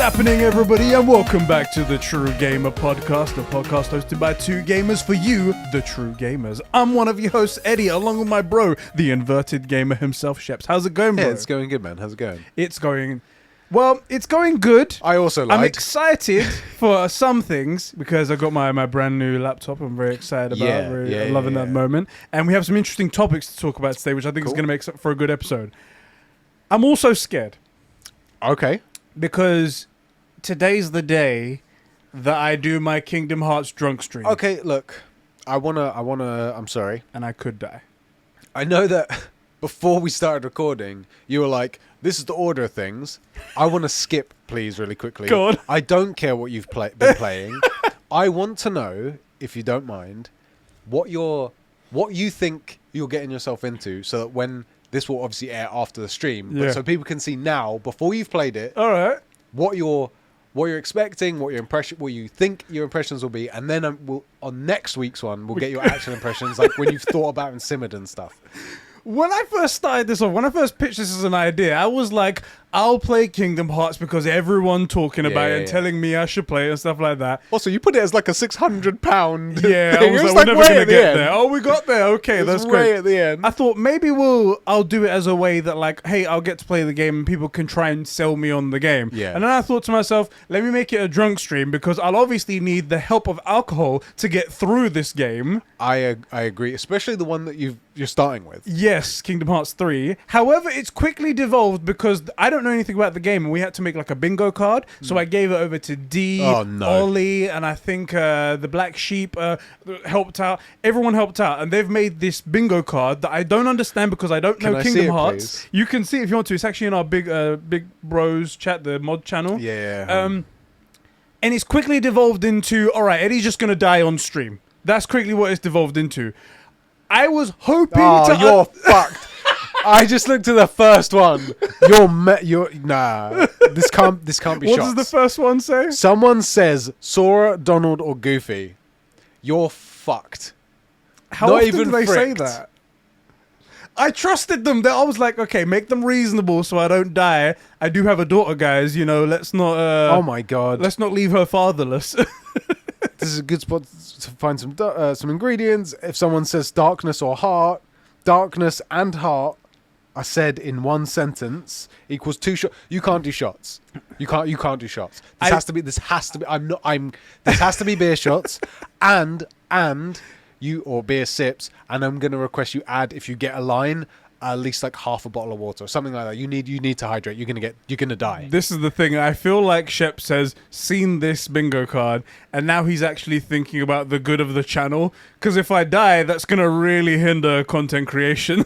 happening, everybody, and welcome back to the True Gamer Podcast, a podcast hosted by two gamers for you, the True Gamers. I'm one of your hosts, Eddie, along with my bro, the inverted gamer himself, Sheps. How's it going, bro? Yeah, it's going good, man. How's it going? It's going good. I also lied. I'm excited for some things because I got my brand new laptop. I'm very excited about it. I'm loving that moment. And we have some interesting topics to talk about today, which I think is going to make for a good episode. I'm also scared. Okay. Because today's the day that I do my Kingdom Hearts drunk stream. Okay, look. I'm sorry. And I could die. I know that before we started recording, you were like, this is the order of things. I want to skip, please, really quickly. Go on. I don't care what you've been playing. I want to know, if you don't mind, what you think you're getting yourself into, so that when this will obviously air after the stream, but so people can see now, before you've played it, all right, what you're expecting, what you think your impressions will be, and then on next week's one, we'll get your actual impressions, like when you've thought about and simmered and stuff. When I first started this off, when I first pitched this as an idea, I was like, I'll play Kingdom Hearts because everyone talking about it and telling me I should play it and stuff like that. Also, you put it as like a £600 Yeah, thing. I was like, we're never going to get there. Oh, we got there. Okay, that's great. At the end. I thought maybe I'll do it as a way that like, hey, I'll get to play the game and people can try and sell me on the game. Yeah. And then I thought to myself, let me make it a drunk stream because I'll obviously need the help of alcohol to get through this game. I agree, especially the one that you're starting with. Yes, Kingdom Hearts 3. However, it's quickly devolved because I don't know anything about the game and we had to make like a bingo card. So I gave it over to D, Ollie, and I think the Black Sheep helped out. Everyone helped out and they've made this bingo card that I don't understand because I don't know Kingdom Hearts. Please? You can see it if you want to. It's actually in our big bros chat, the mod channel. Yeah. And it's quickly devolved into, all right, Eddie's just going to die on stream. That's quickly what it's devolved into. I was hoping to... you're fucked. I just looked at the first one. Nah. This can't be shots. What does the first one say? Someone says Sora, Donald, or Goofy. You're fucked. How often do they say that? I trusted them. I was like, okay, make them reasonable so I don't die. I do have a daughter, guys. You know, let's not... oh my God. Let's not leave her fatherless. This is a good spot to find some ingredients. If someone says darkness or heart, darkness and heart are said in one sentence equals 2 shots. You can't do shots. You can't do shots. This has to be beer shots and you or beer sips, and I'm going to request you add, if you get a line, at least like half a bottle of water or something like that. You need to hydrate. You're gonna die. This is the thing. I feel like Shep has seen this bingo card and now he's actually thinking about the good of the channel. Because if I die, that's gonna really hinder content creation.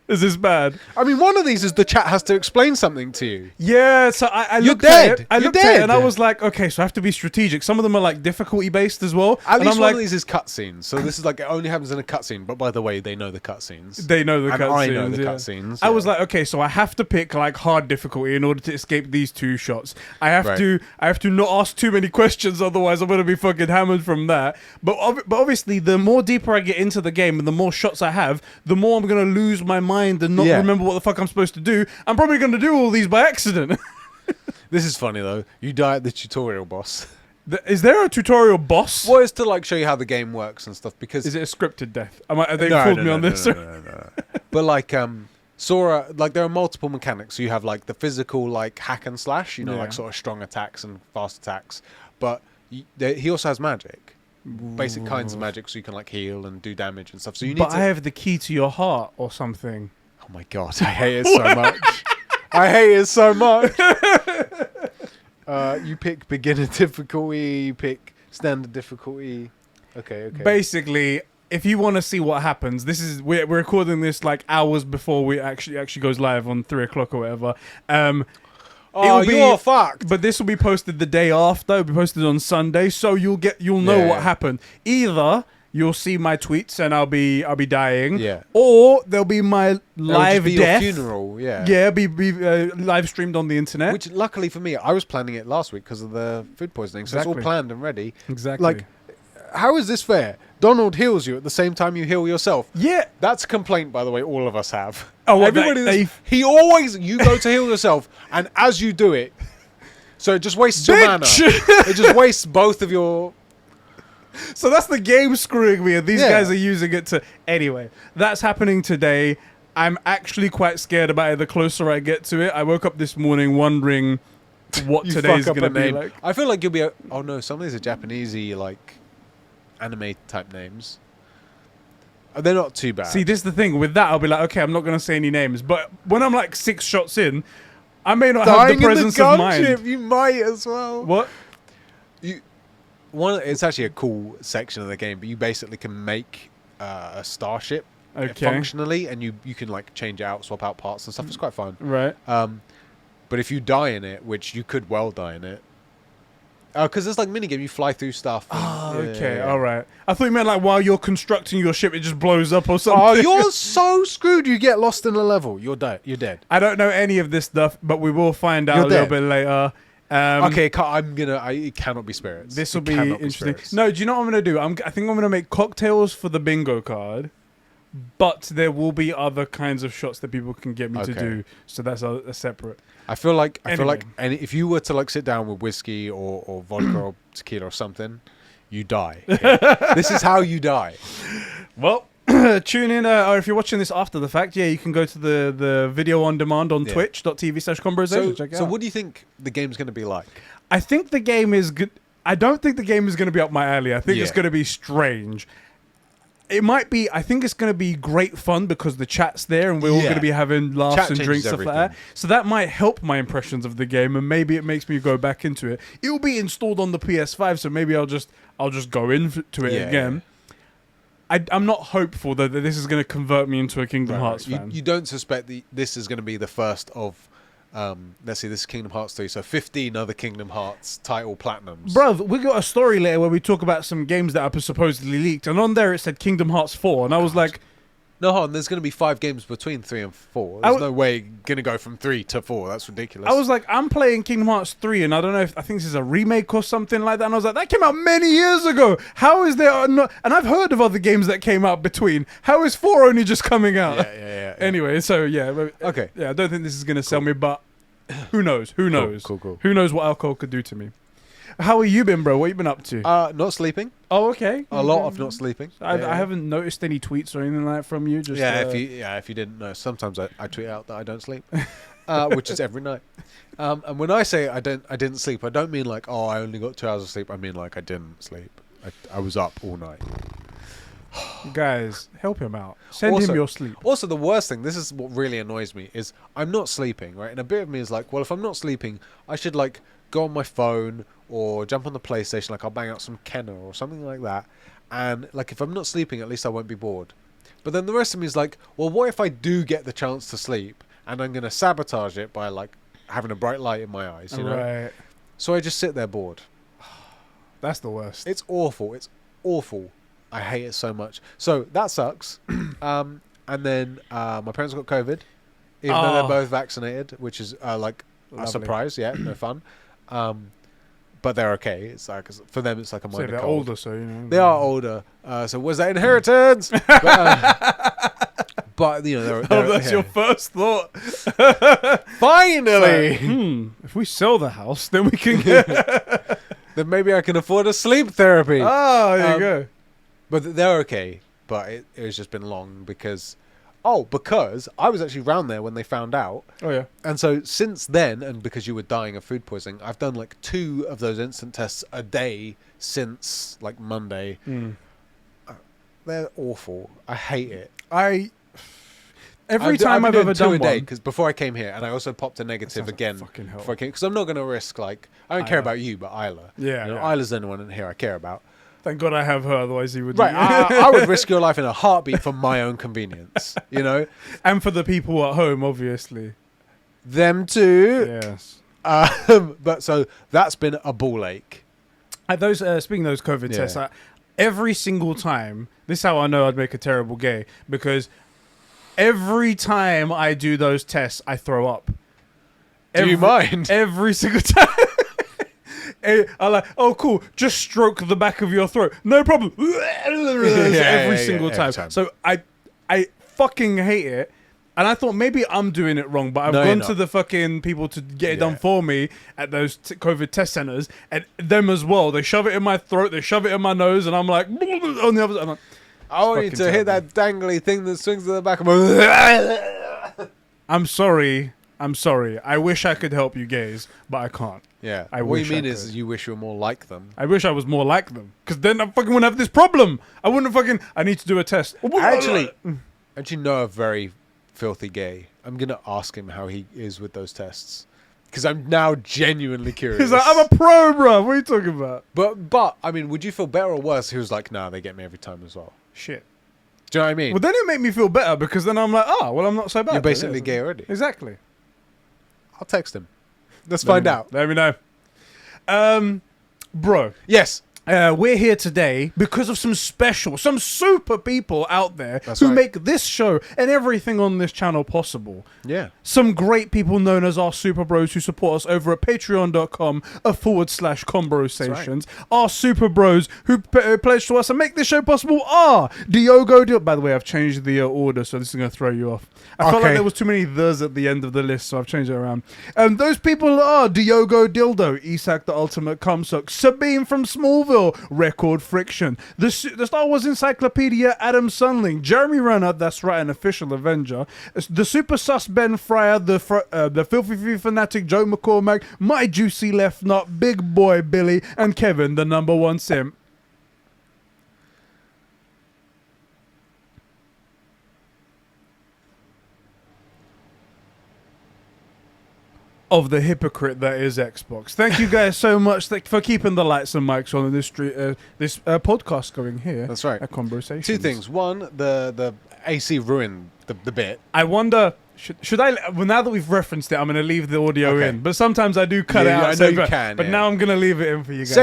Is this bad? I mean, one of these is the chat has to explain something to you. Yeah, so I looked at it. I looked at it and I was like, okay, so I have to be strategic. Some of them are like difficulty based as well. At least one of these is cutscenes. So this is like, it only happens in a cutscene. But by the way, they know the cutscenes. They know the cutscenes. I know the cutscenes. I was like, okay, so I have to pick like hard difficulty in order to escape these 2 shots. I have to not ask too many questions, otherwise I'm gonna be fucking hammered from that. But obviously, the more deeper I get into the game and the more shots I have, the more I'm gonna lose my mind and not remember what the fuck I'm supposed to do. I'm probably going to do all these by accident. This is funny though. You die at the tutorial boss. Is there a tutorial boss? Well, it's to like show you how the game works and stuff. Because is it a scripted death? They fooled me on this. No. But like Sora, like there are multiple mechanics. So you have like the physical like hack and slash, like sort of strong attacks and fast attacks. But he also has magic. Basic kinds of magic, so you can like heal and do damage and stuff. So you need. But I have the key to your heart or something. Oh my God, I hate it so much. I hate it so much. You pick beginner difficulty. You pick standard difficulty. Okay. Basically, if you want to see what happens, we're recording this like hours before we actually goes live on 3:00 or whatever. You're fucked. But this will be posted the day after. It'll be posted on Sunday, so you'll know what happened. Either you'll see my tweets and I'll be dying, or there'll be my live death. Your funeral, be live streamed on the internet. Which luckily for me, I was planning it last week because of the food poisoning, so it's all planned and ready. Exactly. Like, how is this fair? Donald heals you at the same time you heal yourself. Yeah. That's a complaint, by the way, all of us have. Oh, what, you go to heal yourself, and as you do it, so it just wastes your mana. It just wastes both of your... So that's the game screwing me, and these guys are using it to... Anyway, that's happening today. I'm actually quite scared about it the closer I get to it. I woke up this morning wondering what today's going to be like. I feel like you'll be... Oh, no, some of these are Japanesey, like, anime-type names. They're not too bad. See, this is the thing. With that, I'll be like, okay, I'm not going to say any names. But when I'm like 6 shots in, I may not have the presence of mind. You might as well. What? It's actually a cool section of the game, but you basically can make a starship functionally, and you can like change it out, swap out parts and stuff. It's quite fun. Right. But if you die in it, which you could well die in it, because there's like minigame, you fly through stuff. Okay, all right. I thought you meant like while you're constructing your ship, it just blows up or something. Oh, you're so screwed. You get lost in a level. You're dead. I don't know any of this stuff, but we will find out a little bit later. Okay, it cannot be spirits. This will be interesting. No, do you know what I'm going to do? I think I'm going to make cocktails for the bingo card, but there will be other kinds of shots that people can get me to do. So that's a separate. I feel like if you were to like sit down with whiskey or vodka or tequila or something, you die. This is how you die. Well, tune in, or if you're watching this after the fact, you can go to the video on demand on twitch.tv/Conbrosations. So what do you think the game's going to be like? I think the game is good. I don't think the game is going to be up my alley. I think it's going to be strange. It might be. I think it's going to be great fun because the chat's there and we're all going to be having laughs and drinks, stuff like that. So that might help my impressions of the game, and maybe it makes me go back into it. It will be installed on the PS5, so maybe I'll just go into it again. I'm not hopeful that this is going to convert me into a Kingdom Hearts fan. You don't suspect this is going to be the first of... let's see, this is Kingdom Hearts 3, so 15 other Kingdom Hearts title platinums. Bruv, we got a story later where we talk about some games that are supposedly leaked, and on there it said Kingdom Hearts 4, and I was like... No, hold on, there's going to be 5 games between 3 and 4. There's no way going to go from 3 to 4. That's ridiculous. I was like, I'm playing Kingdom Hearts 3, and I don't know I think this is a remake or something like that, and I was like, that came out many years ago. How is there not... And I've heard of other games that came out between. How is 4 only just coming out? Yeah. Anyway, so okay. Yeah, I don't think this is going to sell me, but who knows? Who knows? Cool. Who knows what alcohol could do to me? How have you been, bro? What have you been up to? Not sleeping. Oh, okay. A lot of not sleeping. I haven't noticed any tweets or anything like that from you. Just if you didn't know, sometimes I tweet out that I don't sleep, which is every night. And when I say I didn't sleep, I don't mean like, oh, I only got 2 hours of sleep. I mean like I didn't sleep. I was up all night. Guys, help him out. Send him your sleep. Also, the worst thing, this is what really annoys me, is I'm not sleeping, right? And a bit of me is like, well, if I'm not sleeping, I should like go on my phone or jump on the PlayStation, like I'll bang out some Kenner or something like that. And like if I'm not sleeping, at least I won't be bored. But then the rest of me is like, well, what if I do get the chance to sleep and I'm going to sabotage it by like having a bright light in my eyes, you know? Right. So I just sit there bored. That's the worst. It's awful. It's awful. I hate it so much. So that sucks. And then my parents got COVID, even though they're both vaccinated, which is like a surprise. Yeah, no fun. But they're okay. It's like for them, it's like a minor cold. They're older, so you know. They are older. So was that inheritance? But you know, that's your first thought. Finally, if we sell the house, then we can get. Then maybe I can afford a sleep therapy. Oh, there you go. But they're okay. But it's just been long because I was actually round there when they found out. Oh, yeah. And so since then, and because you were dying of food poisoning, I've done like 2 of those instant tests a day since like Monday. They're awful. I hate it. Every time I've ever done one, because before I came here, and I also popped a negative again before I came, because I'm not going to risk like I don't care about you, but Isla. Yeah, Isla's the only one in here I care about. Thank God I have her, otherwise he would. Right, I would risk your life in a heartbeat for my own convenience, you know, and for the people at home, obviously. Them too. Yes. But so that's been a ball ache. At those speaking of those COVID tests, every single time, this is how I know I'd make a terrible gay, because every time I do those tests, I throw up. Do you mind? Every single time. I'm like, oh, cool. Just stroke the back of your throat. No problem. Every single time. So I fucking hate it. And I thought maybe I'm doing it wrong, but I've gone to the fucking people to get it done for me at those COVID test centers, and them as well. They shove it in my throat, they shove it in my nose, and I'm like, on the other side. I'm like, I want you to hit that dangly thing that swings to the back of my... I'm sorry. I wish I could help you gays, but I can't. Yeah. What you mean is you wish you were more like them. I wish I was more like them, because then I fucking wouldn't have this problem. I wouldn't fucking... I need to do a test. Actually know a very filthy gay. I'm going to ask him how he is with those tests. Because I'm now genuinely curious. He's like, I'm a pro, bro. What are you talking about? But I mean, would you feel better or worse? He was like, nah, they get me every time as well. Shit. Do you know what I mean? Well, then it made me feel better, because then I'm like, I'm not so bad. You're basically gay already. Exactly. I'll text him. Let's find out. Let me know. Bro. Yes. We're here today because of some super people out there who make this show and everything on this channel possible. Yeah. Some great people known as our super bros who support us over at patreon.com/Conbrosations. Right. Our super bros who pledge to us and make this show possible are Diogo. By the way, I've changed the order, so this is going to throw you off. I felt like there was too many thes at the end of the list, so I've changed it around. Those people are Diogo Dildo, Isak the Ultimate Cumsuck, Sabine from Smallville, Record Friction, the Star Wars Encyclopedia, Adam Sunling, Jeremy Renner, that's right, an official Avenger, the Super Sus Ben Fryer, the Filthy Free Fanatic Joe McCormack, My Juicy Left Nut, Big Boy Billy, and Kevin, the #1 simp. Of the hypocrite that is Xbox. Thank you guys so much for keeping the lights and mics on in this podcast going here. That's right. At Conbrosations. Two things. One, the AC ruined the bit. I wonder, should I? Well, now that we've referenced it, I'm going to leave the audio in. But sometimes I do cut it out. I know you can. But now I'm going to leave it in for you guys.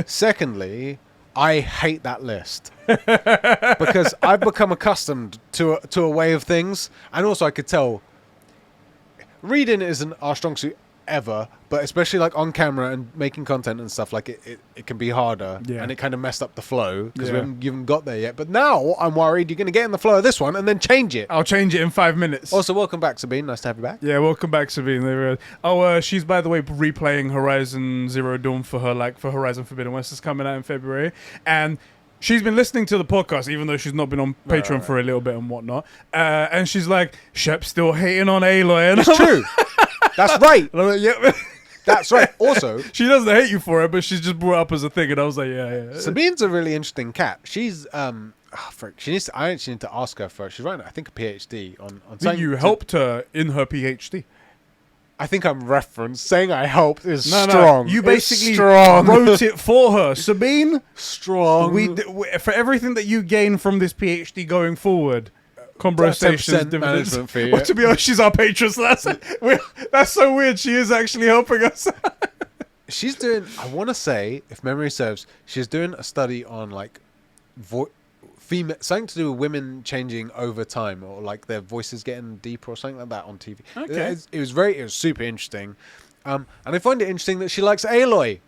Secondly, I hate that list because I've become accustomed to a way of things, and also I could tell. Reading isn't our strong suit ever, but especially like on camera and making content and stuff, like it can be harder, and it kind of messed up the flow because you haven't got there yet. But now I'm worried you're going to get in the flow of this one and then change it. I'll change it in 5 minutes. Also, welcome back, Sabine. Nice to have you back. Yeah, welcome back, Sabine. She's, by the way, replaying Horizon Zero Dawn for Horizon Forbidden West is coming out in February, and she's been listening to the podcast, even though she's not been on Patreon for a little bit and whatnot. And she's like, Shep's still hating on Aloy. And it's true. That's right. Like, yep. That's right. Also, she doesn't hate you for it, but she's just brought it up as a thing. And I was like, yeah. Sabine's a really interesting cat. She's, I actually need to ask her first. She's writing, I think, a PhD on something. You helped her in her PhD. I think I'm saying I helped is strong. You basically wrote it for her. Sabine, strong. For everything that you gain from this PhD going forward, Conbrosations management fee. Well, to be honest, she's our patron, so that's so weird. She is actually helping us. She's doing, I want to say, if memory serves, she's doing a study on like female, something to do with women changing over time, or like their voices getting deeper or something like that on TV. Okay. It was super interesting. And I find it interesting that she likes Aloy,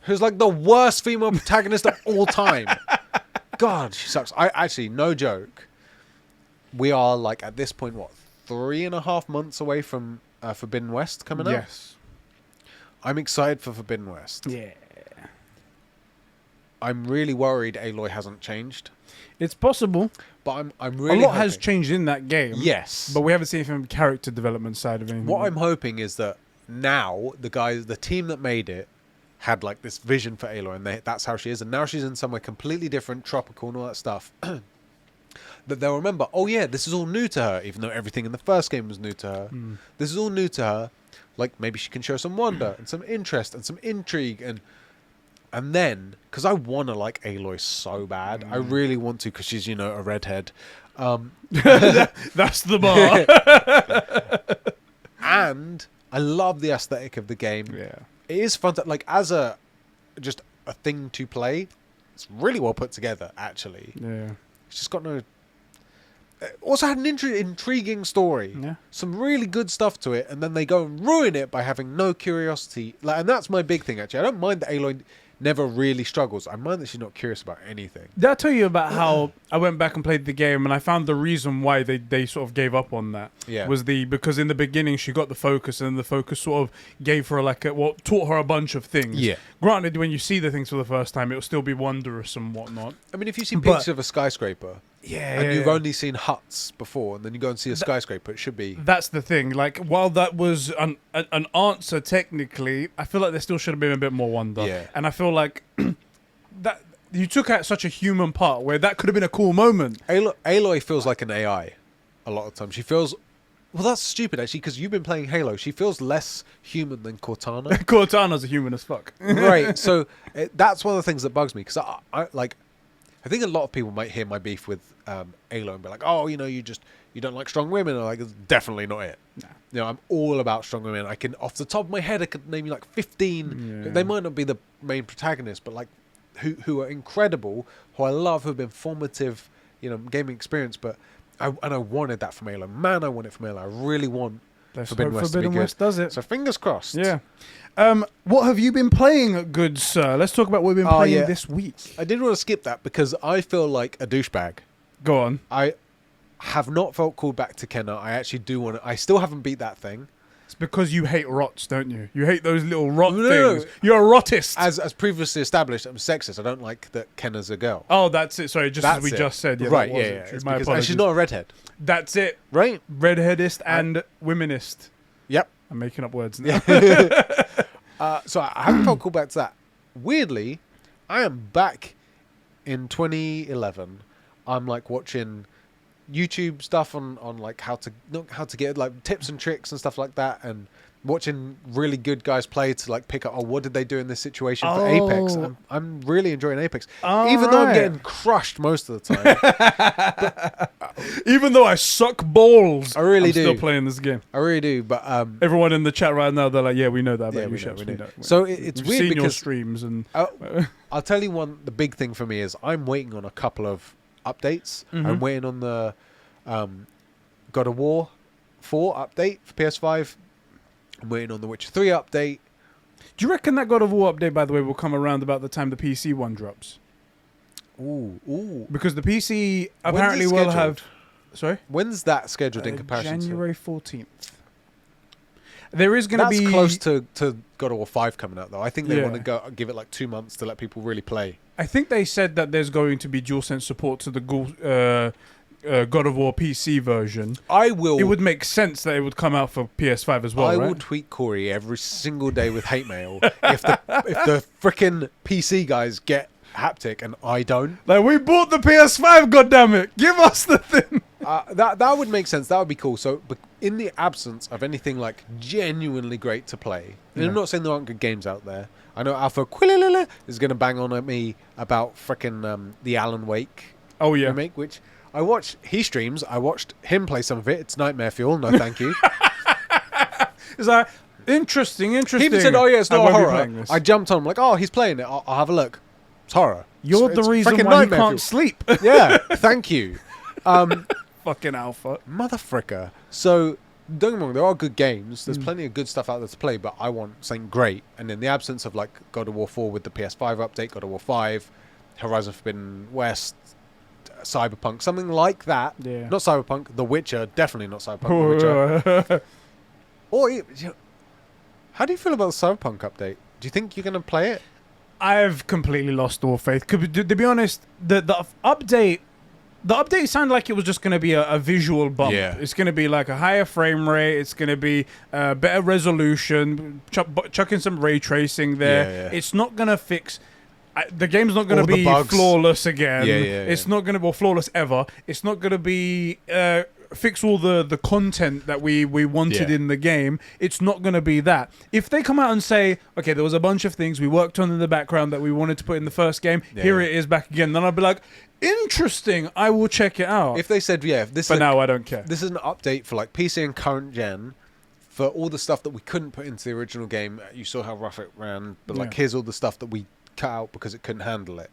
who's like the worst female protagonist of all time. God, she sucks. I actually, no joke, we are like at this point, 3.5 months away from Forbidden West coming out? Yes. I'm excited for Forbidden West. Yeah. I'm really worried Aloy hasn't changed. It's possible. But I'm really a lot has changed in that game. Yes. But we haven't seen anything from the character development side of anything. What I'm hoping is that now the team that made it had like this vision for Aloy, and that's how she is, and now she's in somewhere completely different, tropical and all that stuff. That they'll remember, oh yeah, this is all new to her, even though everything in the first game was new to her. This is all new to her. Like maybe she can show some wonder and some interest and some intrigue, and then, because I want to like Aloy so bad, I really want to, because she's, a redhead. That's the bar. And I love the aesthetic of the game. Yeah, it is fun to, like, as just a thing to play. It's really well put together, actually. Yeah, it's just got no. also had an intriguing story. Yeah. Some really good stuff to it, and then they go and ruin it by having no curiosity. And that's my big thing, actually. I don't mind that Aloy never really struggles. I mind that she's not curious about anything. Did I tell you about how I went back and played the game and I found the reason why they sort of gave up on that was because in the beginning she got the focus and the focus sort of gave her taught her a bunch of things. Yeah. Granted, when you see the things for the first time, it'll still be wondrous and whatnot. I mean, if you see pictures of a skyscraper and you've only seen huts before and then you go and see a skyscraper, it should be... That's the thing. Like, while that was an answer technically, I feel like there still should have been a bit more wonder. Yeah. And I feel like that you took out such a human part where that could have been a cool moment. Aloy feels like an AI a lot of times. She feels... Well, that's stupid, actually, because you've been playing Halo. She feels less human than Cortana. Cortana's a human as fuck. Right, so that's one of the things that bugs me, because I think a lot of people might hear my beef with Aloy and be like, oh, you don't like strong women. I'm like, it's definitely not it. Nah. I'm all about strong women. I can, off the top of my head, I could name you like 15. Yeah. They might not be the main protagonist, but like who are incredible, who I love, who have been formative, gaming experience. But I wanted that from Aloy. Man, I want it from Aloy. I really want Forbidden West to be good. Does it. So fingers crossed. Yeah. What have you been playing, good sir? Let's talk about what we've been playing this week. I did want to skip that because I feel like a douchebag. Go on. I have not felt called back to Kenna. I actually do want to... I still haven't beat that thing. It's because you hate rots, don't you? You hate those little rot things. You're a rotist. As previously established, I'm sexist. I don't like that Kenna's a girl. Oh, that's it. Sorry, as we just said. Yeah, right, yeah. My apologies. And she's not a redhead. That's it. Right? Redheadist and womenist. Yep. I'm making up words now. So I haven't felt called back to that. Weirdly, I am back in 2011. I'm like watching YouTube stuff on like how to get like tips and tricks and stuff like that, and watching really good guys play to like pick up what did they do in this situation for Apex. I'm really enjoying Apex, even though I'm getting crushed most of the time. Even though I suck balls, I really I'm do. Still playing this game. I really do. But everyone in the chat right now, they're like, "Yeah, we know that about you, we know. know. So it's We've weird seen because your streams and I'll tell you the big thing for me is I'm waiting on a couple of updates. I'm waiting on the God of War 4 update for PS5. I'm waiting on the Witcher 3 update. Do you reckon that God of War update, by the way, will come around about the time the PC one drops? Ooh. Because the PC apparently will have... Sorry? When's that scheduled in comparison January 14th. There is going to be... That's close to God of War 5 coming out, though. I think they want to give it like 2 months to let people really play. I think they said that there's going to be DualSense support to the God of War PC version. It would make sense that it would come out for PS5 as well. I will tweet Corey every single day with hate mail if the frickin' PC guys get haptic and I don't. Like, we bought the PS5, goddammit! Give us the thing. That would make sense. That would be cool. So, in the absence of anything like genuinely great to play, and I'm not saying there aren't good games out there. I know Alpha Quililila is going to bang on at me about frickin' the Alan Wake remake, which I watched. He streams. I watched him play some of it. It's nightmare fuel. No, thank you. It's like interesting. He even said, "Oh yeah, it's not a horror." I jumped on. I'm like, "Oh, he's playing it. I'll have a look." It's horror. You're the reason why you can't sleep. Yeah, thank you. Fucking Alpha. Mother fricker. So, don't get me wrong, there are good games. There's plenty of good stuff out there to play, but I want something great. And in the absence of like God of War 4 with the PS5 update, God of War 5, Horizon Forbidden West, Cyberpunk, something like that. Yeah. Not Cyberpunk, The Witcher, definitely not Cyberpunk, The Witcher. Or, how do you feel about the Cyberpunk update? Do you think you're going to play it? I've completely lost all faith. To be honest, the update sounded like it was just going to be a visual bump. Yeah. It's going to be like a higher frame rate. It's going to be better resolution, chucking some ray tracing there. Yeah. It's not going to fix... the game's not going to be flawless again. It's not going to be flawless ever. It's not going to be... fix all the content that we wanted in the game. It's not going to be that. If they come out and say, okay, there was a bunch of things we worked on in the background that we wanted to put in the first game, here it is back again, then I'd be like, interesting, I will check it out. If they said, but now I don't care. This is an update for like PC and current gen for all the stuff that we couldn't put into the original game. You saw how rough it ran, but like here's all the stuff that we cut out because it couldn't handle it.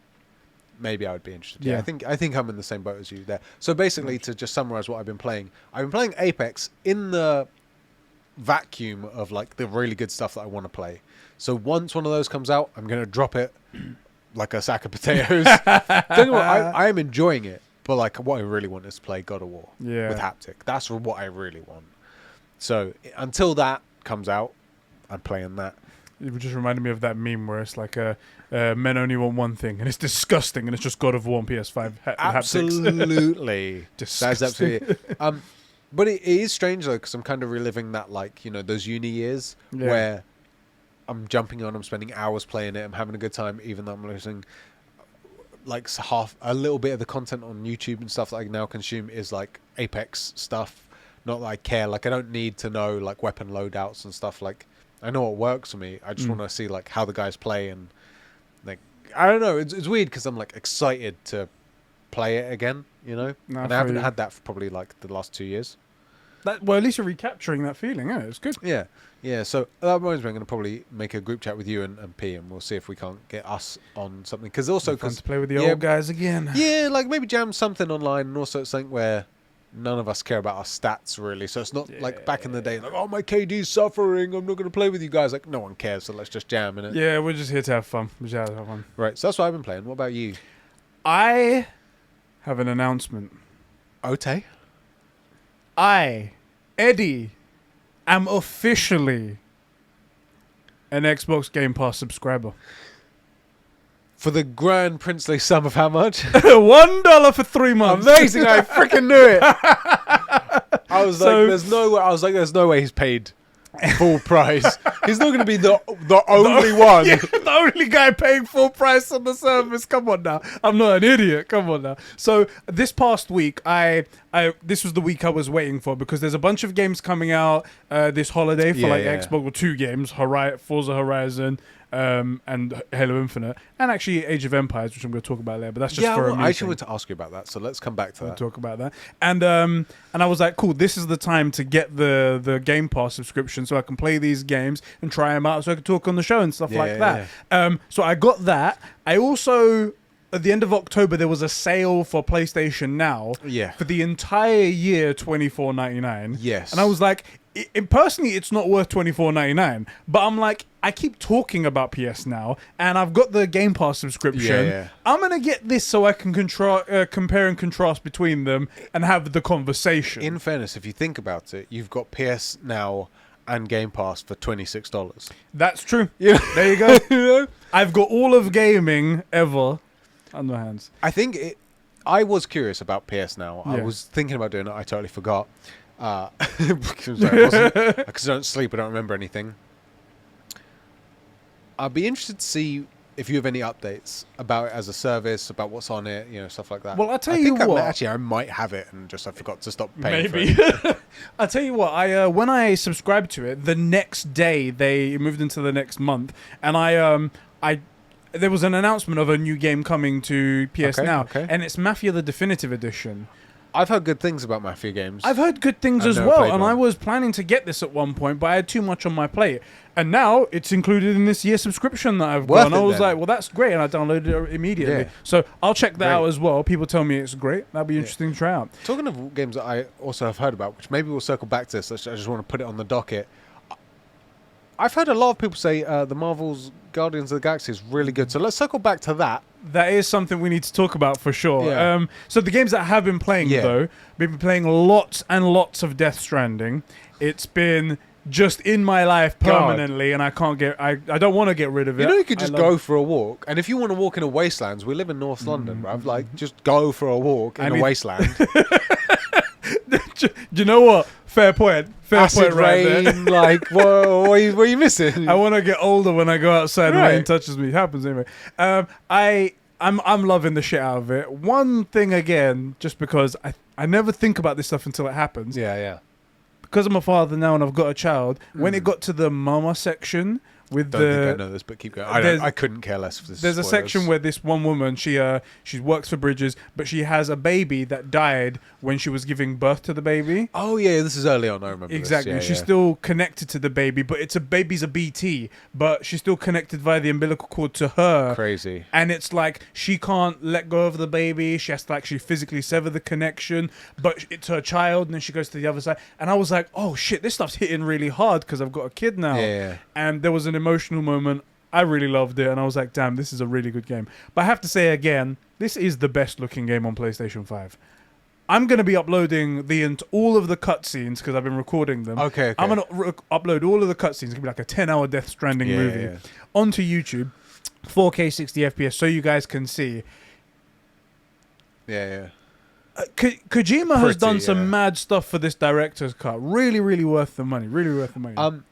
maybe I would be interested. Yeah. I think I'm in the same boat as you there. So basically, to just summarize what I've been playing Apex in the vacuum of like the really good stuff that I want to play. So once one of those comes out, I'm going to drop it like a sack of potatoes. Don't know what, I am enjoying it, but like what I really want is to play God of War with haptic. That's what I really want. So until that comes out, I'm playing that. It just reminded me of that meme where it's like men only want one thing, and it's disgusting, and it's just God of War on PS5 absolutely. Haptics. That's absolutely it. But it is strange though, because I'm kind of reliving that, like, you know, those uni years where I'm jumping on, I'm spending hours playing it, I'm having a good time, even though I'm losing like a little bit of the content on YouTube and stuff that I now consume is like Apex stuff. Not that I care, like I don't need to know like weapon loadouts and stuff. Like I know what works for me. I just want to see like how the guys play, and like I don't know. It's weird because I'm like excited to play it again, you know. And I haven't had that for probably like the last 2 years. Well, at least you're recapturing that feeling. Yeah, it's good. Yeah. So that reminds me, I'm going to probably make a group chat with you and P, and we'll see if we can't get us on something. Because also, fun to play with the old guys again. Yeah, like maybe jam something online, and also it's something where none of us care about our stats really. So it's not like back in the day, like, oh, my KD's suffering, I'm not going to play with you guys. Like no one cares, so let's just jam in it. Yeah, we're just here to have fun. Right. So that's what I've been playing. What about you? I have an announcement. Ote? I, Eddie, am officially an Xbox Game Pass subscriber. For the grand princely sum of how much? $1 for 3 months. Amazing! I freaking knew it. I was like, there's no way. There's no way he's paid full price. He's not going to be the only one. Yeah, the only guy paying full price on the service. Come on now. I'm not an idiot. Come on now. So this past week, this was the week I was waiting for, because there's a bunch of games coming out this holiday for Xbox. Well, 2 games, Forza Horizon and Halo Infinite, and actually Age of Empires, which I'm going to talk about later. But that's just for a meeting. I actually want to ask you about that. So let's come back to that. We'll talk about that. And I was like, cool, this is the time to get the Game Pass subscription so I can play these games and try them out so I can talk on the show and stuff like that. So I got that. I also, at the end of October, there was a sale for PlayStation Now for the entire year, $24.99. Yes. And I was like, personally, it's not worth $24.99. But I'm like, I keep talking about PS Now, and I've got the Game Pass subscription. I'm going to get this so I can compare and contrast between them and have the conversation. In fairness, if you think about it, you've got PS Now and Game Pass for $26. That's true. Yeah. There you go. I've got all of gaming ever on my hands. I was curious about PS Now. I was thinking about doing it. I totally forgot. Because I don't sleep, I don't remember anything. I'd be interested to see if you have any updates about it as a service, about what's on it, you know, stuff like that. Well, I'll tell you what. I might have it and I forgot to stop paying Maybe. for it. I'll tell you what. When I subscribed to it, the next day they moved into the next month, and there was an announcement of a new game coming to PS Now, and it's Mafia the Definitive Edition. I've heard good things about Mafia games. I've heard good things as well, and I was planning to get this at one point, but I had too much on my plate. And now it's included in this year's subscription that I've got. And I was like, well, that's great, and I downloaded it immediately. Yeah. So I'll check that out as well. People tell me it's great. That'll be interesting to try out. Talking of games that I also have heard about, which maybe we'll circle back to this, I just want to put it on the docket. I've heard a lot of people say the Marvel's Guardians of the Galaxy is really good. So let's circle back to that. That is something we need to talk about for sure. Yeah. So the games that I have been playing, though, we've been playing lots and lots of Death Stranding. It's been just in my life permanently, and I don't want to get rid of it. You know, you could just go for a walk. And if you want to walk in a wasteland, we live in North London, bruv. Like, just go for a walk in a wasteland. Do you know what? Fair point. Acid point right rain, there. Like, what are you missing? I want to get older when I go outside and rain touches me. It happens anyway. I'm loving the shit out of it. One thing again, just because I never think about this stuff until it happens. Yeah. Because I'm a father now and I've got a child, when it got to the mama section, with Don't think I know this, but keep going. I couldn't care less for this. There's a section where this one woman, she works for Bridges, but she has a baby that died when she was giving birth to the baby. Oh yeah, this is early on. I remember exactly. This. Yeah, she's still connected to the baby, but baby's a BT, but she's still connected via the umbilical cord to her. Crazy. And it's like she can't let go of the baby. She has to actually physically sever the connection, but it's her child, and then she goes to the other side. And I was like, oh shit, this stuff's hitting really hard because I've got a kid now. Yeah. And there was an emotional moment. I really loved it, and I was like, damn, this is a really good game. But I have to say again, this is the best looking game on PlayStation 5. I'm going to be uploading all of the cutscenes because I've been recording them. Okay. I'm going to upload all of the cutscenes. It's going to be like a 10-hour Death Stranding movie onto YouTube, 4K 60 FPS, so you guys can see. Yeah. Kojima has done some mad stuff for this director's cut. Really, really worth the money. Really worth the money.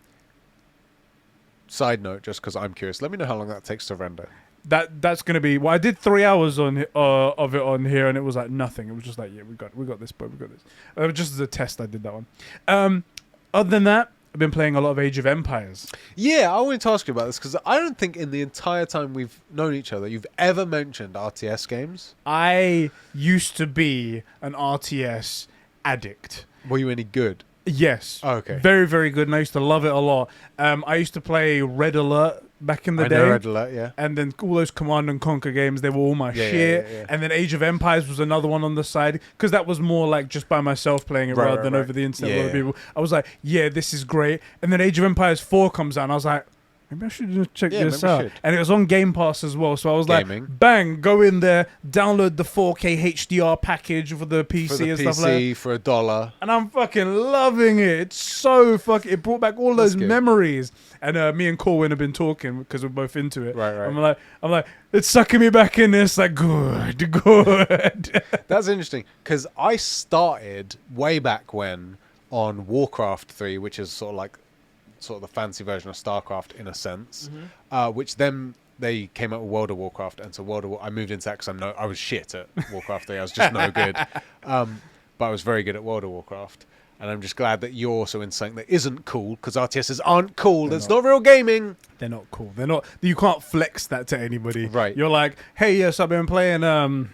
Side note, just because I'm curious, let me know how long that takes to render. That's gonna be. Well, I did 3 hours of it on here, and it was like nothing. It was just like, yeah, we got this, but we got this. Just as a test, I did that one. Other than that, I've been playing a lot of Age of Empires. Yeah, I wanted to ask you about this because I don't think in the entire time we've known each other, you've ever mentioned RTS games. I used to be an RTS addict. Were you any good? Yes. Oh, okay. Very, very good, and I used to love it a lot. I used to play Red Alert back in the day. I know Red Alert, yeah. And then all those Command and Conquer games, they were all my shit. Yeah. And then Age of Empires was another one on the side, because that was more like just by myself playing it rather than over the internet with other people. I was like, yeah, this is great. And then Age of Empires 4 comes out, and I was like, maybe I should just check this out. And it was on Game Pass as well. So I was like, bang, go in there, download the 4K HDR package for the PC and stuff like that. For $1. And I'm fucking loving it. It's so fucking... It brought back all those memories. And me and Corwin have been talking because we're both into it. Right. I'm like, it's sucking me back in this. Like, good. That's interesting because I started way back when on Warcraft 3, which is sort of the fancy version of StarCraft in a sense, which then they came out with World of Warcraft, and so I moved into that because I was shit at Warcraft 3. I was just no good, but I was very good at World of Warcraft, and I'm just glad that you're also in something that isn't cool, because RTSs aren't cool. It's not real gaming. They're not cool. They're not. You can't flex that to anybody. Right. You're like, hey, yes, I've been playing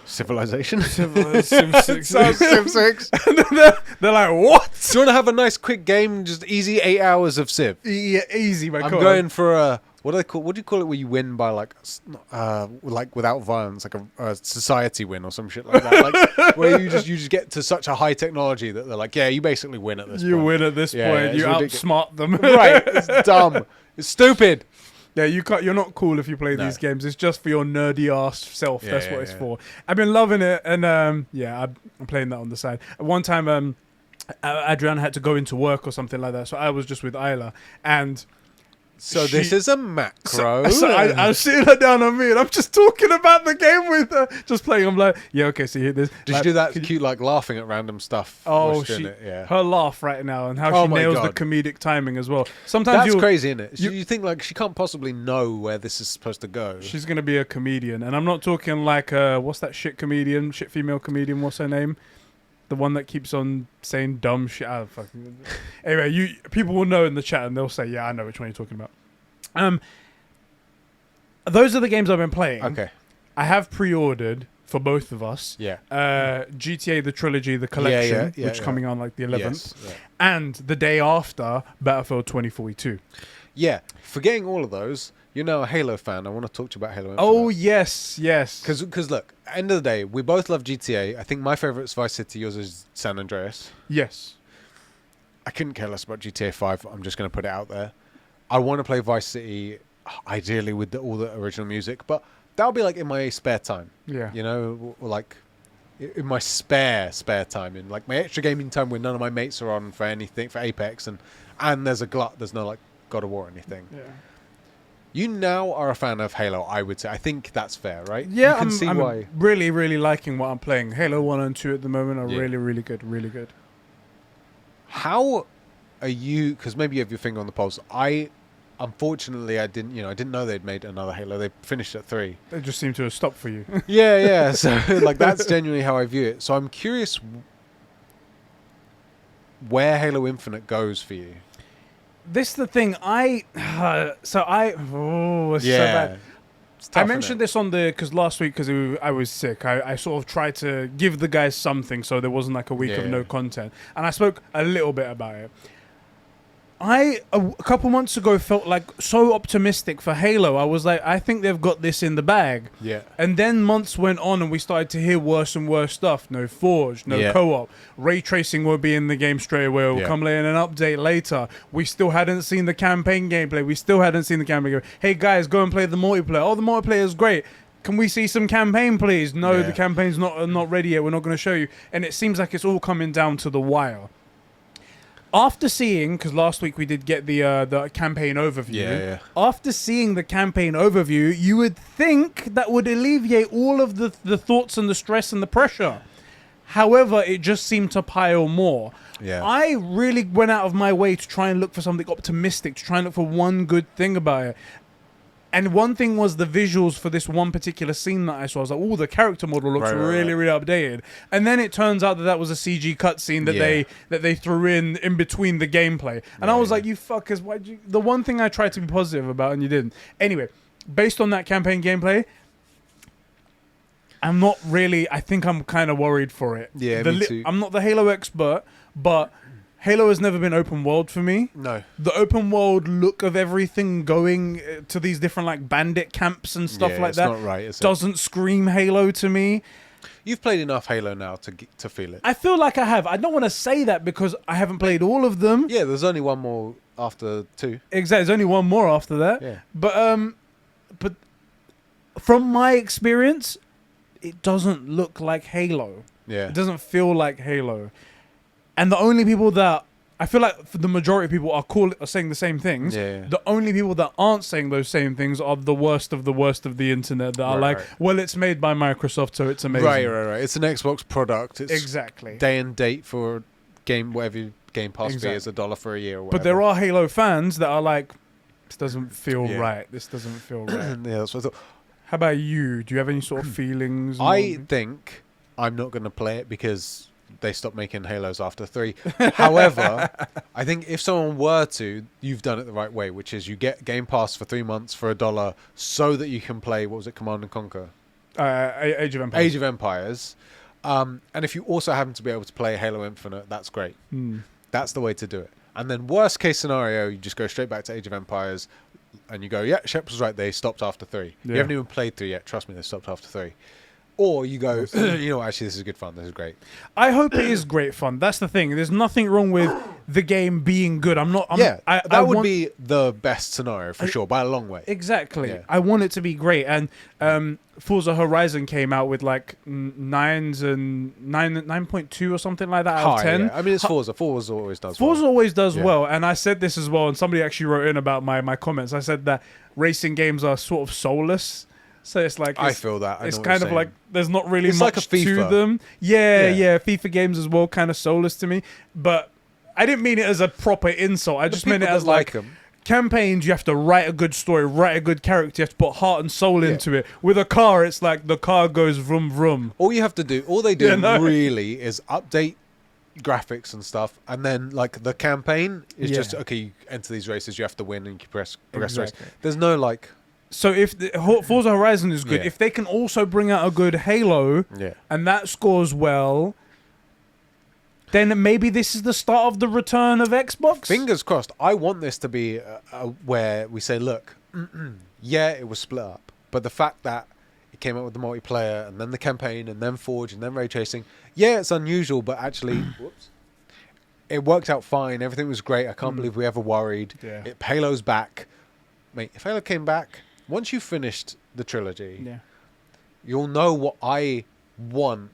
Civilization. Sim 6. Sim 6. They're like, what? Do you want to have a nice quick game? Just easy 8 hours of Civ. Yeah, easy, my God. I'm going for a... What do you call it where you win by like without violence, like a society win or some shit like that, like where you just get to such a high technology that they're like, yeah, you basically win at this point. You win at this point. You outsmart them. Right. It's dumb. It's stupid. Yeah, you're not cool if you play these games. It's just for your nerdy ass self. That's what it's for. I've been loving it, and I'm playing that on the side. At one time, Adrian had to go into work or something like that, so I was just with Isla, and this is a macro. So I was sitting her down on me, and I'm just talking about the game with her, just playing. I'm like, yeah, okay, so you hear this. Did you do that cute, like, laughing at random stuff? Oh, her laugh right now, and how she nails the comedic timing as well. Sometimes that's crazy, isn't it? You think, like, she can't possibly know where this is supposed to go. She's going to be a comedian, and I'm not talking like, what's that shit female comedian, what's her name? The one that keeps on saying dumb shit. Anyway, people will know in the chat, and they'll say, yeah, I know which one you're talking about. Those are the games I've been playing. Okay. I have pre-ordered for both of us. Yeah. GTA, the trilogy, the collection, which is coming on like the 11th. Yes, yeah. And the day after, Battlefield 2042. Yeah. Forgetting all of those, you're now a Halo fan. I want to talk to you about Halo Infinite. Oh, yes. Because look, end of the day, we both love GTA. I think my favorite is Vice City. Yours is San Andreas. Yes. I couldn't care less about GTA 5. I'm just going to put it out there. I want to play Vice City, ideally with all the original music, but that'll be like in my spare time. Yeah. You know, like in my spare time, in like my extra gaming time when none of my mates are on for anything, for Apex, and there's no like God of War or anything. Yeah. You now are a fan of Halo, I would say. I think that's fair, right? Yeah, you can see I'm why. Really, really liking what I'm playing. Halo 1 and 2 at the moment are really, really good. Really good. How are you... Because maybe you have your finger on the pulse. Unfortunately, I didn't know they'd made another Halo. They finished at 3. They just seem to have stopped for you. Yeah. So, like, that's genuinely how I view it. So I'm curious where Halo Infinite goes for you. This is the thing. It's so bad. I mentioned this on because last week, because I was sick, I sort of tried to give the guys something so there wasn't like a week of no content. And I spoke a little bit about it. A couple months ago felt like so optimistic for Halo. I was like, I think they've got this in the bag. Yeah. And then months went on and we started to hear worse and worse stuff. No Forge, no co-op. Ray tracing will be in the game straight away. It will come later in an update later. We still hadn't seen the campaign gameplay. Hey guys, go and play the multiplayer. Oh, the multiplayer is great. Can we see some campaign, please? No, the campaign's not ready yet. We're not going to show you. And it seems like it's all coming down to the wire. After seeing, because last week we did get the campaign overview. After seeing the campaign overview, you would think that would alleviate all of the thoughts and the stress and the pressure. However, it just seemed to pile more. Yeah. I really went out of my way to try and look for something optimistic, to try and look for one good thing about it. And one thing was the visuals for this one particular scene that I saw. I was like, oh, the character model looks really updated. And then it turns out that was a CG cutscene that they threw in between the gameplay. And I was like, you fuckers, why'd you... The one thing I tried to be positive about and you didn't. Anyway, based on that campaign gameplay, I'm not really... I think I'm kind of worried for it. Yeah, me too. I'm not the Halo expert, but... Halo has never been open world for me. No. The open world look of everything going to these different like bandit camps and stuff like that not right, doesn't scream Halo to me. You've played enough Halo now to feel it. I feel like I have. I don't want to say that because I haven't played all of them. Yeah, there's only one more after 2. Exactly, there's only one more after that. Yeah. But from my experience, it doesn't look like Halo. Yeah. It doesn't feel like Halo. And the only people that I feel like for the majority of people are saying the same things. Yeah. The only people that aren't saying those same things are the worst of the internet that are like, well, it's made by Microsoft, so it's amazing. Right. It's an Xbox product. It's exactly day and date for game, whatever Game Pass fee is, $1 for a year or whatever. But there are Halo fans that are like, this doesn't feel right. This doesn't feel right. Yeah, that's what I thought. How about you? Do you have any sort of feelings? I think I'm not going to play it because they stopped making Halos after 3. However, I think if someone were to, you've done it the right way, which is you get Game Pass for 3 months for $1 so that you can play, what was it, Command & Conquer? Age of Empires. Age of Empires. And if you also happen to be able to play Halo Infinite, that's great. That's the way to do it. And then worst case scenario, you just go straight back to Age of Empires and you go, yeah, Shep was right, they stopped after 3. You haven't even played 3 yet. Trust me, they stopped after 3. Or you go, you know, actually, this is good fun. This is great. I hope it is great fun. That's the thing. There's nothing wrong with the game being good. That would be the best scenario for sure, by a long way. Exactly. Yeah. I want it to be great. And Forza Horizon came out with like 9s and 9.2 or something like that out of 10. Yeah. I mean, it's Forza. Forza always does well. Forza always does well. And I said this as well, and somebody actually wrote in about my comments. I said that racing games are sort of soulless. So it's like I feel that. It's kind of like there's not really much like to them. Yeah. FIFA games as well, kind of soulless to me. But I didn't mean it as a proper insult. I just meant it as like campaigns. You have to write a good story, write a good character. You have to put heart and soul into it. With a car, it's like the car goes vroom vroom. All you have to do, all they do really is update graphics and stuff, and then like the campaign is just okay. You enter these races, you have to win, and you progress the race. There's no like. So if Forza Horizon is good, if they can also bring out a good Halo, and that scores well, then maybe this is the start of the return of Xbox. Fingers crossed. I want this to be where we say, look, yeah, it was split up, but the fact that it came out with the multiplayer and then the campaign and then Forge and then ray tracing, yeah, it's unusual, but actually, it worked out fine. Everything was great. I can't believe we ever worried. Halo's back. Mate, if Halo came back, once you've finished the trilogy, you'll know what I want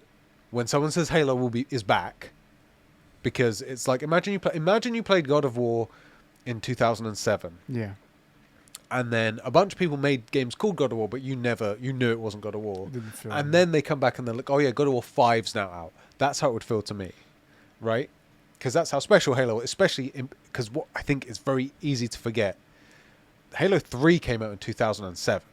when someone says Halo is back, because it's like imagine you played God of War in 2007, and then a bunch of people made games called God of War, but you knew it wasn't God of War, and then they come back and they're like, oh yeah, God of War 5's now out. That's how it would feel to me, right? Because that's how special Halo, especially because what I think is very easy to forget. Halo 3 came out in 2007.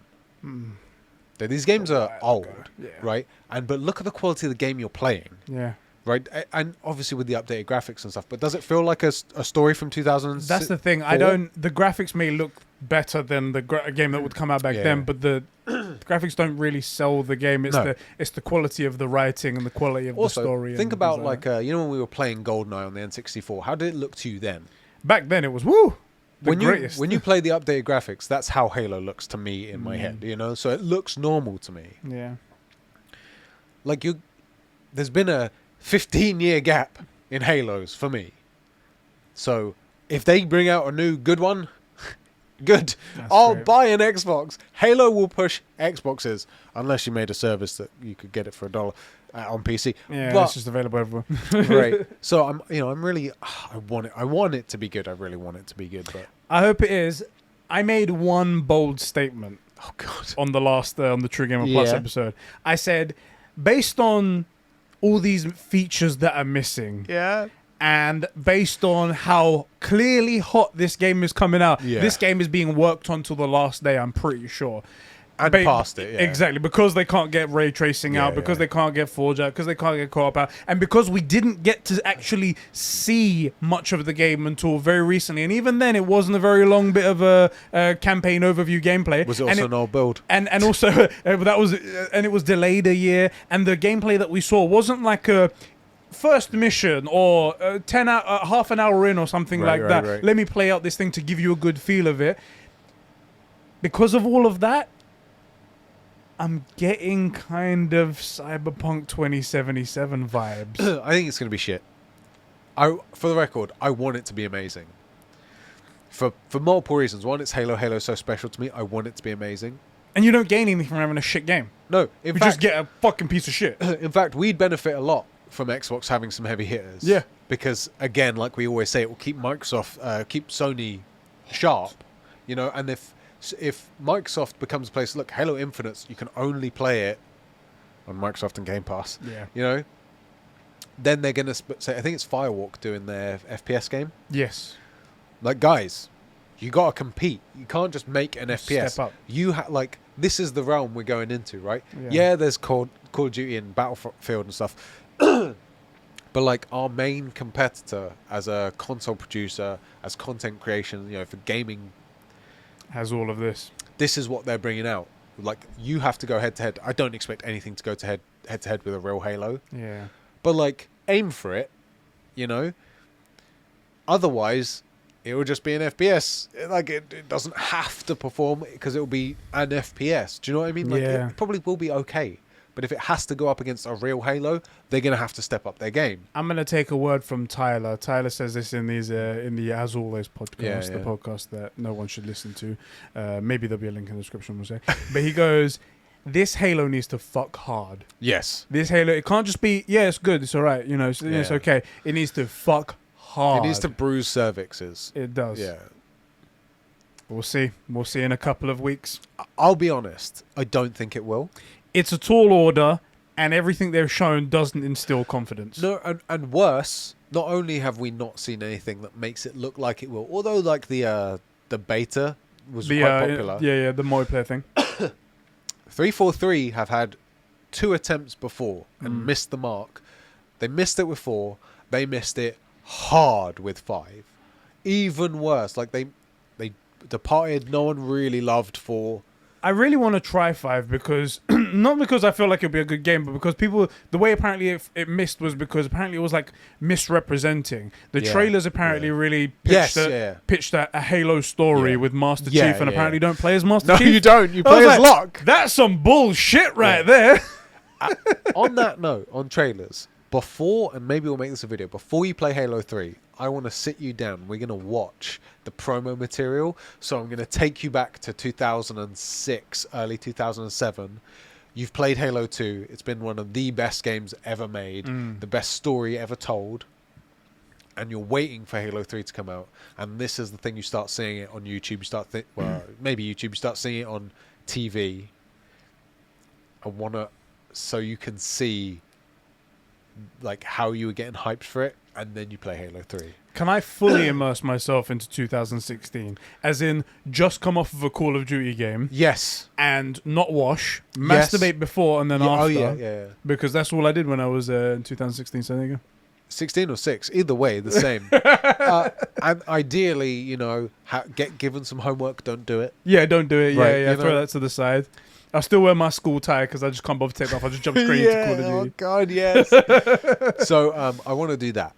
These games are old, right? But look at the quality of the game you're playing. Yeah. right? And obviously with the updated graphics and stuff, but does it feel like a story from 2006? That's the thing. The graphics may look better than the game that would come out back then, but the graphics don't really sell the game. It's the quality of the writing and the quality of the story. Think about like when we were playing GoldenEye on the N64. How did it look to you then? Back then it was when you play the updated graphics, that's how Halo looks to me in my head. So it looks normal to me. Yeah. Like there's been a 15-year gap in Halos for me. So if they bring out a new good one, good. I'll buy an Xbox. Halo will push Xboxes unless you made a service that you could get it for $1 on PC. Yeah, but it's just available everywhere. Right. So I'm really I want it to be good. I really want it to be good, but I hope it is. I made one bold statement. Oh God. On the last on the True Gamer Plus episode. I said, based on all these features that are missing. Yeah. And based on how clearly hot this game is coming out, this game is being worked on till the last day, I'm pretty sure. And past it, yeah. Exactly, because they can't get ray tracing out, because they can't get Forge out, because they can't get co-op out, and because we didn't get to actually see much of the game until very recently, and even then it wasn't a very long bit of a campaign overview gameplay. Was it also an old build? And also, and it was delayed a year, and the gameplay that we saw wasn't like a first mission or half an hour in or something like that. Right. Let me play out this thing to give you a good feel of it. Because of all of that, I'm getting kind of Cyberpunk 2077 vibes. I think it's going to be shit. For the record, I want it to be amazing. For multiple reasons. One, it's Halo. Halo's so special to me. I want it to be amazing. And you don't gain anything from having a shit game. No. You just get a fucking piece of shit. In fact, we'd benefit a lot from Xbox having some heavy hitters. Yeah. Because, again, like we always say, it will keep keep Sony sharp. And if Microsoft becomes a place, look, Halo Infinite, you can only play it on Microsoft and Game Pass. Yeah. Then they're going to say, I think it's Firewalk doing their FPS game. Yes. Like, guys, you got to compete. You can't just make an FPS. Step up. This is the realm we're going into, right? Yeah, there's Call of Duty and Battlefield and stuff. But like our main competitor as a console producer, as content creation, for gaming, has all of this. This is what they're bringing out. Like, you have to go head to head. I don't expect anything to go to head to head with a real Halo. Yeah. But like, aim for it, Otherwise, it will just be an FPS. It doesn't have to perform because it will be an FPS. Do you know what I mean? It probably will be okay. But if it has to go up against a real Halo, they're going to have to step up their game. I'm going to take a word from Tyler. Tyler says this in the As Always podcast, the podcast that no one should listen to. Maybe there'll be a link in the description, we'll say. But he goes, this Halo needs to fuck hard. Yes. This Halo, it can't just be, it's good, it's all right, it's okay. It needs to fuck hard. It needs to bruise cervixes. It does. Yeah. We'll see. We'll see in a couple of weeks. I'll be honest, I don't think it will. It's a tall order, and everything they've shown doesn't instill confidence. No, and worse, not only have we not seen anything that makes it look like it will, although like the beta was quite popular. The multiplayer thing. 343 have had 2 attempts before and missed the mark. They missed it with 4. They missed it hard with 5. Even worse, like they departed. No one really loved 4. I really want to try 5 because not because I feel like it'll be a good game, but because the way apparently it missed was because apparently it was like misrepresenting. The trailers apparently really pitched a Halo story with Master Chief, and apparently don't play as Master Chief. No, you don't. You play as Locke. That's some bullshit right there. On that note, on trailers, before, and maybe we'll make this a video, before you play Halo 3, I want to sit you down. We're going to watch the promo material. So I'm going to take you back to 2006, early 2007. You've played Halo 2. It's been one of the best games ever made, the best story ever told. And you're waiting for Halo 3 to come out. And this is the thing, you start seeing it on YouTube. You start maybe YouTube. You start seeing it on TV. So you can see like how you were getting hyped for it. And then you play Halo 3. can I fully immerse myself into 2016? As in, just come off of a Call of Duty game. Yes. And not wash, masturbate before and then after. Oh, yeah. Because that's all I did when I was in 2016, so there you go. 16 or 6, either way, the same. And ideally, you know, get given some homework, don't do it. Yeah, don't do it. Right, Yeah, throw that to the side. I still wear my school tie because I just can't bother to take it off. I just jump straight into Call of Duty. Oh, God, yes. So I want to do that.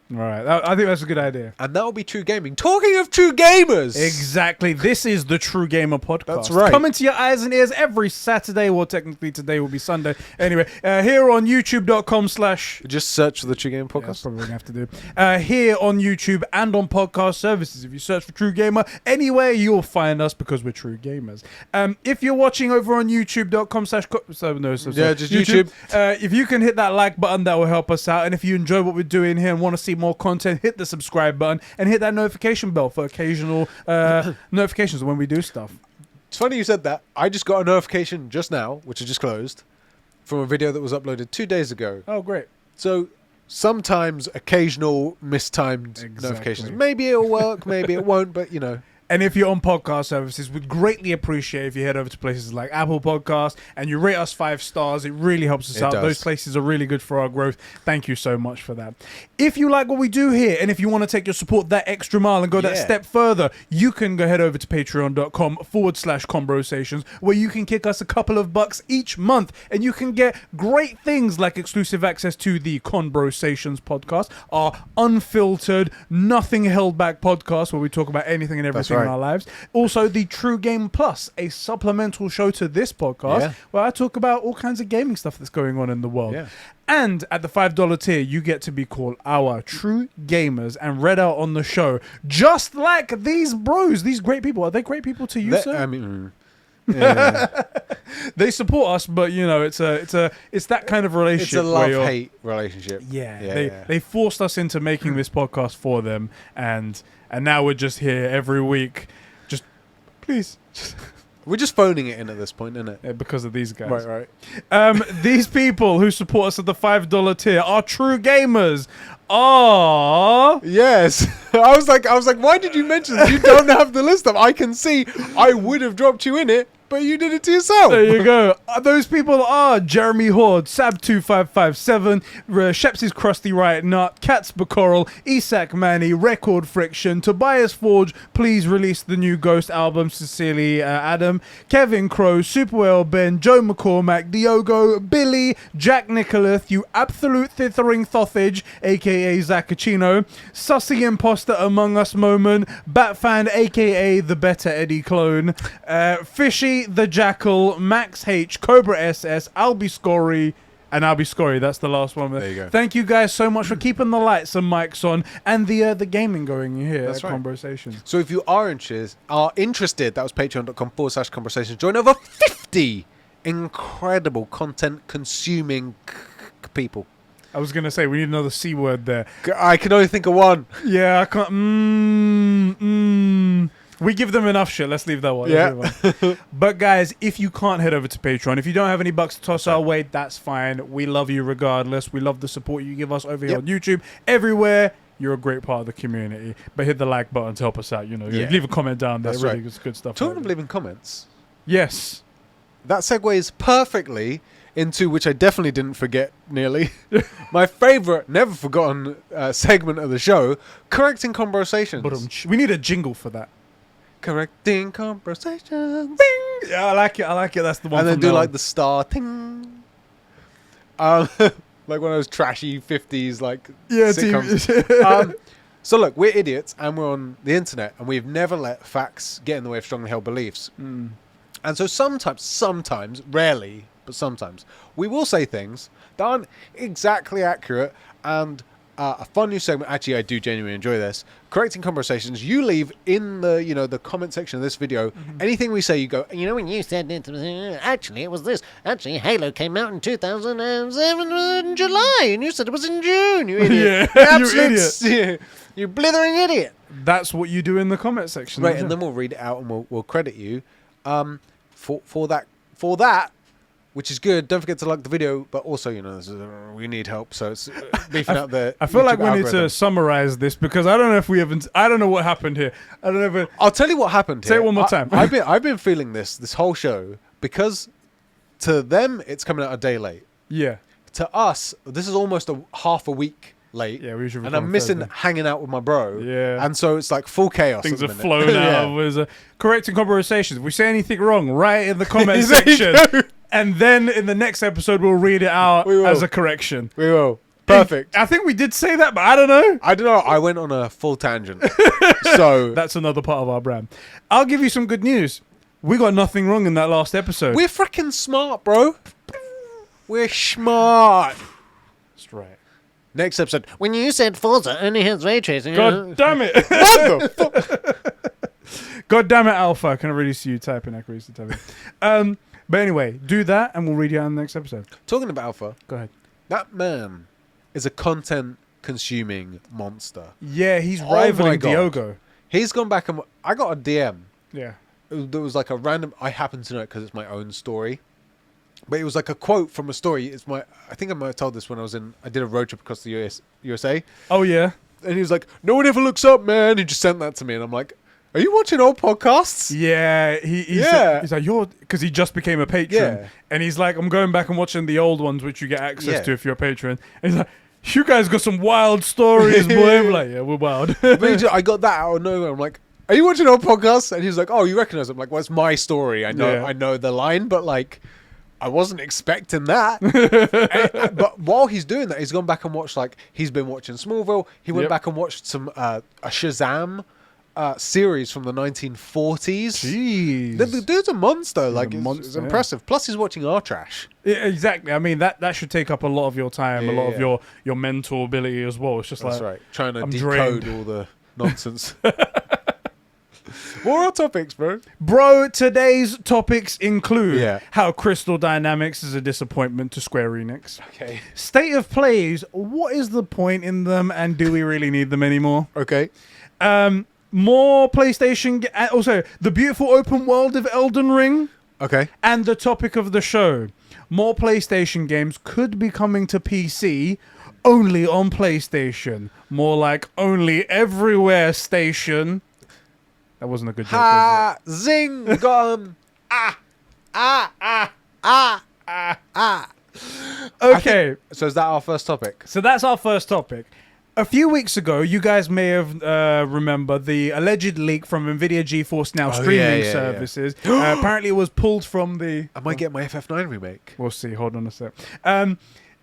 All right, I think that's a good idea. And that will be True Gaming. Talking of True Gamers! Exactly. This is the True Gamer podcast. That's right. Coming to your eyes and ears every Saturday. Well, technically today will be Sunday. Anyway, here on youtube.com/ Just search for the True Gamer podcast. That's probably what I have to do. Here on YouTube and on podcast services. If you search for True Gamer, anywhere you'll find us because we're True Gamers. If you're watching over on youtube.com/ just YouTube. If you can hit that like button, that will help us out. And if you enjoy what we're doing here and want to see more content, hit the subscribe button and hit that notification bell for occasional notifications when we do stuff. It's funny you said that. I just got a notification just now, which I just closed, from a video that was uploaded 2 days ago. Oh, great. So sometimes occasional mistimed notifications. Maybe it'll work, maybe it won't, but you know. And if you're on podcast services, we'd greatly appreciate if you head over to places like Apple Podcasts and you rate us 5 stars. It really helps us out. Those places are really good for our growth. Thank you so much for that. If you like what we do here and if you want to take your support that extra mile and go that step further, you can go head over to patreon.com/Conbrosations, where you can kick us a couple of bucks each month and you can get great things like exclusive access to the Conbrosations podcast, our unfiltered, nothing held back podcast where we talk about anything and everything in our lives. Also, the True Game Plus, a supplemental show to this podcast where I talk about all kinds of gaming stuff that's going on in the world. Yeah. And at the $5 tier, you get to be called our True Gamers and read out on the show, just like these bros, these great people. Are they great people to you, sir? I mean, yeah. They support us, but you know, it's that kind of relationship. It's a love-hate relationship. Yeah, they forced us into making this podcast for them, and now we're just here every week. Just please. We're just phoning it in at this point, isn't it? Yeah, because of these guys. Right. These people who support us at the $5 tier are True Gamers. Oh yes. I was like, why did you mention this? You don't have the list up. I can see. I would have dropped you in it, but you did it to yourself. There you go. Those people are Jeremy Horde, Sab2557, Shepsy's Krusty Riot Nut, Cats Bacoral, Isak Manny, Record Friction, Tobias Forge, Please Release the New Ghost album, Sincerely Adam, Kevin Crow, Superwell Ben, Joe McCormack, Diogo, Billy, Jack Nicholas, You Absolute Thithering Thothage, aka Zacchino, Sussy Imposter Among Us Moment, Batfan, aka The Better Eddie Clone, Fishy the Jackal, Max H, Cobra SS, Albiscory, and Albiscory. That's the last one. There you go. Thank you guys so much for keeping the lights and mics on and the gaming going here. That's at right. Conbrosations. So if you are interested, that was patreon.com/Conbrosations. Join over 50 incredible content consuming people. I was gonna say we need another C word there. I can only think of one. Yeah, I can't. We give them enough shit. Let's leave that one. Yeah. But guys, if you can't head over to Patreon, if you don't have any bucks to toss our way, that's fine. We love you regardless. We love the support you give us over here on YouTube. Everywhere, you're a great part of the community. But hit the like button to help us out. You know, leave a comment down there. That's really good stuff. Talking of leaving comments. Yes. That segues perfectly into, which I definitely didn't forget nearly, my favourite, never forgotten segment of the show, Correcting Conbrosations. We need a jingle for that. Correcting Conbrosations. Bing! Yeah, I like it. That's the one. And then do like the star ting. Like one of those trashy 50s like sitcoms. So look, we're idiots and we're on the internet and we've never let facts get in the way of strongly held beliefs. And so sometimes, rarely, but sometimes, we will say things that aren't exactly accurate. And a fun new segment, actually I do genuinely enjoy this, Correcting Conbrosations, you leave in the, the comment section of this video, anything we say, you go, when you said it, actually it was this, actually Halo came out in 2007 in July, and you said it was in June, you idiot. Yeah, you idiot. You blithering idiot. That's what you do in the comment section. Right, and then we'll read it out and we'll credit you. For that, which is good. Don't forget to like the video, but also, we need help, so it's beefing out the I feel like YouTube we need algorithm. to summarize this because I don't know if we haven't. I don't know what happened here. I don't know if I'll tell you what happened here. Say it one more time. I've been feeling this whole show because to them it's coming out a day late. Yeah. To us, this is almost half a week late. Yeah, we usually and record I'm missing Thursday. hanging out with my bro. Yeah. And so it's like full chaos. Things at are the flown minute. out. There's a correcting conversations. If we say anything wrong, write in the comment There you section. go. And then in the next episode, we'll read it out We will. as a correction. We will. Perfect. I think we did say that, but I don't know. I don't know. I went on a full tangent. So That's another part of our brand. I'll give you some good news. We got nothing wrong in that last episode. we're freaking smart, bro. We're smart. That's right. Next episode. When you said Forza only has ray tracing. God damn it. What the fuck? God damn it, Alpha. I can already see you typing. I can already see you typing. But anyway, do that and we'll read you out in the next episode. Talking about Alpha, Go ahead. that man is a content consuming monster. Yeah, he's Oh rivaling my God. Diogo. He's gone back and I got a DM. Yeah. There was like a random. I happen to know it because it's my own story, but it was like a quote from a story. I think I might have told this when I did a road trip across the USA, Oh, yeah. and he was like, "No one ever looks up, man." He just sent that to me, and I'm like, "Are you watching old podcasts?" Yeah, he's Yeah. he's like, because he just became a patron. Yeah. And he's like, I'm going back and watching the old ones, which you get access Yeah. to if you're a patron. And he's like, you guys got some wild stories, boy. I'm like, yeah, we're wild. But I got that out of nowhere. I'm like, "Are you watching old podcasts?" And he's like, "Oh, you recognize it?" I'm like, "Well, it's my story. I know, Yeah. I know the line, but like, I wasn't expecting that." But while he's doing that, he's gone back and watched he's been watching Smallville. He went Yep. back and watched some a Shazam series from the 1940s. Jeez. The dude's a monster. Like, a it's monster, yeah. impressive. Plus, he's watching our trash. Yeah, exactly. I mean, that should take up a lot of your time, a lot of Yeah. your mental ability as well. It's just That's like, right. Trying to I'm decode drained. all the nonsense. What are our topics, bro? bro, today's topics include Yeah. how Crystal Dynamics is a disappointment to Square Enix. Okay. State of plays, what is the point in them and do we really need them anymore? Okay. More PlayStation, also the beautiful open world of Elden Ring, Okay. and the topic of the show. More PlayStation games could be coming to PC only on PlayStation. More like only everywhere station. That wasn't a good joke, was Ha! Zing! Got him! it? Okay, So is that our first topic? so that's our first topic. A few weeks ago, you guys may have remember the alleged leak from Nvidia Geforce Now streaming yeah. services. Apparently, it was pulled from the. I might get my FF9 remake. We'll see. Hold on a sec.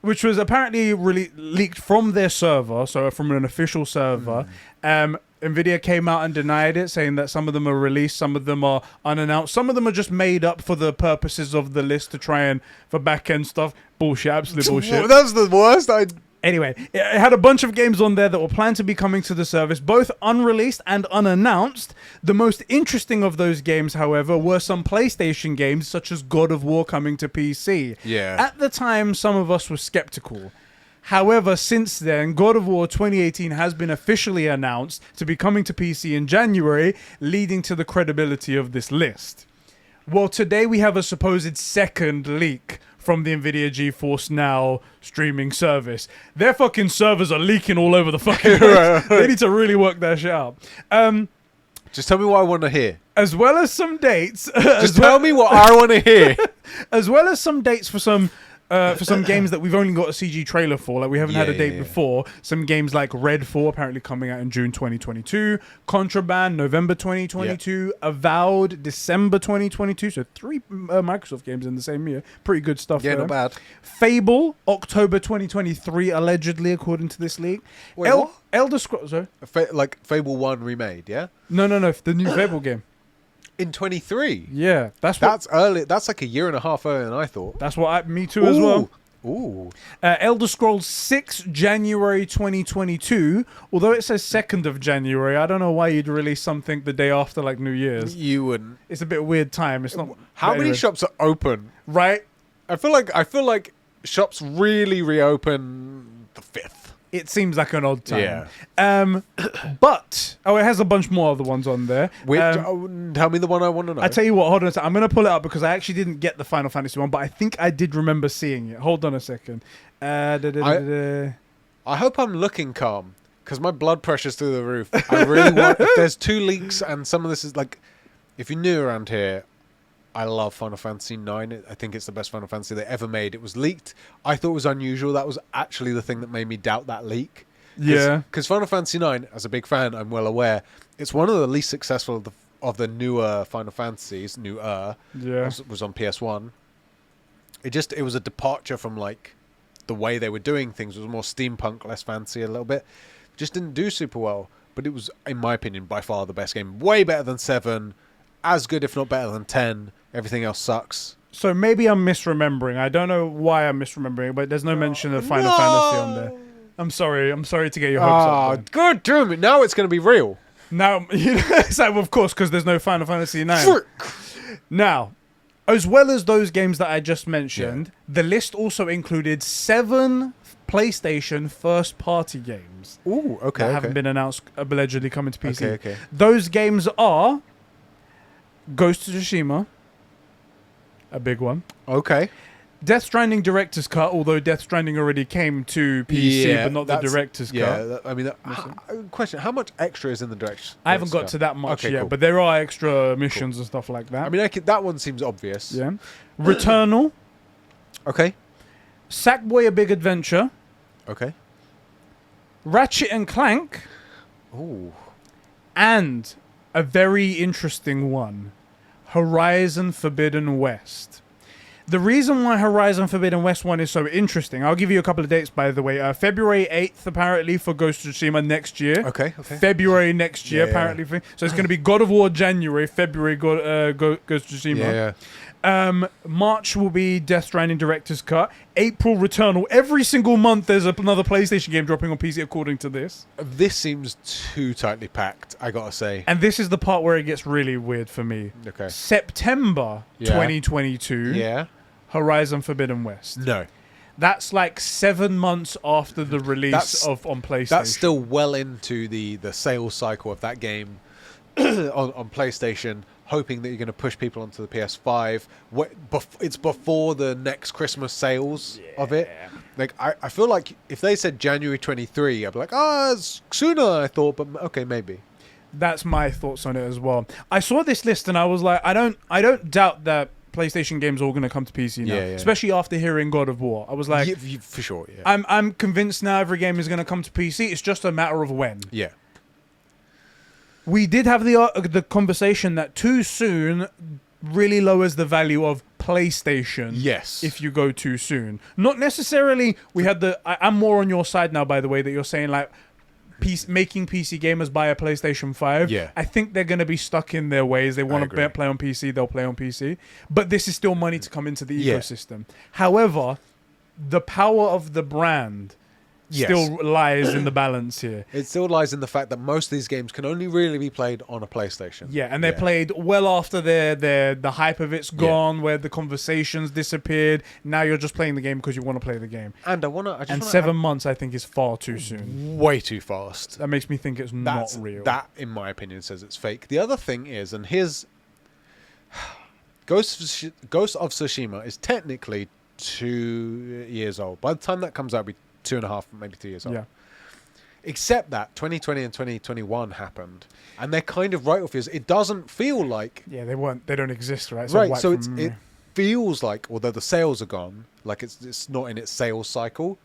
Which was apparently really leaked from their server, so from an official server. Nvidia came out and denied it, saying that some of them are released, some of them are unannounced, some of them are just made up for the purposes of the list to try and for back end stuff. Bullshit, absolute bullshit. That was the worst. Anyway, it had a bunch of games on there that were planned to be coming to the service, both unreleased and unannounced. The most interesting of those games, however, were some PlayStation games, such as God of War coming to PC. Yeah. At the time, some of us were skeptical. However, since then, God of War 2018 has been officially announced to be coming to PC in January, leading to the credibility of this list. Well, today we have a supposed second leak from the Nvidia Geforce Now streaming service. Their fucking servers are leaking all over the fucking place. They need to really work that shit out. Just tell me what I want to hear. As well as some dates. Just tell me what I want to hear. As well as some dates for some games that we've only got a CG trailer for, like we haven't had a date before. Some games like Redfall apparently coming out in June 2022, Contraband November 2022, Avowed December 2022. So 3 Microsoft games in the same year. Pretty good stuff. Yeah, there. not bad. Fable October 2023 allegedly, according to this leak. Wait, what? Elder Scrolls. Sorry? Like Fable 1 remade, yeah? No, the new Fable game. In 23. Yeah, that's early. That's like a year and a half earlier than I thought. me too as well. Ooh. Elder Scrolls 6 January 2022. Although it says 2nd of January, I don't know why you'd release something the day after like New Year's. You wouldn't. It's a bit weird time. It's not. How but many anyway. shops are open? Right. I feel like shops really reopen the 5th. it seems like an odd time. Yeah. But it has a bunch more other ones on there. Tell me the one I want to know. I tell you what, hold on a second. I'm going to pull it up because I actually didn't get the Final Fantasy one, but I think I did remember seeing it. Hold on a second. I hope I'm looking calm because my blood pressure's through the roof. I really want. If there's 2 leaks and some of this is like, if you're new around here, I love Final Fantasy 9. I think it's the best Final Fantasy they ever made. It was leaked. I thought it was unusual. That was actually the thing that made me doubt that leak. Yeah. Because Final Fantasy 9, as a big fan, I'm well aware, it's one of the least successful of the newer Final Fantasies. Newer. Yeah. Was on PS1. It was a departure from like the way they were doing things. It was more steampunk, less fancy a little bit. Just didn't do super well. But it was, in my opinion, by far the best game. Way better than 7. As good, if not better than 10. Everything else sucks. So maybe I'm misremembering. I don't know why I'm misremembering, but there's no mention of Final Fantasy on there. I'm sorry to get your hopes up. God damn it. Now it's going to be real. Now, it's like, well, of course, because there's no Final Fantasy 9. Now, as well as those games that I just mentioned, the list also included 7 PlayStation first-party games. Ooh, okay. That haven't been announced, allegedly coming to PC. Okay. Those games are Ghost of Tsushima, a big one. Okay. Death Stranding Director's Cut, although Death Stranding already came to PC, but not the Director's Cut. Yeah, I mean, question, how much extra is in the Director's I haven't got to that much yet, cool. but there are extra missions and stuff like that. I mean, that one seems obvious. Yeah. Returnal. Okay. Sackboy: A Big Adventure. Okay. Ratchet and Clank. Ooh. And a very interesting one, Horizon Forbidden West. The reason why Horizon Forbidden West one is so interesting, I'll give you a couple of dates, by the way. February 8th, apparently, for Ghost of Tsushima next year. Okay. February next year, apparently. So it's going to be God of War January, February Ghost of Tsushima. March will be Death Stranding Director's Cut. April, Returnal. Every single month there's another PlayStation game dropping on PC according to this. This seems too tightly packed, I gotta say. And this is the part where it gets really weird for me. Okay. September 2022. Yeah. Horizon Forbidden West. No. That's like 7 months after the release on PlayStation. That's still well into the sales cycle of that game on PlayStation, hoping that you're going to push people onto the PS5. It's before the next Christmas sales of it. Like I feel like if they said January 23, I'd be like, it's sooner I thought, but okay, maybe. That's my thoughts on it as well. I saw this list and I was like, I don't doubt that PlayStation games are all going to come to PC now, especially after hearing God of War. I was like, for sure. Yeah. I'm convinced now every game is going to come to PC. It's just a matter of when. Yeah. We did have the conversation that too soon really lowers the value of PlayStation. Yes. If you go too soon. Not necessarily. We had I'm more on your side now, by the way, that you're saying like making PC gamers buy a PlayStation 5. Yeah. I think they're going to be stuck in their ways. They want to play on PC, they'll play on PC. But this is still money to come into the ecosystem. However, the power of the brand still lies in the balance here. It still lies in the fact that most of these games can only really be played on a PlayStation. Yeah, and they're played well after the hype of it's gone, where the conversations disappeared. Now you're just playing the game because you want to play the game. And 7 months, I think, is far too soon. Way too fast. That makes me think it's not real. That, in my opinion, says it's fake. The other thing is, and here's Ghost of Tsushima is technically 2 years old. By the time that comes out, it'll be 2.5, maybe 3 years old. Yeah. Except that 2020 and 2021 happened, and they're kind of right off years. It doesn't feel like they don't exist, right? Right. So it feels like, although the sales are gone, like it's not in its sales cycle.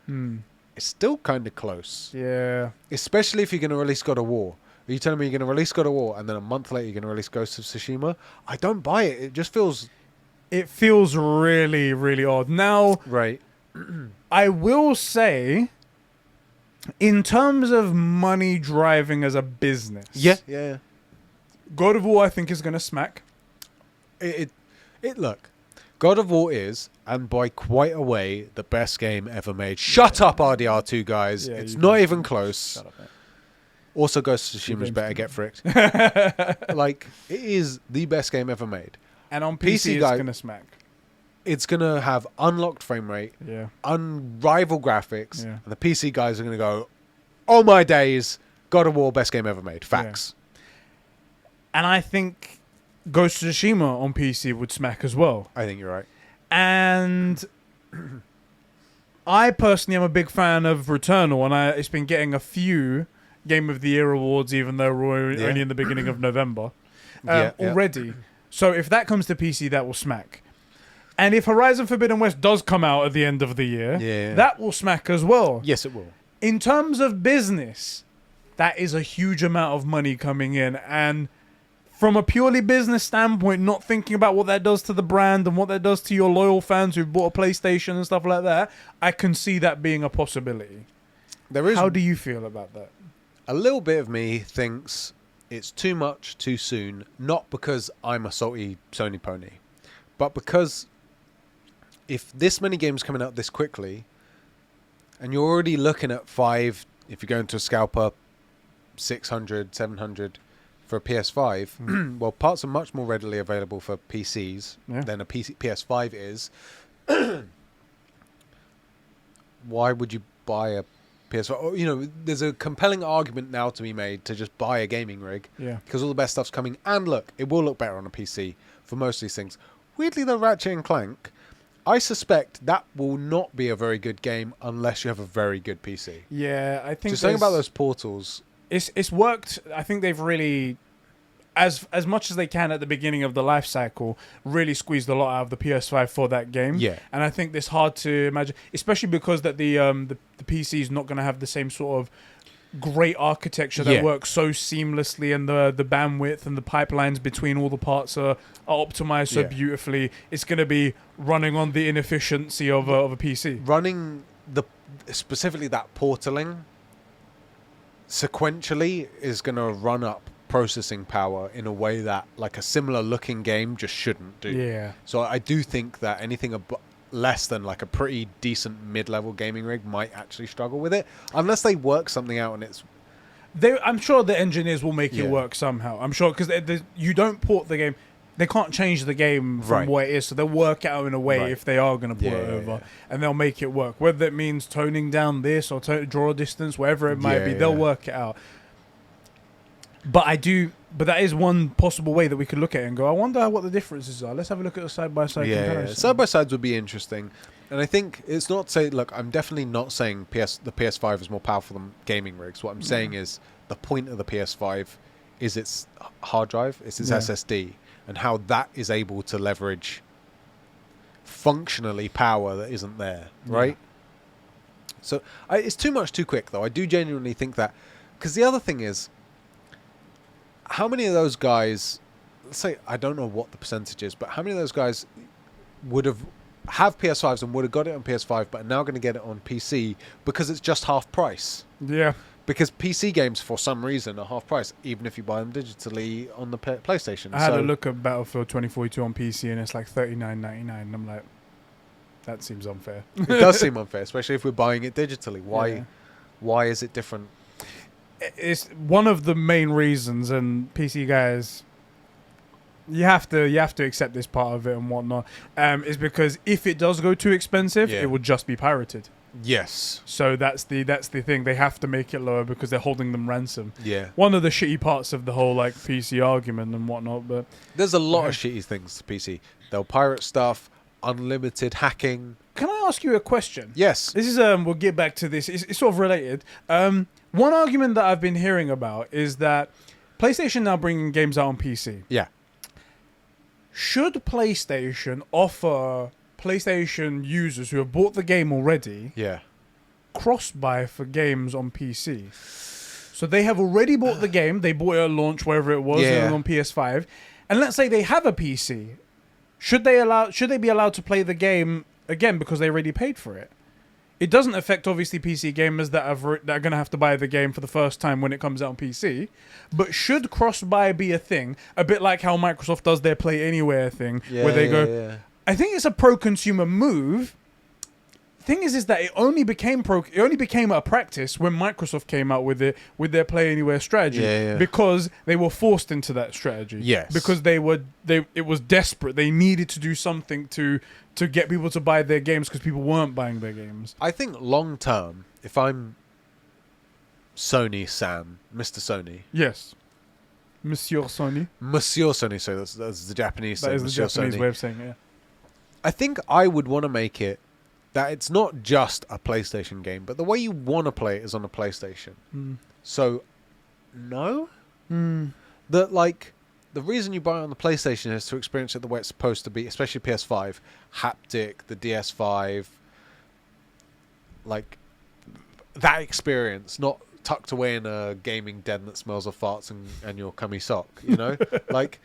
It's still kind of close. Yeah. Especially if you're going to release God of War. Are you telling me you're going to release God of War and then a month later you're going to release Ghost of Tsushima? I don't buy it. It just feels. It feels really, really odd. Now, right. I will say, in terms of money driving as a business, yeah. God of War, I think, is going to smack. Look, God of War is, and by quite a way, the best game ever made. Shut up, RDR2 guys. It's not even close. Shut up, mate. Also, Ghost of Tsushima is better. Get fricked. Like, it is the best game ever made. And on PC it's going to smack. It's going to have unlocked frame rate, unrivaled graphics, and the PC guys are going to go, all my days, God of War, best game ever made. Facts. Yeah. And I think Ghost of Tsushima on PC would smack as well. I think you're right. And I personally am a big fan of Returnal, and it's been getting a few Game of the Year awards, even though we're only in the beginning of November already. So if that comes to PC, that will smack. And if Horizon Forbidden West does come out at the end of the year, that will smack as well. Yes, it will. In terms of business, that is a huge amount of money coming in. And from a purely business standpoint, not thinking about what that does to the brand and what that does to your loyal fans who've bought a PlayStation and stuff like that, I can see that being a possibility. How do you feel about that? A little bit of me thinks it's too much too soon, not because I'm a salty Sony pony, but because if this many games coming out this quickly, and you're already looking at 5, if you go into a scalper, 600, 700 for a PS5, well, parts are much more readily available for PCs than a PS5 is. Why would you buy a PS5? You know, there's a compelling argument now to be made to just buy a gaming rig. Yeah. Because all the best stuff's coming. And look, it will look better on a PC for most of these things. Weirdly, though, Ratchet and Clank, I suspect that will not be a very good game unless you have a very good PC. Yeah, I think just saying about those portals. It's worked. I think they've really, as much as they can at the beginning of the life cycle, really squeezed a lot out of the PS5 for that game. Yeah. And I think it's hard to imagine, especially because that the PC is not going to have the same sort of great architecture that works so seamlessly, and the bandwidth and the pipelines between all the parts are optimized so beautifully. It's going to be running on the inefficiency of a PC. Running specifically that portaling sequentially is going to run up processing power in a way that like a similar looking game just shouldn't do. Yeah. So I do think that anything less than like a pretty decent mid-level gaming rig might actually struggle with it unless they work something out and it's... I'm sure the engineers will make it work somehow. I'm sure, because you don't port the game. They can't change the game from what it is, so they'll work it out in a way if they are going to port it over, and they'll make it work. Whether it means toning down this or draw distance, whatever it might be, they'll work it out. But that is one possible way that we could look at it and go, I wonder what the differences are. Let's have a look at the side-by-side comparison. Yeah. Side-by-sides would be interesting. And I think it's not to say, look, I'm definitely not saying the PS5 is more powerful than gaming rigs. What I'm saying is the point of the PS5 is its hard drive, it's its SSD, and how that is able to leverage functionally power that isn't there, right? So it's too much too quick, though. I do genuinely think that. Because the other thing is, how many of those guys, let's say, I don't know what the percentage is, but how many of those guys would have PS5s and would have got it on PS5 but are now going to get it on PC because it's just half price? Yeah. Because PC games, for some reason, are half price, even if you buy them digitally on the PlayStation. I had a look at Battlefield 2042 on PC, and it's like $39.99, and I'm like, that seems unfair. It does seem unfair, especially if we're buying it digitally. Why is it different? It's one of the main reasons, and PC guys, you have to accept this part of it and whatnot, is because if it does go too expensive, it will just be pirated. Yes. So that's the thing. They have to make it lower because they're holding them ransom. Yeah. One of the shitty parts of the whole like PC argument and whatnot, but there's a lot of shitty things to PC. They'll pirate stuff, unlimited hacking. Can I ask you a question? Yes. This is we'll get back to this. It's sort of related. One argument that I've been hearing about is that PlayStation now bringing games out on PC. Yeah. Should PlayStation offer PlayStation users who have bought the game already cross-buy for games on PC? So they have already bought the game, they bought it at launch, wherever it was, on PS5, and let's say they have a PC. Should they be allowed to play the game again because they already paid for it? It doesn't affect, obviously, PC gamers that are going to have to buy the game for the first time when it comes out on PC. But should cross-buy be a thing? A bit like how Microsoft does their Play Anywhere thing, where they go... Yeah. I think it's a pro-consumer move. Thing is that it only became a practice when Microsoft came out with their Play Anywhere strategy, because they were forced into that strategy. Yes. Because it was desperate. They needed to do something to get people to buy their games because people weren't buying their games. I think long term, if I'm Sony-san, Mr. Sony. Yes. Monsieur Sony. Monsieur Sony, so that's the Japanese That saying, is the Monsieur Japanese Sony. way of saying it, yeah. I think I would want to make it that it's not just a PlayStation game, but the way you want to play it is on a PlayStation. So, no? That, like, the reason you buy it on the PlayStation is to experience it the way it's supposed to be, especially PS5. Haptic, the DS5. Like, that experience, not tucked away in a gaming den that smells of farts and your cummy sock, you know? Like...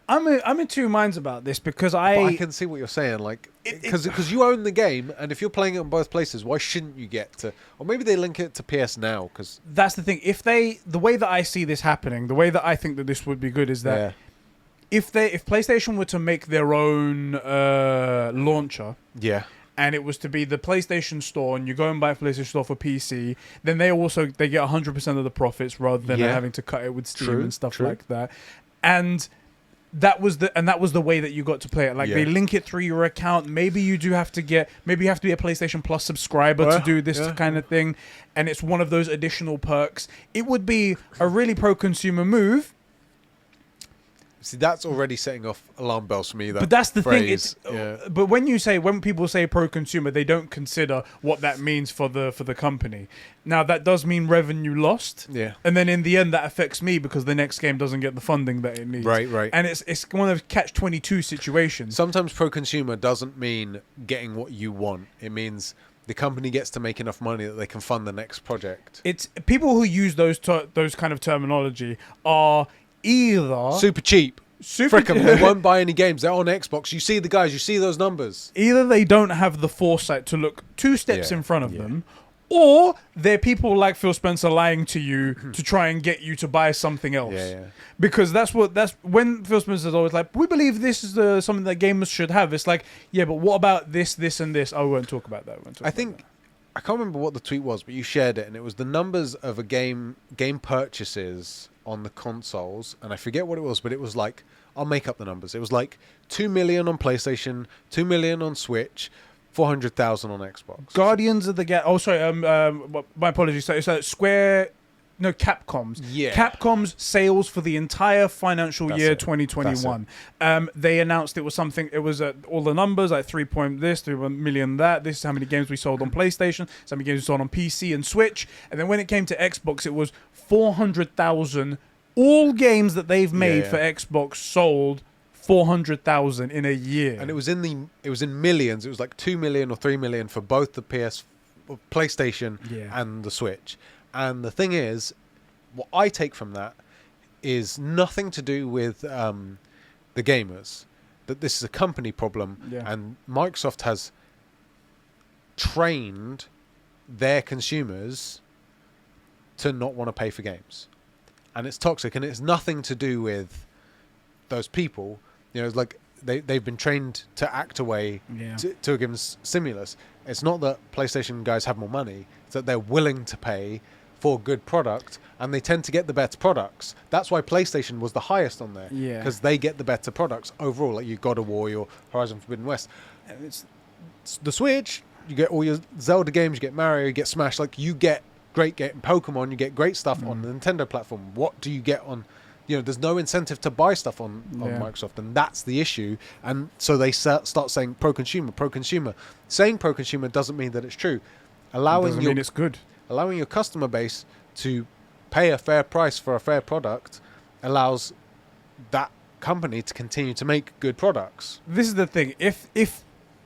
I'm in two minds about this because But I can see what you're saying, like, because you own the game, and if you're playing it on both places, why shouldn't you get to? Or maybe they link it to PS Now, because that's the thing. The way that I see this happening, the way that I think that this would be good is that if PlayStation were to make their own launcher, and it was to be the PlayStation Store, and you go and buy a PlayStation Store for PC, then they get 100% of the profits rather than having to cut it with Steam and stuff like that, and. That was the way that you got to play it. Like they link it through your account. Maybe you have to be a PlayStation Plus subscriber to do this kind of thing, and it's one of those additional perks. It would be a really pro-consumer move. See, that's already setting off alarm bells for me. But that's the phrase. thing. But when people say pro-consumer, they don't consider what that means for the company. Now that does mean revenue lost. Yeah. And then in the end, that affects me because the next game doesn't get the funding that it needs. Right. And it's one of catch-22 situations. Sometimes pro-consumer doesn't mean getting what you want. It means the company gets to make enough money that they can fund the next project. It's people who use those kind of terminology are either super cheap. Frick 'em, they won't buy any games. They're on Xbox. You see the guys. You see those numbers. Either they don't have the foresight to look 2 steps in front of them, or they're people like Phil Spencer lying to you to try and get you to buy something else. Because that's when Phil Spencer's always like, we believe this is something that gamers should have. It's like, yeah, but what about this, and this? I won't talk about that. I can't remember what the tweet was, but you shared it, and it was the numbers of a game purchases on the consoles, and I forget what it was, but it was like, I'll make up the numbers. It was like 2 million on PlayStation, 2 million on Switch, 400,000 on Xbox. Guardians of the my apologies. So it's Capcom's. Yeah. Capcom's sales for the entire financial year 2021. They announced it was something. It was all the numbers like 3 million that. This is how many games we sold on PlayStation. This is how many games we sold on PC and Switch. And then when it came to Xbox, it was 400,000. All games that they've made for Xbox sold 400,000 in a year. And it was in millions. It was like 2 million or 3 million for both the PlayStation and the Switch. And the thing is, what I take from that is nothing to do with the gamers. That this is a company problem, and Microsoft has trained their consumers to not want to pay for games. And it's toxic, and it's nothing to do with those people. You know, it's like they've been trained to act away to a given stimulus. It's not that PlayStation guys have more money. It's that they're willing to pay for good product, and they tend to get the better products. That's why PlayStation was the highest on there, because they get the better products overall. Like you God of War, your Horizon Forbidden West. And it's the Switch. You get all your Zelda games. You get Mario. You get Smash. Like you get great game Pokemon. You get great stuff on the Nintendo platform. What do you get on? You know, there's no incentive to buy stuff on Microsoft, and that's the issue. And so they start saying pro-consumer. Saying pro-consumer doesn't mean that it's true. Doesn't mean it's good. Allowing your customer base to pay a fair price for a fair product allows that company to continue to make good products. This is the thing. If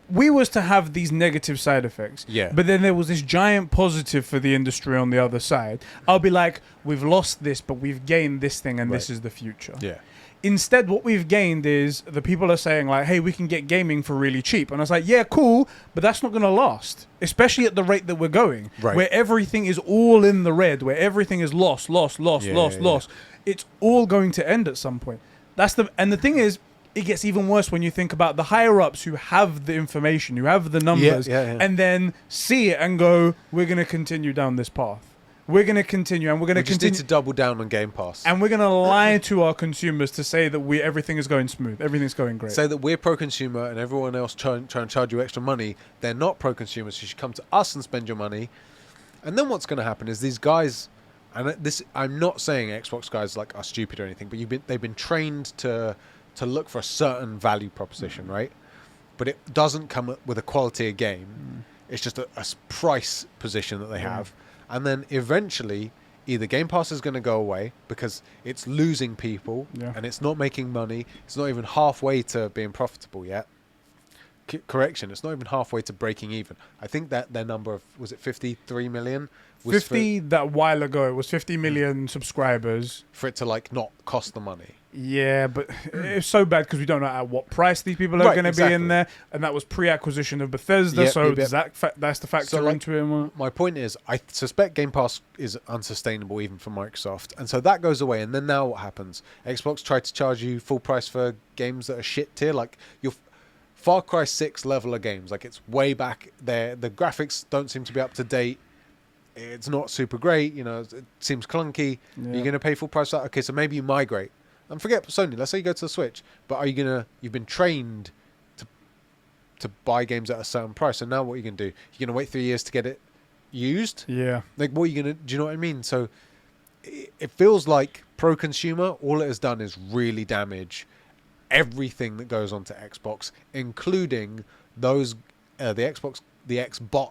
we was to have these negative side effects, but then there was this giant positive for the industry on the other side, I'll be like, we've lost this, but we've gained this thing, and this is the future. Instead, what we've gained is the people are saying like, hey, we can get gaming for really cheap. And I was like, yeah, cool, but that's not going to last, especially at the rate that we're going, where everything is all in the red, where everything is lost. It's all going to end at some point. And the thing is, it gets even worse when you think about the higher-ups who have the information, who have the numbers, and then see it and go, we're going to continue down this path. We're going to continue, and we're going to continue. We just need to double down on Game Pass. And we're going to lie to our consumers to say that everything is going smooth, everything's going great. Say that we're pro-consumer and everyone else try and charge you extra money. They're not pro-consumer, so you should come to us and spend your money. And then what's going to happen is these guys, and this, I'm not saying Xbox guys like are stupid or anything, but they've been trained to look for a certain value proposition, right? But it doesn't come with a quality of game. It's just a price position that they have. And then eventually, either Game Pass is going to go away because it's losing people and it's not making money. It's not even halfway to being profitable yet. Correction, it's not even halfway to breaking even. I think that their number of, was it 53 million? Was 50 that while ago, it was 50 million subscribers. For it to like not cost the money. Yeah, but it's so bad because we don't know at what price these people are going to be in there. And that was pre-acquisition of Bethesda, that's the factor into it. My point is, I suspect Game Pass is unsustainable even for Microsoft. And so that goes away. And then now what happens? Xbox tried to charge you full price for games that are shit tier. Like your Far Cry 6 level of games. Like it's way back there. The graphics don't seem to be up to date. It's not super great. You know, it seems clunky. You're going to pay full price for that? Okay, so maybe you migrate. And forget Sony. Let's say you go to the Switch, but you've been trained to buy games at a certain price. So now what are you going to do? You're going to wait 3 years to get it used? Yeah. Like what are you going to, do you know what I mean? So it feels like pro consumer, all it has done is really damage everything that goes onto Xbox, including those, the Xbots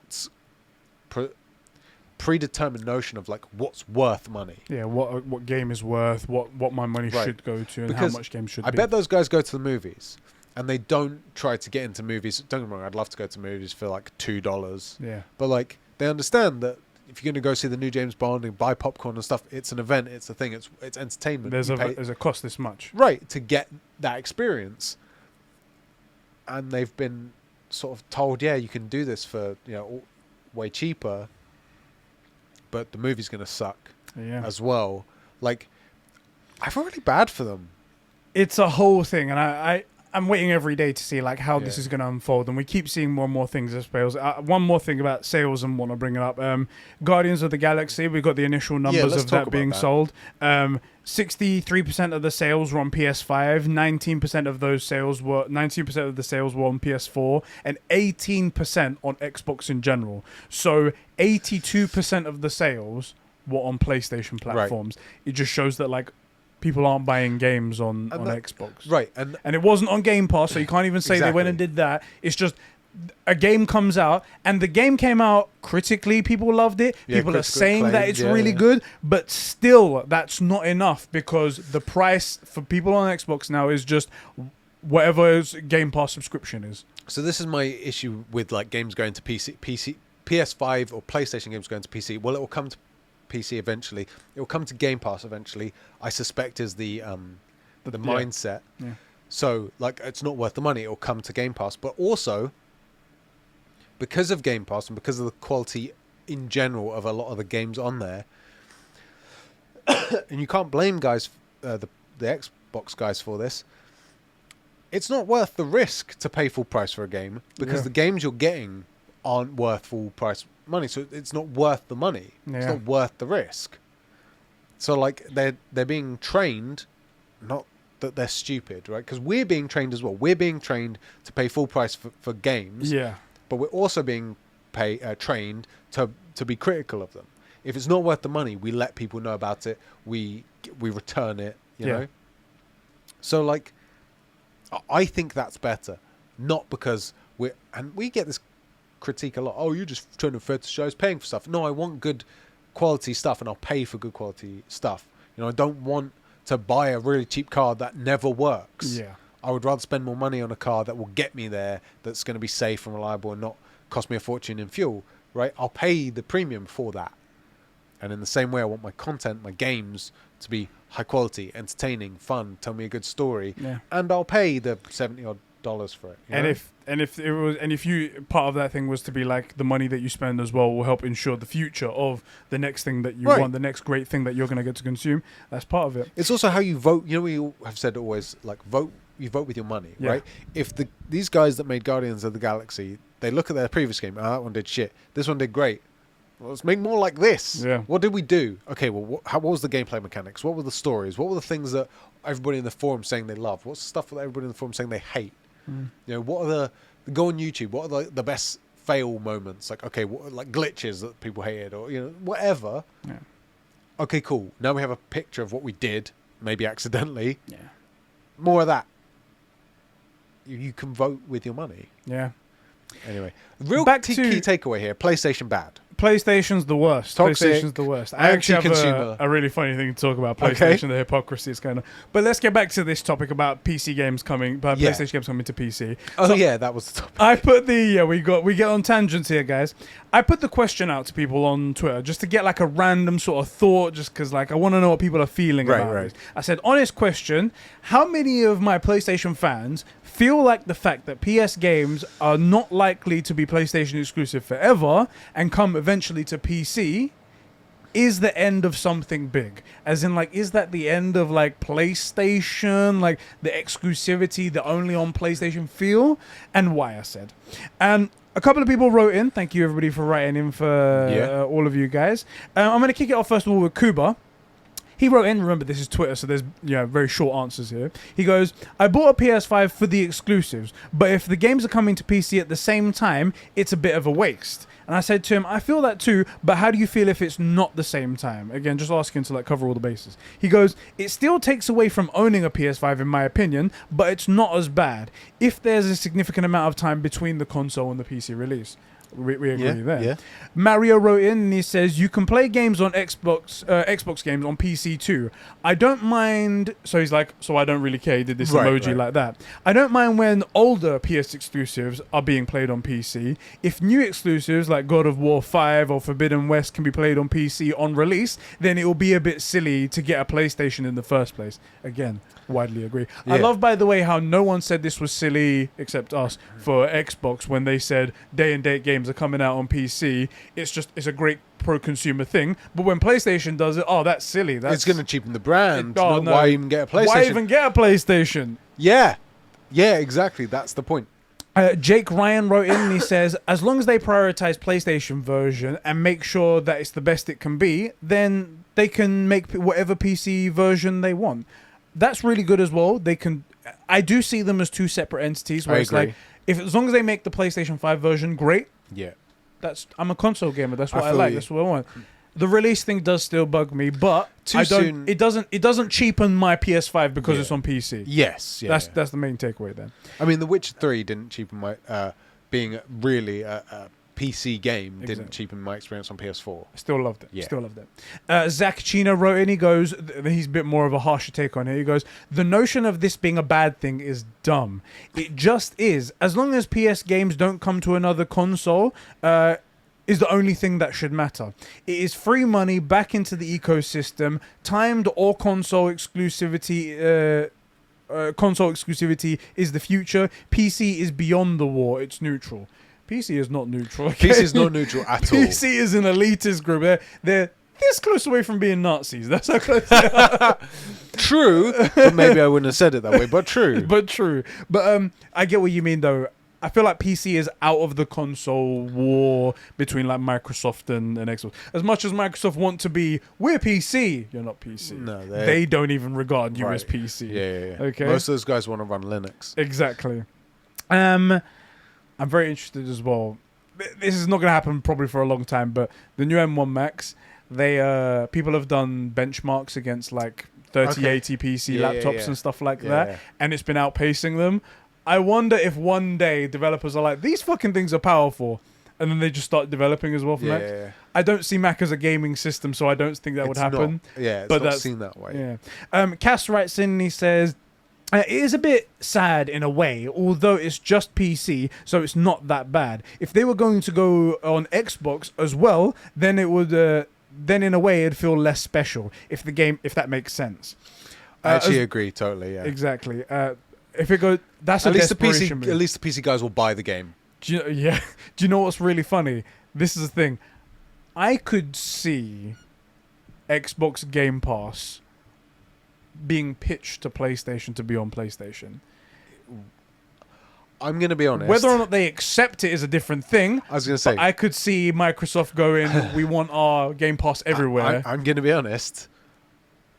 predetermined notion of like what's worth money. Yeah, what game is worth, what my money should go to, and because how much games should I be. bet those guys go to the movies and they don't try to get into movies. Don't get me wrong, I'd love to go to movies for like $2. Yeah. But like they understand that if you're going to go see the new James Bond and buy popcorn and stuff, it's an event, it's a thing, it's entertainment. There's a cost this much. Right, to get that experience. And they've been sort of told, yeah, you can do this for, you know, way cheaper. But the movie's going to suck as well. Like, I feel really bad for them. It's a whole thing, and I'm waiting every day to see like how this is going to unfold, and we keep seeing more and more things as sales. One more thing about sales, and want to bring it up. Guardians of the Galaxy, we got the initial numbers of that being sold. 63% of the sales were on PS5, 19% of the sales were on PS4, and 18% on Xbox in general. So 82% of the sales were on PlayStation platforms. It just shows that like people aren't buying games on Xbox. Right. And it wasn't on Game Pass, so you can't even say they went and did that. It's just a game comes out, and the game came out critically. People loved it. People are saying that it's really good, but still, that's not enough because the price for people on Xbox now is just whatever Game Pass subscription is. So this is my issue with like games going to PS5 or PlayStation games going to PC. Well, it will come to PC eventually. It will come to Game Pass eventually. I suspect is the mindset. Yeah. So like it's not worth the money. It will come to Game Pass, but also because of Game Pass and because of the quality in general of a lot of the games on there, and you can't blame guys, the Xbox guys for this. It's not worth the risk to pay full price for a game because the games you're getting aren't worth full price money, so it's not worth the money. It's not worth the risk. So like they're being trained, not that they're stupid, right? Because we're being trained as well. We're being trained to pay full price for games. Yeah. But we're also being trained to be critical of them. If it's not worth the money, we let people know about it. We return it, you know? So like I think that's better. Not because we get this critique a lot. Oh, you're just trying to fed shows, paying for stuff. No, I want good quality stuff, and I'll pay for good quality stuff. You know, I don't want to buy a really cheap car that never works. Yeah. I would rather spend more money on a car that will get me there, that's going to be safe and reliable and not cost me a fortune in fuel, right? I'll pay the premium for that. And in the same way, I want my content, my games to be high quality, entertaining, fun, tell me a good story, and I'll pay the $70 odd for it. And if you part of that thing was to be like the money that you spend as well will help ensure the future of the next thing that you want, the next great thing that you're going to get to consume. That's part of it. It's also how you vote. You know, we have said always like vote. You vote with your money, right? If these guys that made Guardians of the Galaxy, they look at their previous game, that one did shit. This one did great. Well, let's make more like this. Yeah. What did we do? Okay, well, what was the gameplay mechanics? What were the stories? What were the things that everybody in the forum saying they love? What's the stuff that everybody in the forum saying they hate? You know, what are the go on YouTube? What are the best fail moments, like okay, like glitches that people hated, or whatever. Yeah. Okay, cool. Now we have a picture of what we did, maybe accidentally. Yeah. More of that. You can vote with your money. Yeah. Anyway, real key takeaway here: PlayStation bad. PlayStation's the worst. Toxic, PlayStation's the worst. I actually have a really funny thing to talk about PlayStation, the hypocrisy is going on. But let's get back to this topic about PC games PlayStation games coming to PC. Oh, yeah, that was the topic. I put we get on tangents here, guys. I put the question out to people on Twitter just to get like a random sort of thought, just because like I want to know what people are feeling about it. I said, honest question, how many of my PlayStation fans feel like the fact that PS games are not likely to be PlayStation exclusive forever and come eventually to PC is the end of something big? As in, like, is that the end of like PlayStation, like the exclusivity, the only on PlayStation feel, and why? I said, and a couple of people wrote in. Thank you everybody for writing in for all of you guys. I'm going to kick it off first of all with Kuba. He wrote in, remember this is Twitter, so there's very short answers here. He goes, I bought a PS5 for the exclusives, but if the games are coming to PC at the same time, it's a bit of a waste. And I said to him, I feel that too, but how do you feel if it's not the same time? Again, just asking to like cover all the bases. He goes, it still takes away from owning a PS5 in my opinion, but it's not as bad if there's a significant amount of time between the console and the PC release. We agree there. Yeah. Mario wrote in and he says, you can play games on Xbox games on PC too. I don't mind. So he's like, so I don't really care. He did this emoji like that. I don't mind when older PS exclusives are being played on PC. If new exclusives like God of War 5 or Forbidden West can be played on PC on release, then it will be a bit silly to get a PlayStation in the first place. Again, widely agree. I love, by the way, how no one said this was silly except us for Xbox when they said day and date games are coming out on PC. It's a great pro-consumer thing, but when PlayStation does it, that's silly. It's going to cheapen the brand. Why even get a PlayStation? Why even get a PlayStation? Yeah, exactly. That's the point. Jake Ryan wrote in and he says, as long as they prioritize PlayStation version and make sure that it's the best it can be, then they can make whatever PC version they want. That's really good as well. I do see them as two separate entities where it's like, as long as they make the PlayStation 5 version great. Yeah. I'm a console gamer. That's what I like. That's what I want. The release thing does still bug me, but it doesn't cheapen my PS5 because it's on PC. Yes. Yeah, that's the main takeaway then. I mean, The Witcher 3 didn't cheapen my being really a PC game didn't cheapen my experience on PS4. Still loved it. Still loved it. Zach Chino wrote in, he goes, he's a bit more of a harsher take on it. He goes, the notion of this being a bad thing is dumb. It just is. As long as PS games don't come to another console, is the only thing that should matter. It is free money back into the ecosystem, timed or console exclusivity. Console exclusivity is the future. PC is beyond the war. It's neutral. PC is not neutral. Okay? PC is not neutral at all. PC is an elitist group. They're this close away from being Nazis. That's how close they are. True, but maybe I wouldn't have said it that way, but true. But I get what you mean, though. I feel like PC is out of the console war between like Microsoft and Xbox. As much as Microsoft want to be, we're PC, you're not PC. No, they don't even regard you as PC. Yeah. Okay. Most of those guys want to run Linux. Exactly. I'm very interested as well. This is not going to happen probably for a long time, but the new M1 Max, people have done benchmarks against like 3080 PC laptops and stuff like that, and it's been outpacing them. I wonder if one day developers are like, these fucking things are powerful, and then they just start developing as well for Mac. Yeah. I don't see Mac as a gaming system, so I don't think that would happen. It's not seen that way. Yeah. Cass writes in and he says, it is a bit sad in a way, although it's just PC, so it's not that bad. If they were going to go on Xbox as well, then it would, then in a way it'd feel less special if that makes sense. I actually agree totally. Yeah, exactly. If it goes, that's at least the PC guys will buy the game. Do you know what's really funny? This is the thing. I could see Xbox Game Pass being pitched to PlayStation to be on PlayStation. I'm going to be honest. Whether or not they accept it is a different thing. I was going to say. I could see Microsoft going, we want our Game Pass everywhere. I'm going to be honest.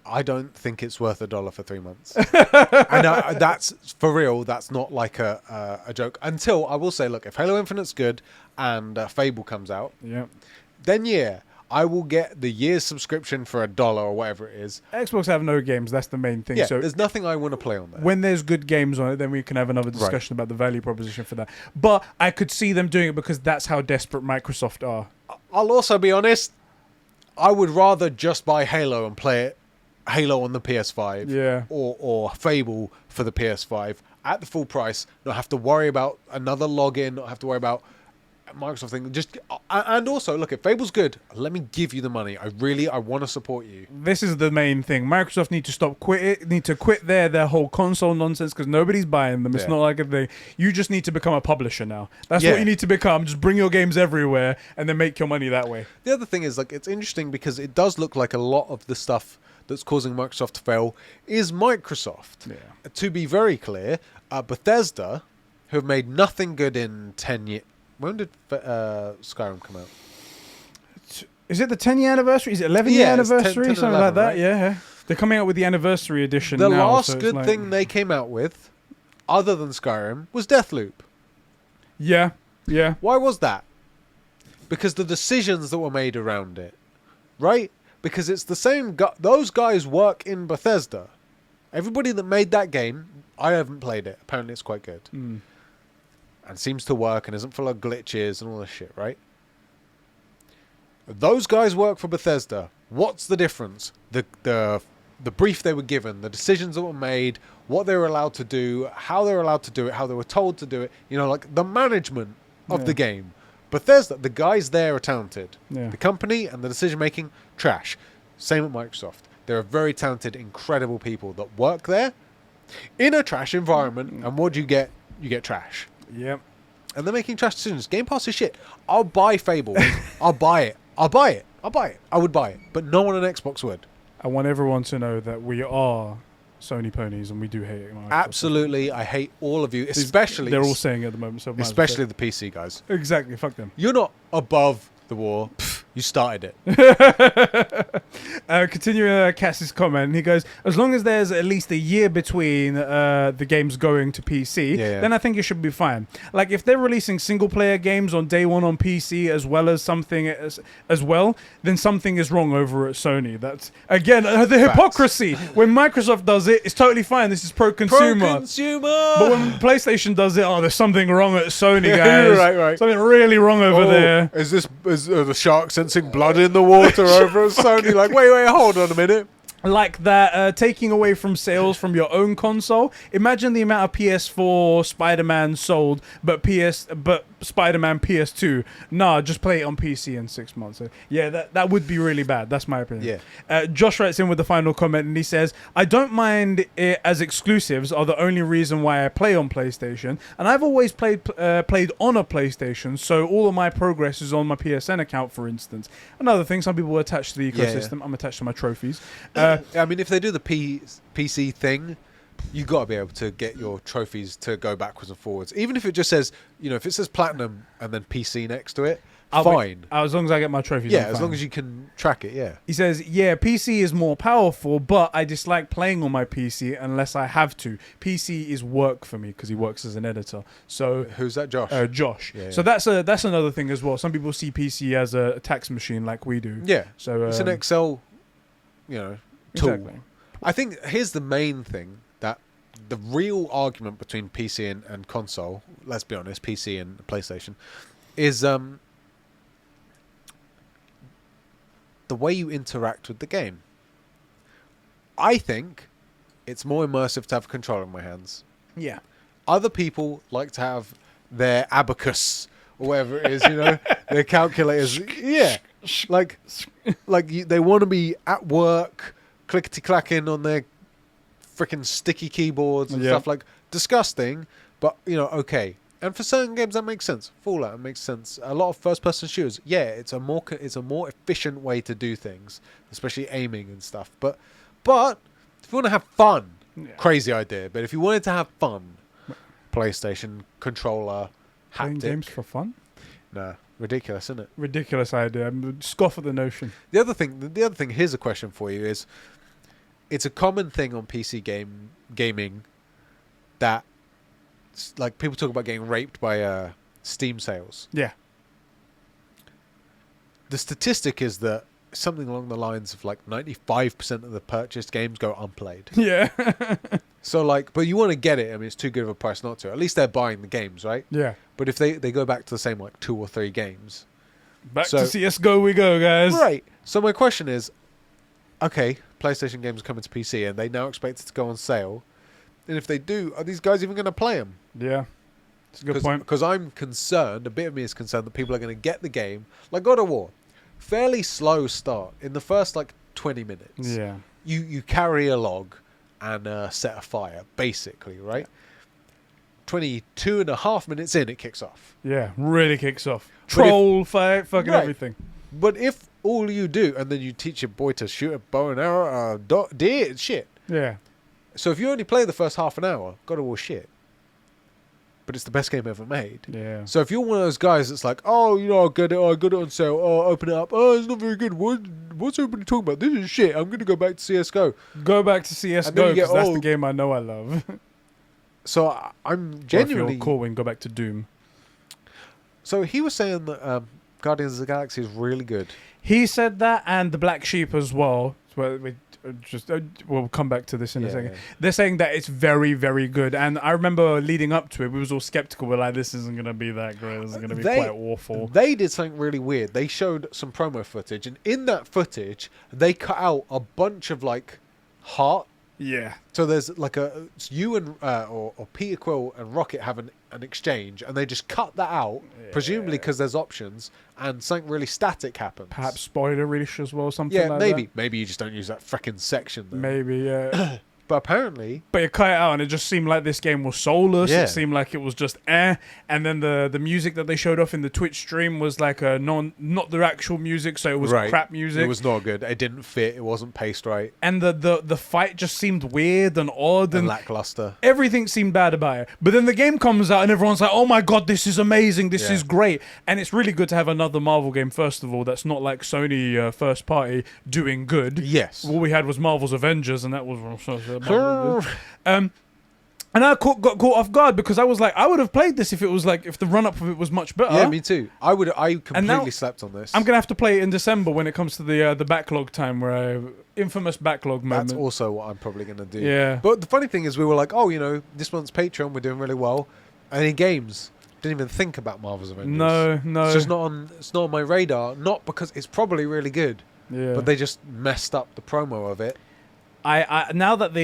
I don't think it's worth $1 for 3 months. And that's for real. That's not like a joke. Until I will say, look, if Halo Infinite's good and Fable comes out, then yeah, I will get the year's subscription for $1 or whatever it is. Xbox have no games. That's the main thing. Yeah, so there's nothing I want to play on there. When there's good games on it, then we can have another discussion about the value proposition for that. But I could see them doing it because that's how desperate Microsoft are. I'll also be honest. I would rather just buy Halo and play it, Halo on the PS5, or Fable for the PS5 at the full price. Not have to worry about another login. Not have to worry about Microsoft thing. Just and also look, if Fable's good, let me give you the money. I want to support you. This is the main thing. Microsoft need to quit their whole console nonsense because nobody's buying them. It's not like a thing. You just need to become a publisher now. That's what you need to become. Just bring your games everywhere and then make your money that way. The other thing is, like, it's interesting because it does look like a lot of the stuff that's causing Microsoft to fail is Microsoft. Yeah. To be very clear, Bethesda, who have made nothing good in 10 years. When did Skyrim come out? Is it the 10-year anniversary? Is it 11-year anniversary? 10 something 11, like that, right? Yeah. They're coming out with the anniversary edition now. The last good thing they came out with, other than Skyrim, was Deathloop. Yeah. Why was that? Because the decisions that were made around it, right? Because it's the same... those guys work in Bethesda. Everybody that made that game, I haven't played it. Apparently it's quite good. And seems to work and isn't full of glitches and all this shit, right? Those guys work for Bethesda. What's the difference? The brief they were given, the decisions that were made, what they were allowed to do, how they were allowed to do it, how they were told to do it. You know, like the management of the game. Bethesda, the guys there are talented. The company and the decision making, trash. Same at Microsoft. There are very talented, incredible people that work there in a trash environment. And what do you get? You get trash. Yep. And they're making trash decisions. Game Pass is shit. I'll buy Fable. I'll buy it. I would buy it. But no one on Xbox would. I want everyone to know that we are Sony ponies and we do hate it. Absolutely. I hate all of you. Especially... They're all saying it at the moment. So especially the PC guys. Exactly. Fuck them. You're not above the war. You started it. Continuing Cass's comment, he goes, as long as there's at least a year between the games going to PC, then I think it should be fine. Like, if they're releasing single-player games on day one on PC as well as something as well, then something is wrong over at Sony. That's, again, the hypocrisy. When Microsoft does it, it's totally fine. This is pro-consumer. But when PlayStation does it, there's something wrong at Sony, guys. right. Something really wrong over there. Is the shark sensing blood in the water over at Sony? Like, wait, hold on a minute. Like that, taking away from sales from your own console. Imagine the amount of PS4 Spider-Man sold, but Spider-Man PS2. Nah, just play it on PC in 6 months. So, yeah, that would be really bad. That's my opinion. Yeah. Josh writes in with the final comment, and he says, I don't mind it as exclusives are the only reason why I play on PlayStation, and I've always played on a PlayStation, so all of my progress is on my PSN account, for instance. Another thing, some people are attached to the ecosystem. Yeah. I'm attached to my trophies. I mean, if they do the PC thing, you got to be able to get your trophies to go backwards and forwards. Even if it just says, if it says platinum and then PC next to it, fine. As long as I get my trophies. Yeah, as long as you can track it, yeah. He says, PC is more powerful, but I dislike playing on my PC unless I have to. PC is work for me because he works as an editor. So who's that, Josh? Josh. Yeah. So that's another thing as well. Some people see PC as a tax machine like we do. Yeah. So it's an Excel, tool. Exactly. I think here's the main thing, that the real argument between PC and console, let's be honest, PC and PlayStation, is the way you interact with the game. I think it's more immersive to have a controller in my hands. Yeah. Other people like to have their abacus or whatever it is, their calculators. Yeah. Like they want to be at work, clickety-clacking on their freaking sticky keyboards and stuff, like, disgusting, but, okay. And for certain games, that makes sense. Fallout makes sense. A lot of first-person shooters, it's a more efficient way to do things, especially aiming and stuff. But if you want to have fun, crazy idea, but if you wanted to have fun, PlayStation, controller, haptic. Playing games for fun? Nah. Ridiculous, isn't it? Ridiculous idea. I'm scoff at the notion. The other thing, here's a question for you is, it's a common thing on PC gaming that like people talk about getting raped by Steam sales. Yeah. The statistic is that something along the lines of like 95% of the purchased games go unplayed. Yeah. So like, but you want to get it. I mean, it's too good of a price not to. At least they're buying the games, right? Yeah. But if they go back to the same like 2 or 3 games. Back to CSGO we go, guys. Right. So my question is, okay, PlayStation games are coming to PC and they now expect it to go on sale. And if they do, are these guys even going to play them? Yeah. That's a good point. Because I'm concerned, a bit of me is concerned that people are going to get the game, like God of War, fairly slow start. In the first like 20 minutes, Yeah. you carry a log and set a fire, basically, right? 22 and a half minutes in, it kicks off. Yeah, really kicks off. Troll fight, fucking everything. But if all you do, and then you teach your boy to shoot a bow and arrow, deer, shit. Yeah. So if you only play the first half an hour, God of War shit. But it's the best game ever made. Yeah. So if you're one of those guys that's like, oh, you know, I got it on sale, oh, open it up, oh, it's not very good. What's everybody talking about? This is shit. I'm going to go back to CSGO. Go back to CSGO because that's the game I know I love. So I'm genuinely... Or if you're cool and go back to Doom. So he was saying that Guardians of the Galaxy is really good. He said that, and the Black Sheep as well. We'll come back to this in a second. Yeah. They're saying that it's very, very good. And I remember leading up to it, we was all skeptical. We're like, this isn't going to be that great. This is going to be quite awful. They did something really weird. They showed some promo footage, and in that footage, they cut out a bunch of like heart. Yeah. So there's like you and or Peter Quill and Rocket have an exchange, and they just cut that out, presumably because there's options, and something really static happens. Perhaps spoiler-ish as well, something like that. Yeah, maybe you just don't use that frickin' section. Then. Maybe, yeah. But apparently... But you cut it out, and it just seemed like this game was soulless. Yeah. It seemed like it was just And then the music that they showed off in the Twitch stream was like not the actual music, so it was crap music. It was not good. It didn't fit. It wasn't paced right. And the fight just seemed weird and odd. And lackluster. Everything seemed bad about it. But then the game comes out, and everyone's like, oh my god, this is amazing. This is great. And it's really good to have another Marvel game, first of all, that's not like Sony first party doing good. Yes. All we had was Marvel's Avengers, and that was... and I got caught off guard because I was like, I would have played this if the run up of it was much better. Yeah, me too. I completely slept on this. I'm gonna have to play it in December when it comes to the backlog time, where infamous backlog moment. That's also what I'm probably gonna do. Yeah. But the funny thing is, we were like, oh, you know, this month's Patreon, we're doing really well, and in games, didn't even think about Marvel's Avengers. No. It's just not on my radar. Not because it's probably really good. Yeah. But they just messed up the promo of it. I now that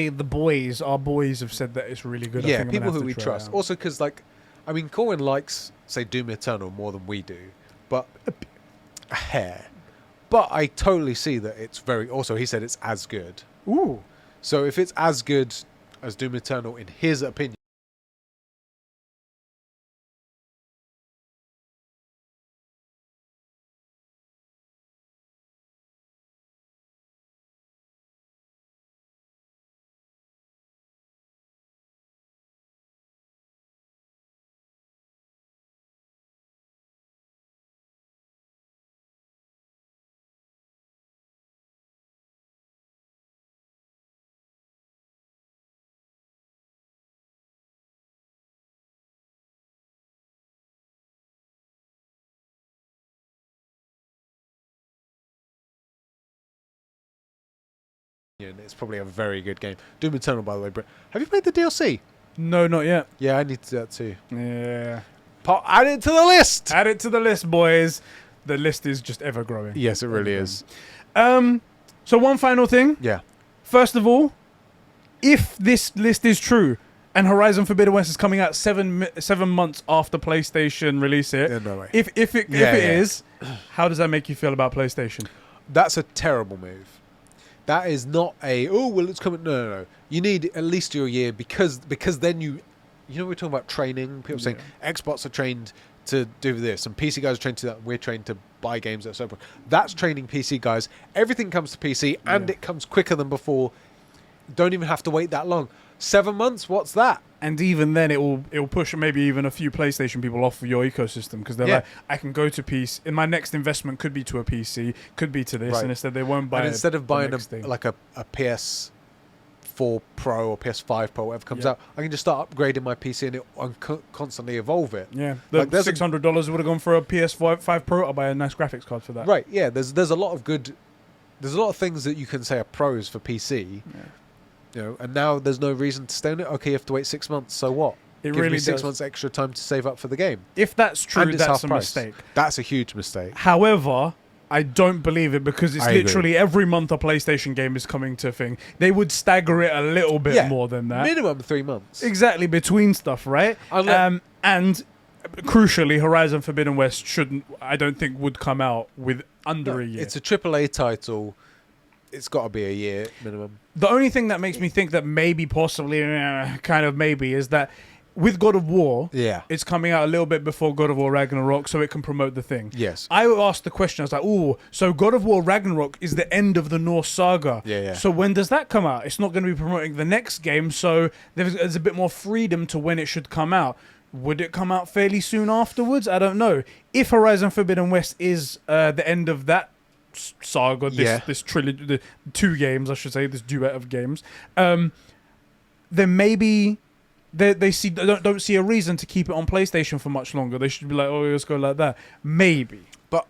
our boys have said that it's really good. Yeah, I think people who we trust. Also, because Corwin likes, say, Doom Eternal more than we do, but a hair. But I totally see that it's very. Also, he said it's as good. Ooh. So if it's as good as Doom Eternal, in his opinion. It's probably a very good game. Doom Eternal, by the way, Britt. Have you played the DLC? No, not yet. Yeah, I need to do that too. Yeah. Add it to the list! Add it to the list, boys. The list is just ever growing. Yes, it really is. So one final thing. Yeah. First of all, if this list is true, and Horizon Forbidden West is coming out 7 months after PlayStation release it. Yeah, no way. If it is, how does that make you feel about PlayStation? That's a terrible move. That is not it's coming. No. You need at least your year because then we're talking about training. People saying Xbox are trained to do this and PC guys are trained to that. We're trained to buy games at Cyberpunk. That's training PC guys. Everything comes to PC and it comes quicker than before. Don't even have to wait that long. 7 months? What's that? And even then, it'll push maybe even a few PlayStation people off of your ecosystem because they're like, I can go to PC. And my next investment could be to a PC, could be to this, and instead they won't buy. And instead of buying a PS PS4 Pro or PS5 Pro, whatever comes out, I can just start upgrading my PC and constantly evolve it. Yeah, the like $600 would have gone for a PS5 Pro. I'll buy a nice graphics card for that. Right, yeah, there's a lot of things that you can say are pros for PC. Yeah. You know, and now there's no reason to stay on it. Okay, you have to wait 6 months, so what? It Give really me 6 does. months extra time to save up for the game. If that's true, that's a mistake. That's a huge mistake. However, I don't believe it because it's literally every month a PlayStation game is coming to a thing. They would stagger it a little bit more than that. Minimum 3 months. Exactly, between stuff, right? And crucially, Horizon Forbidden West I don't think would come out with under a year. It's a AAA title. It's got to be a year minimum. The only thing that makes me think that maybe, possibly, kind of maybe, is that with God of War, it's coming out a little bit before God of War Ragnarok, so it can promote the thing. Yes. I asked the question, I was like, oh, so God of War Ragnarok is the end of the Norse saga. Yeah. So when does that come out? It's not going to be promoting the next game, so there's a bit more freedom to when it should come out. Would it come out fairly soon afterwards? I don't know. If Horizon Forbidden West is the end of that saga, this trilogy, the 2 games, I should say, this duet of games, then maybe they don't see a reason to keep it on PlayStation for much longer. They should be like, oh, let's go like that. Maybe. But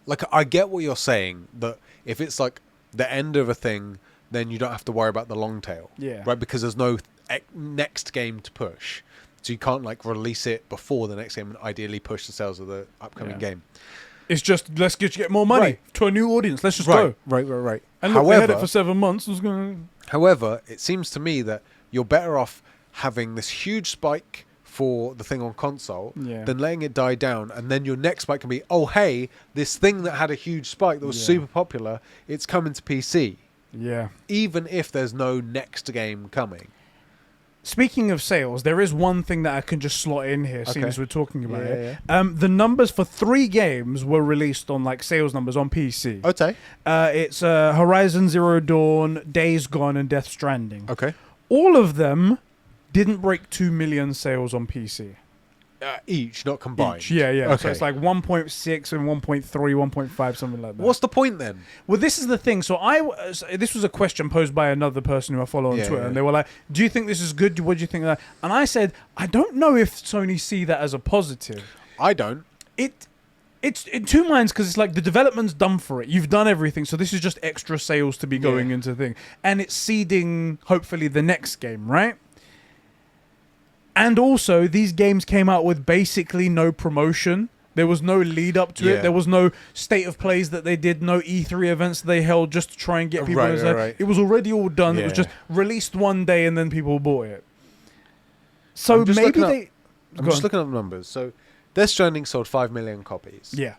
like, I get what you're saying, that if it's like the end of a thing, then you don't have to worry about the long tail. Yeah. Right? Because there's no next game to push. So you can't like release it before the next game and ideally push the sales of the upcoming game. It's just, let's get more money to a new audience. Let's just go. Right. And look, we had it for 7 months. However, it seems to me that you're better off having this huge spike for the thing on console than letting it die down, and then your next spike can be, oh, hey, this thing that had a huge spike that was super popular, it's coming to PC. Yeah. Even if there's no next game coming. Speaking of sales, there is one thing that I can just slot in here, seeing as we're talking about it. Yeah. The numbers for 3 games were released on like sales numbers on PC. Okay. It's Horizon Zero Dawn, Days Gone, and Death Stranding. Okay. All of them didn't break 2 million sales on PC. Each, not combined. Each, yeah. Okay. So it's like 1.6 and 1.3, 1.5, something like that. What's the point then? Well, this is the thing. So this was a question posed by another person who I follow on Twitter, and they were like, "Do you think this is good? What do you think of that?" And I said, "I don't know if Sony see that as a positive. I don't. It's in 2 minds because it's like the development's done for it. You've done everything, so this is just extra sales to be going into the thing, and it's seeding hopefully the next game, right?" And also, these games came out with basically no promotion. There was no lead up to it. There was no state of plays that they did, no E3 events they held just to try and get people. Right. It was already all done. It was just released one day and then people bought it. So maybe they... I'm just looking up numbers. So Death Stranding sold 5 million copies. Yeah.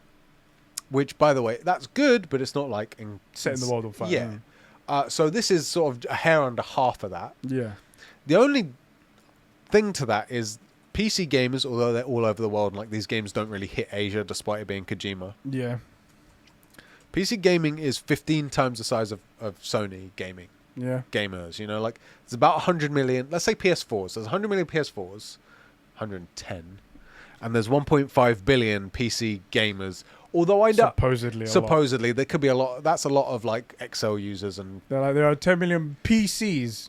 Which, by the way, that's good, but it's not like... setting the world on fire. Yeah. So this is sort of a hair under half of that. Yeah. The only thing to that is PC gamers, although they're all over the world, and like these games don't really hit Asia despite it being Kojima. Yeah. PC gaming is 15 times the size of Sony gaming. Yeah. Gamers, you know, like there's about 100 million, let's say PS4s. There's 100 million PS4s, 110, and there's 1.5 billion PC gamers. Although I know supposedly there could be a lot. That's a lot of like Excel users, and there are 10 million PCs.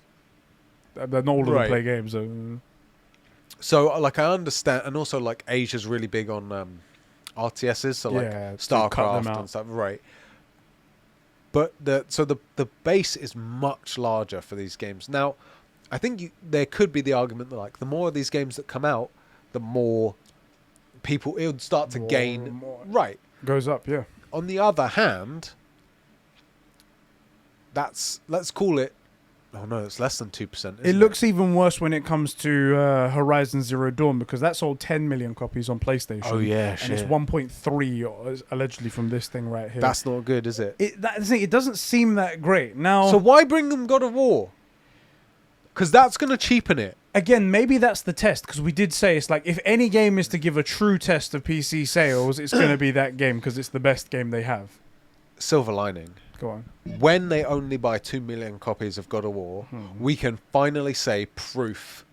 Not all of them play games. So, like, I understand, and also, like, Asia's really big on RTSs, so, like, StarCraft and stuff, right? But the base is much larger for these games. Now, I think there could be the argument that, like, the more of these games that come out, the more people, it would start to gain. Right. Goes up, yeah. On the other hand, let's call it, oh no, it's less than 2%. It looks even worse when it comes to Horizon Zero Dawn, because that sold 10 million copies on PlayStation. Oh yeah, and it's 1.3 allegedly from this thing right here. That's not good, is it? It doesn't seem that great. Now, so why bring them God of War? Because that's going to cheapen it. Again, maybe that's the test, because we did say it's like if any game is to give a true test of PC sales, it's going to be that game because it's the best game they have. Silver lining. Go on. When they only buy 2 million copies of God of War, we can finally say proof.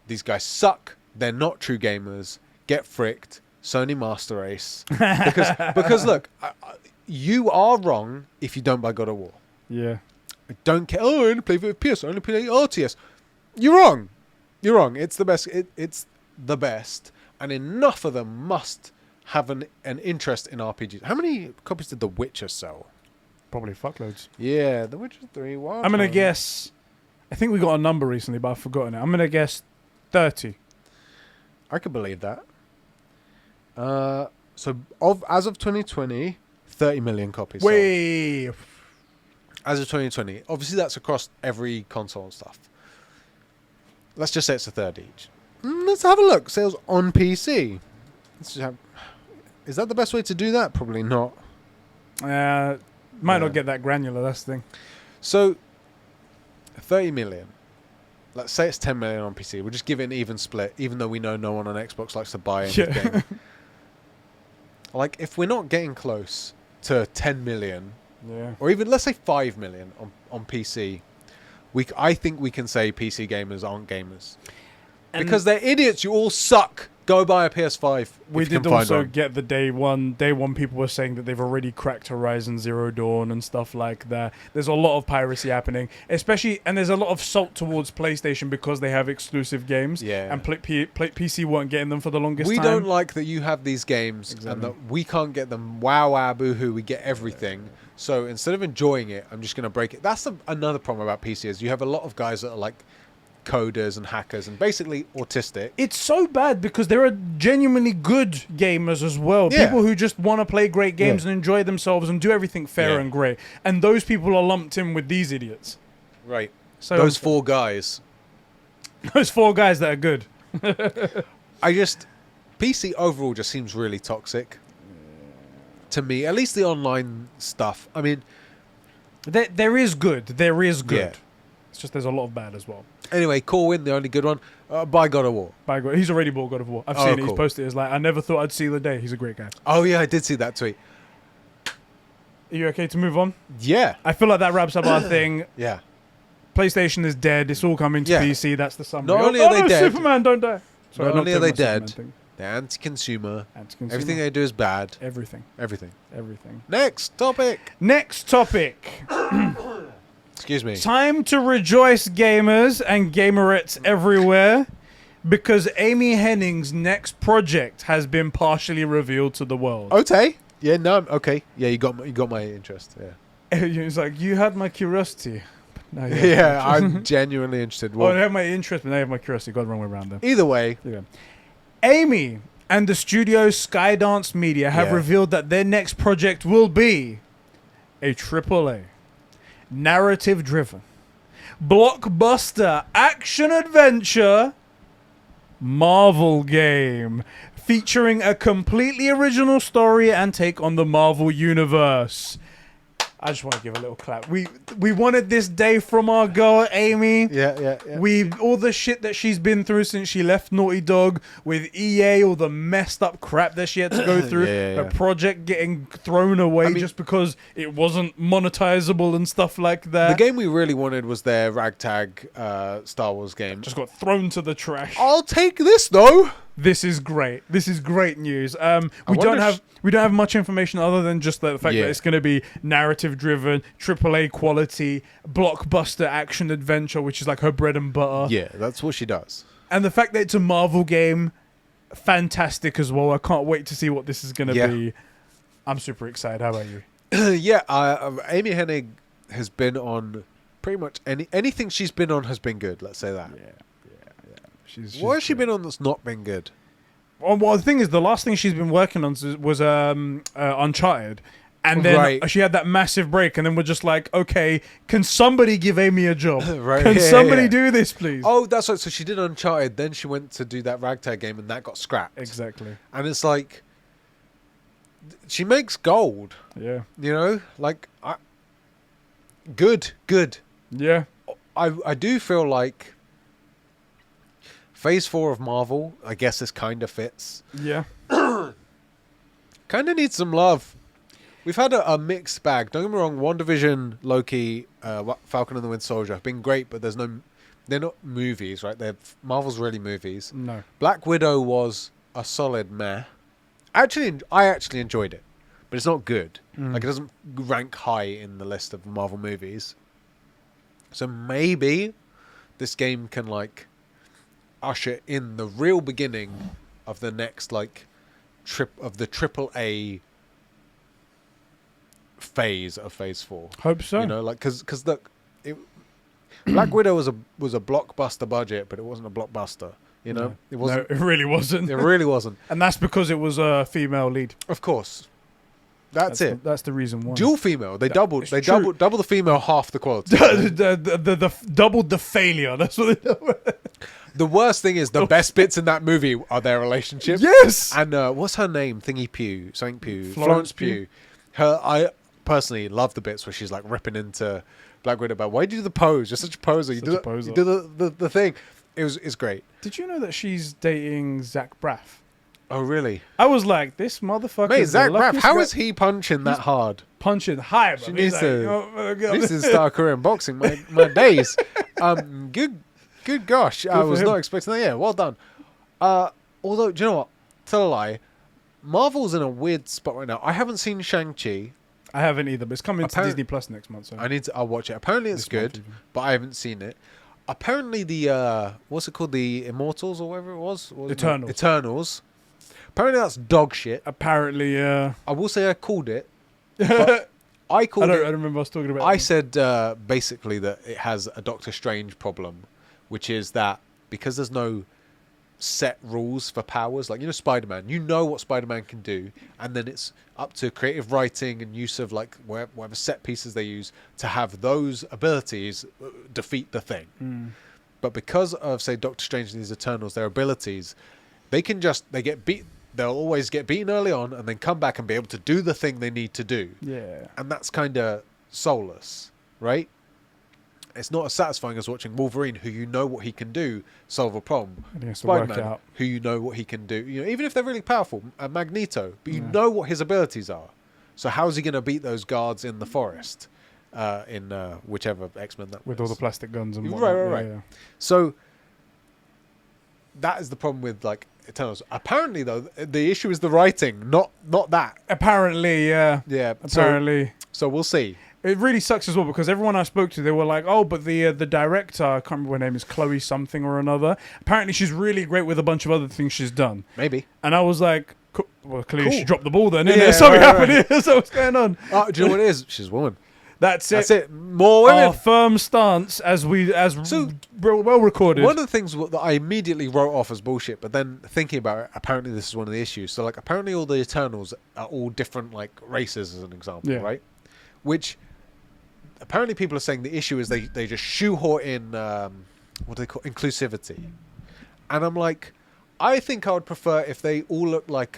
These guys suck. They're not true gamers. Get fricked. Sony Master Race. Because look, you are wrong if you don't buy God of War. Yeah. I don't care. Oh, I only play FPS. I only play RTS. You're wrong. You're wrong. It's the best. It's the best, and enough of them must have an interest in RPGs. How many copies did The Witcher sell? Probably fuckloads. Yeah, The Witcher 3. Wow. I'm gonna guess. I think we got a number recently, but I've forgotten it. I'm gonna guess 30. I could believe that. So as of 2020, 30 million copies. Way. Sold. As of 2020, obviously that's across every console and stuff. Let's just say it's a third each. Let's have a look. Sales on PC. Is that the best way to do that? Probably not. Might not get that granular. That's the thing. So, 30 million. Let's say it's 10 million on PC. We'll just give it an even split, even though we know no one on Xbox likes to buy anything. Like, if we're not getting close to 10 million, or even, let's say 5 million on PC, I think we can say PC gamers aren't gamers. And because they're idiots. You all suck. Go buy a PS5. We did also get the day one people were saying that they've already cracked Horizon Zero Dawn and stuff like that. There's a lot of piracy happening, especially, and there's a lot of salt towards PlayStation because they have exclusive games. Yeah. And PC weren't getting them for the longest time. We don't like that you have these games and that we can't get them. Wow, boo-hoo. We get everything. So instead of enjoying it, I'm just going to break it. That's another problem about PC is you have a lot of guys that are like coders and hackers and basically autistic. It's so bad because there are genuinely good gamers as well. Yeah. People who just want to play great games and enjoy themselves and do everything fair and great. And those people are lumped in with these idiots. Right. So those four guys. Those four guys that are good. PC overall just seems really toxic. To me, at least the online stuff. I mean, there is good. There is good. Yeah. It's just there's a lot of bad as well. Anyway, Corwin, the only good one, buy God of War. He's already bought God of War. I've seen it. He's posted it. It's like, I never thought I'd see the day. He's a great guy. Oh, yeah, I did see that tweet. Are you okay to move on? Yeah. I feel like that wraps up our thing. Yeah. PlayStation is dead. It's all coming to PC. That's the summary. Not only are they dead. Superman, don't die. Sorry, not only are they dead, they're anti-consumer. Everything they do is bad. Everything. Next topic. Excuse me. Time to rejoice, gamers and gamerettes everywhere, because Amy Hennig's next project has been partially revealed to the world. Okay. Yeah. No. Okay. Yeah. You got my interest. Yeah. It's like you had my curiosity. But now yeah. I'm genuinely interested. I have my interest, but now I have my curiosity. Got the wrong way around there. Either way. Yeah. Amy and the studio Skydance Media have revealed that their next project will be a AAA. Narrative-driven, blockbuster, action-adventure, Marvel game featuring a completely original story and take on the Marvel Universe. I just want to give a little clap. We wanted this day from our girl, Amy. Yeah. All the shit that she's been through since she left Naughty Dog with EA, all the messed up crap that she had to go through, her project getting thrown away just because it wasn't monetizable and stuff like that. The game we really wanted was their ragtag Star Wars game. Just got thrown to the trash. I'll take this though. This is great. This is great news. We don't have much information other than just the fact that it's going to be narrative-driven, AAA quality, blockbuster action-adventure, which is like her bread and butter. Yeah, that's what she does. And the fact that it's a Marvel game, fantastic as well. I can't wait to see what this is going to be. I'm super excited. How about you? Amy Hennig has been on pretty much anything she's been on has been good. Let's say that. Yeah. What has she been on that's not been good? Well, the thing is, the last thing she's been working on was Uncharted. And then she had that massive break, and then we're just like, okay, can somebody give Amy a job? Can somebody do this, please? Oh, that's right. So she did Uncharted, then she went to do that ragtag game, and that got scrapped. Exactly. And it's like, she makes gold. Yeah. You know? Like, good. Yeah. I do feel like Phase 4 of Marvel, I guess this kind of fits. Yeah. Kind of needs some love. We've had a mixed bag. Don't get me wrong, WandaVision, Loki, Falcon and the Winter Soldier have been great, but they're not movies, right? Marvel's really movies. No. Black Widow was a solid meh. I actually enjoyed it, but it's not good. Like, it doesn't rank high in the list of Marvel movies. So maybe this game can like usher in the real beginning of the next like the AAA phase of Phase 4. Hope so. You know, like because look, Black Widow was a blockbuster budget, but it wasn't a blockbuster. You know, it wasn't. No, it really wasn't. It really wasn't. And that's because it was a female lead. Of course, that's it. That's the reason why. Dual female. They doubled the female, half the quality. Doubled the failure. That's what they do. The worst thing is the best bits in that movie are their relationship. Yes. And what's her name? Thingy Pugh, something Pugh, Florence Pugh. I personally love the bits where she's like ripping into Black Widow about why do you do the pose? You're such a poser. You do the thing. It's great. Did you know that she's dating Zach Braff? Oh really? I was like, this motherfucker. Mate, Zach Braff, how is he punching that hard? Punching high, bro. She needs to start a career in boxing. My days. Good gosh. I was not expecting that. Yeah, well done. Although, do you know what? Tell a lie. Marvel's in a weird spot right now. I haven't seen Shang-Chi. I haven't either, but it's coming to Disney Plus next month. So I'll watch it. Apparently it's good, but I haven't seen it. Apparently the what's it called? The Immortals or whatever it was? Eternals. Apparently that's dog shit. Apparently, yeah. I will say I called it. But I don't remember us talking about it. I said basically that it has a Doctor Strange problem, which is that because there's no set rules for powers, like, you know, Spider-Man, you know what Spider-Man can do, and then it's up to creative writing and use of like whatever set pieces they use to have those abilities defeat the thing. But because of, say, Doctor Strange and these Eternals, their abilities, they'll always get beaten early on and then come back and be able to do the thing they need to do. Yeah. And that's kind of soulless, right? It's not as satisfying as watching Wolverine, who you know what he can do, solve a problem. Spider-Man, who you know what he can do. You know, even if they're really powerful, Magneto, but you know what his abilities are. So how's he going to beat those guards in the forest? In whichever X-Men that with was. all the plastic guns and whatnot. Right. Yeah. So that is the problem with like Eternals. Apparently, though, the issue is the writing, not that. Apparently, yeah. Yeah. Apparently. So we'll see. It really sucks as well because everyone I spoke to, they were like, "Oh, but the director, I can't remember her name, is Chloe something or another. Apparently, she's really great with a bunch of other things she's done." Maybe. And I was like, "Well, clearly she dropped the ball then. Yeah, something happened here. So what's going on?" Oh, do you know what it is? She's a woman. That's it. That's it. More women. Our firm stance as well recorded. One of the things that I immediately wrote off as bullshit, but then thinking about it, apparently this is one of the issues. So like, apparently all the Eternals are all different like races, as an example, right? Which apparently people are saying the issue is they just shoehorn in what do they call inclusivity, and I'm like, I think I would prefer if they all look like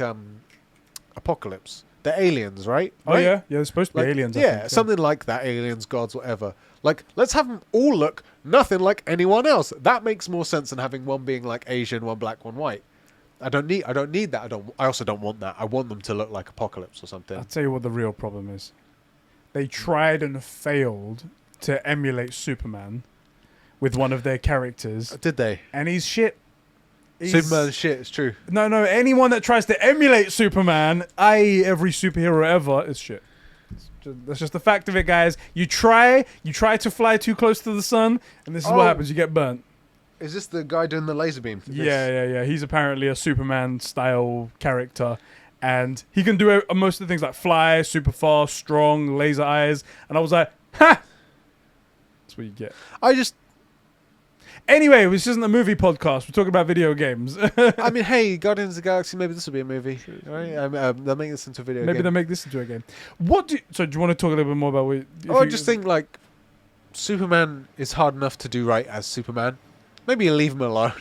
Apocalypse. They're aliens, right? Oh, yeah. Yeah, they're supposed to be aliens. Yeah, I think, something like that. Aliens, gods, whatever. Like, let's have them all look nothing like anyone else. That makes more sense than having one being like Asian, one black, one white. I don't need that. I also don't want that. I want them to look like Apocalypse or something. I'll tell you what the real problem is. They tried and failed to emulate Superman with one of their characters. Did they? And he's shit. Superman's shit, it's true. No, anyone that tries to emulate Superman, i.e. every superhero ever, is shit. That's just the fact of it, guys. You try to fly too close to the sun, and this is what happens. You get burnt. Is this the guy doing the laser beam? Yeah. He's apparently a Superman-style character, and he can do most of the things like fly, super fast, strong, laser eyes, and I was like, ha! That's what you get. Anyway, this isn't a movie podcast. We're talking about video games. I mean, hey, Guardians of the Galaxy, maybe this will be a movie. Right? They'll make this into a video game. Maybe they'll make this into a game. Do you want to talk a little bit more about I just think, like, Superman is hard enough to do right as Superman. Maybe you leave him alone.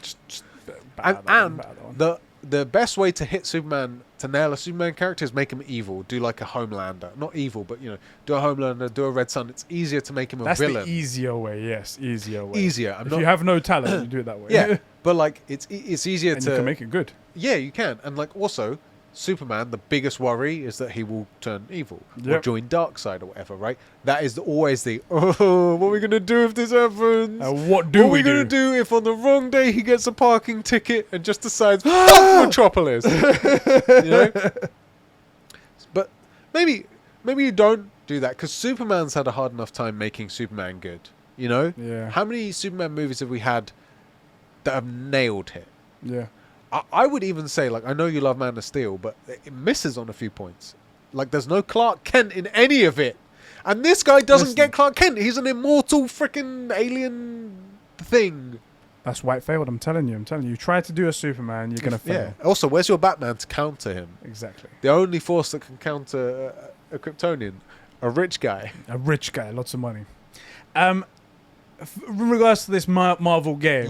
The best way to hit Superman, to nail a Superman character, is make him evil. Do like a Homelander. Not evil, but, you know, do a Homelander, do a Red Sun. It's easier to make him a villain. That's the easier way, yes. Easier way. Easier. If you have no talent, you do it that way. Yeah, but, like, it's easier and you can make it good. Yeah, you can. And, like, also, Superman, the biggest worry is that he will turn evil or join Darkseid or whatever, right? That is always what are we going to do if this happens? What are we going to do if on the wrong day he gets a parking ticket and just decides, fuck Metropolis? You know? But maybe you don't do that, because Superman's had a hard enough time making Superman good. You know? Yeah. How many Superman movies have we had that have nailed it? Yeah. I would even say, like, I know you love Man of Steel, but it misses on a few points. Like, there's no Clark Kent in any of it. And this guy doesn't get Clark Kent. He's an immortal freaking alien thing. That's why it failed. I'm telling you. You try to do a Superman, you're going to fail. Yeah. Also, where's your Batman to counter him? Exactly. The only force that can counter a Kryptonian. A rich guy. Lots of money. In regards to this Marvel game,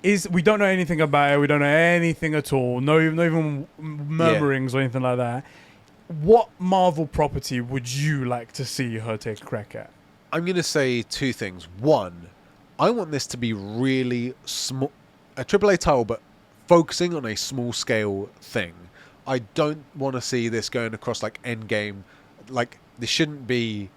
is we don't know anything about it. We don't know anything at all. No even murmurings or anything like that. What Marvel property would you like to see her take a crack at? I'm going to say two things. One, I want this to be really small, a AAA title, but focusing on a small scale thing. I don't want to see this going across like Endgame. Like, this shouldn't be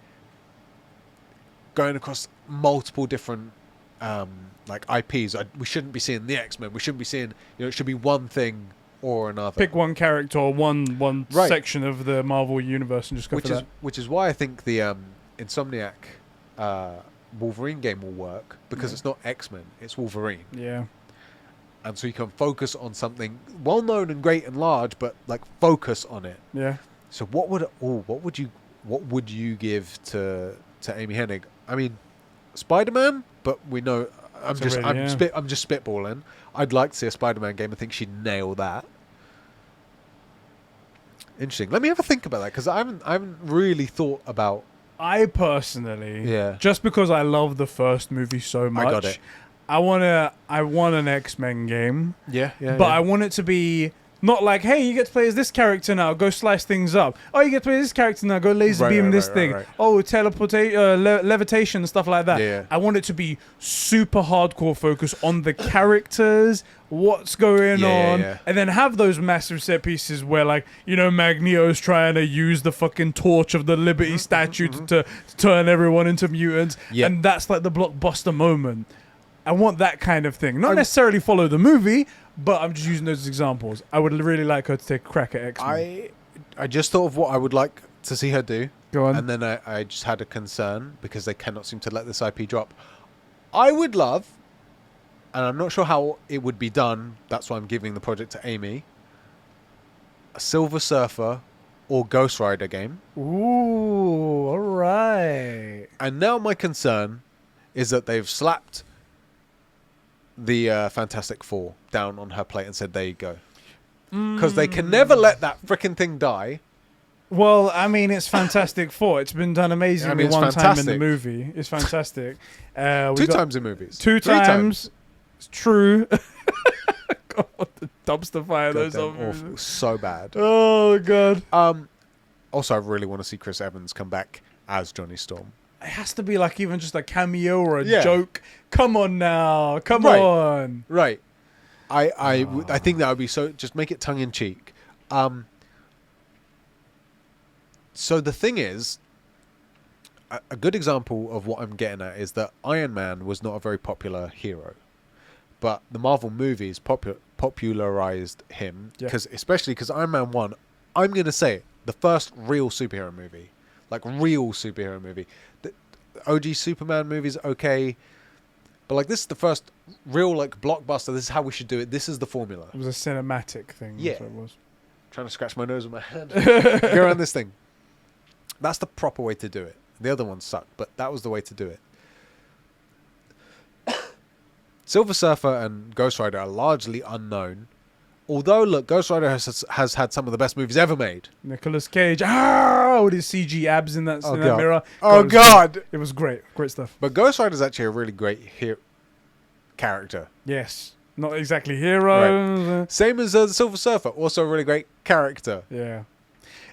going across multiple different like IPs. We shouldn't be seeing the X-Men. We shouldn't be seeing, it should be one thing or another. Pick one character or one section of the Marvel universe and just go for that. Which is why I think the Insomniac Wolverine game will work, because it's not X-Men, it's Wolverine. Yeah. And so you can focus on something well known and great and large, but like focus on it. Yeah. So what would you give to Amy Hennig? I mean, Spider-Man, but we know I'm just spitballing. I'd like to see a Spider-Man game. I think she'd nail that. Interesting. Let me have a think about that, because I haven't really thought about. I personally, just because I love the first movie so much, I got it. I want an X-Men game. But I want it to be not like, hey, you get to play as this character now, go slice things up. Oh, you get to play as this character now, go laser beam this thing. Right. Oh, levitation and stuff like that. Yeah. I want it to be super hardcore focus on the characters, what's going on, and then have those massive set pieces where, like, Magneto's trying to use the fucking torch of the Liberty statue to turn everyone into mutants, and that's like the blockbuster moment. I want that kind of thing. Not necessarily follow the movie, but I'm just using those as examples. I would really like her to take a crack at X-Men. I just thought of what I would like to see her do. Go on. And then I just had a concern, because they cannot seem to let this IP drop. I would love, and I'm not sure how it would be done, that's why I'm giving the project to Amy, a Silver Surfer or Ghost Rider game. Ooh, all right. And now my concern is that they've slapped the Fantastic Four down on her plate and said, there you go. Because they can never let that freaking thing die. Well, I mean, it's Fantastic Four. It's been done amazingly one time in the movie. It's fantastic. Two times in movies. Three times. It's true. God, what the dumpster fire those awful. So bad. Oh, God. Also, I really want to see Chris Evans come back as Johnny Storm. It has to be like even just a cameo or a joke. Come on now. Come on. Right. I think that would be so. Just make it tongue in cheek. So the thing is, a good example of what I'm getting at is that Iron Man was not a very popular hero, but the Marvel movies popularized him, especially because Iron Man 1, I'm going to say it, the first real superhero movie. The OG Superman movies, okay, but like this is the first real like blockbuster. This is how we should do it. This is the formula. It was a cinematic thing. Yeah, that's what it was. Trying to scratch my nose with my hand. Go around this thing. That's the proper way to do it. The other ones suck, but that was the way to do it. Silver Surfer and Ghost Rider are largely unknown. Although, look, Ghost Rider has had some of the best movies ever made. Nicolas Cage, with his CG abs in that mirror. Oh, God. It was great. Great stuff. But Ghost Rider is actually a really great character. Yes. Not exactly hero. Right. Same as the Silver Surfer, also a really great character. Yeah.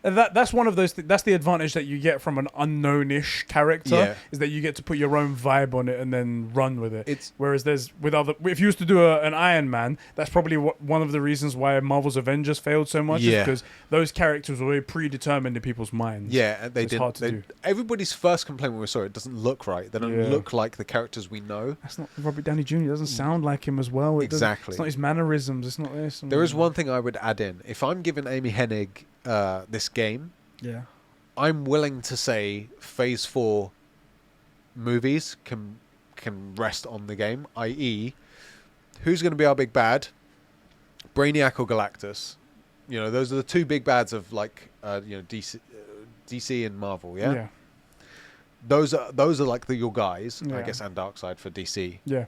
And that's one of those. That's the advantage that you get from an unknown-ish character is that you get to put your own vibe on it and then run with it. Whereas if you used to do an Iron Man, that's probably one of the reasons why Marvel's Avengers failed so much. Is because those characters were already predetermined in people's minds. Yeah, it's hard to do. Everybody's first complaint when we saw it doesn't look right. They don't look like the characters we know. That's not Robert Downey Jr. It doesn't sound like him as well. Exactly. It's not his mannerisms. It's not this. There is one thing I would add in. If I'm giving Amy Hennig this game, I'm willing to say Phase 4 movies can can rest on the game, i.e., who's going to be our big bad? Brainiac or Galactus? You know, those are the two big bads of like DC and Marvel. Yeah. Those are like your guys, I guess, and Darkseid for DC. Yeah.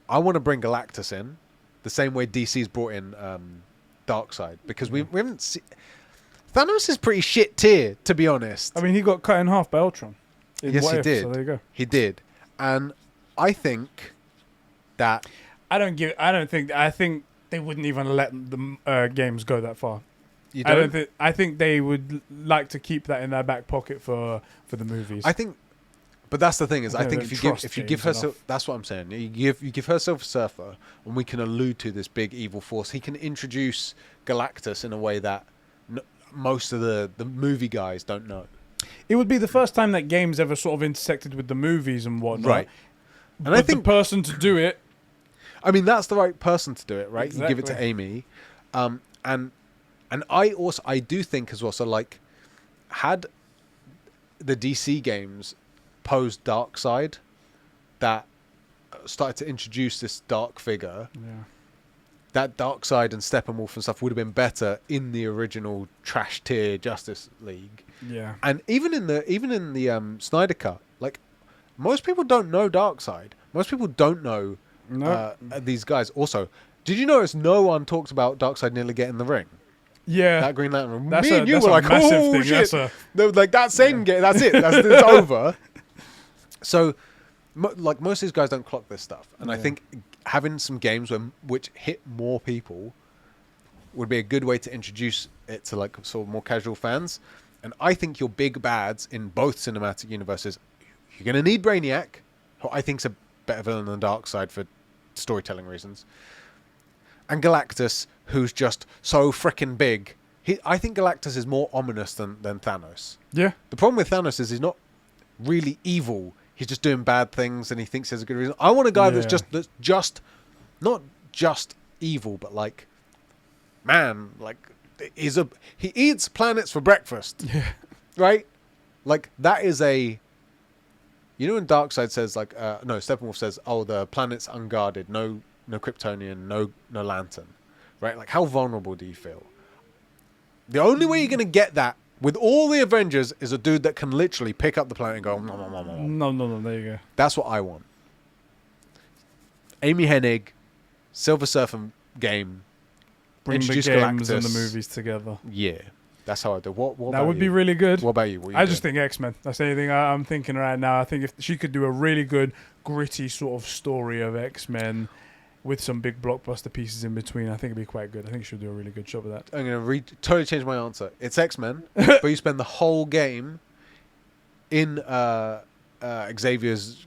I want to bring Galactus in the same way DC's brought in Darkseid, because we haven't seen. Thanos is pretty shit tier, to be honest. I mean, he got cut in half by Ultron. Yes, he did. So there you go. He did, and I think that I think they wouldn't even let the games go that far. you don't. I think they would like to keep that in their back pocket for the movies. I think, but that's the thing is, I think don't if you give her, that's what I'm saying. You give her Silver Surfer, and we can allude to this big evil force. He can introduce Galactus in a way that most of the movie guys don't know. It would be the first time that games ever sort of intersected with the movies and whatnot. Right. And but I think the person to do it. I mean, that's the right person to do it, right? Exactly. You give it to Amy, and I do think as well. So like, had the DC games posed Darkseid, that started to introduce this dark figure. Yeah. That Darkseid and Steppenwolf and stuff would have been better in the original trash tier Justice League. Yeah. And even in the Snyder Cut, like, most people don't know Darkseid. Most people don't know these guys. Also, did you notice no one talked about Darkseid nearly getting the ring? Yeah. That Green Lantern. That's Me and you were like, oh thing. shit. They were like, that same game. That's it. It's over. So, like, most of these guys don't clock this stuff, and I think having some games which hit more people would be a good way to introduce it to like sort of more casual fans. And I think your big bads in both cinematic universes, you're going to need Brainiac, who I think's a better villain than Darkseid for storytelling reasons, and Galactus, who's just so freaking big. I think Galactus is more ominous than Thanos. Yeah. The problem with Thanos is he's not really evil. He's just doing bad things, and he thinks there's a good reason. I want a guy that's just not just evil, but like, man, like he eats planets for breakfast. Yeah. Right? Like, that is a. You know when Darkseid says like, no, Steppenwolf says, oh, the planet's unguarded, no Kryptonian, no lantern, right? Like, how vulnerable do you feel? The only way you're gonna get that with all the Avengers is a dude that can literally pick up the planet and go, No, there you go. That's what I want. Amy Hennig, Silver Surfer game, Bring the games Galactus. and the movies together. Yeah, that's how I do. What that would be really good. What about you? I just think X-Men. That's the only thing I'm thinking right now. I think if she could do a really good, gritty sort of story of X-Men with some big blockbuster pieces in between, I think it'd be quite good. I think she'll do a really good job of that. I'm going to totally change my answer. It's X-Men, but you spend the whole game in Xavier's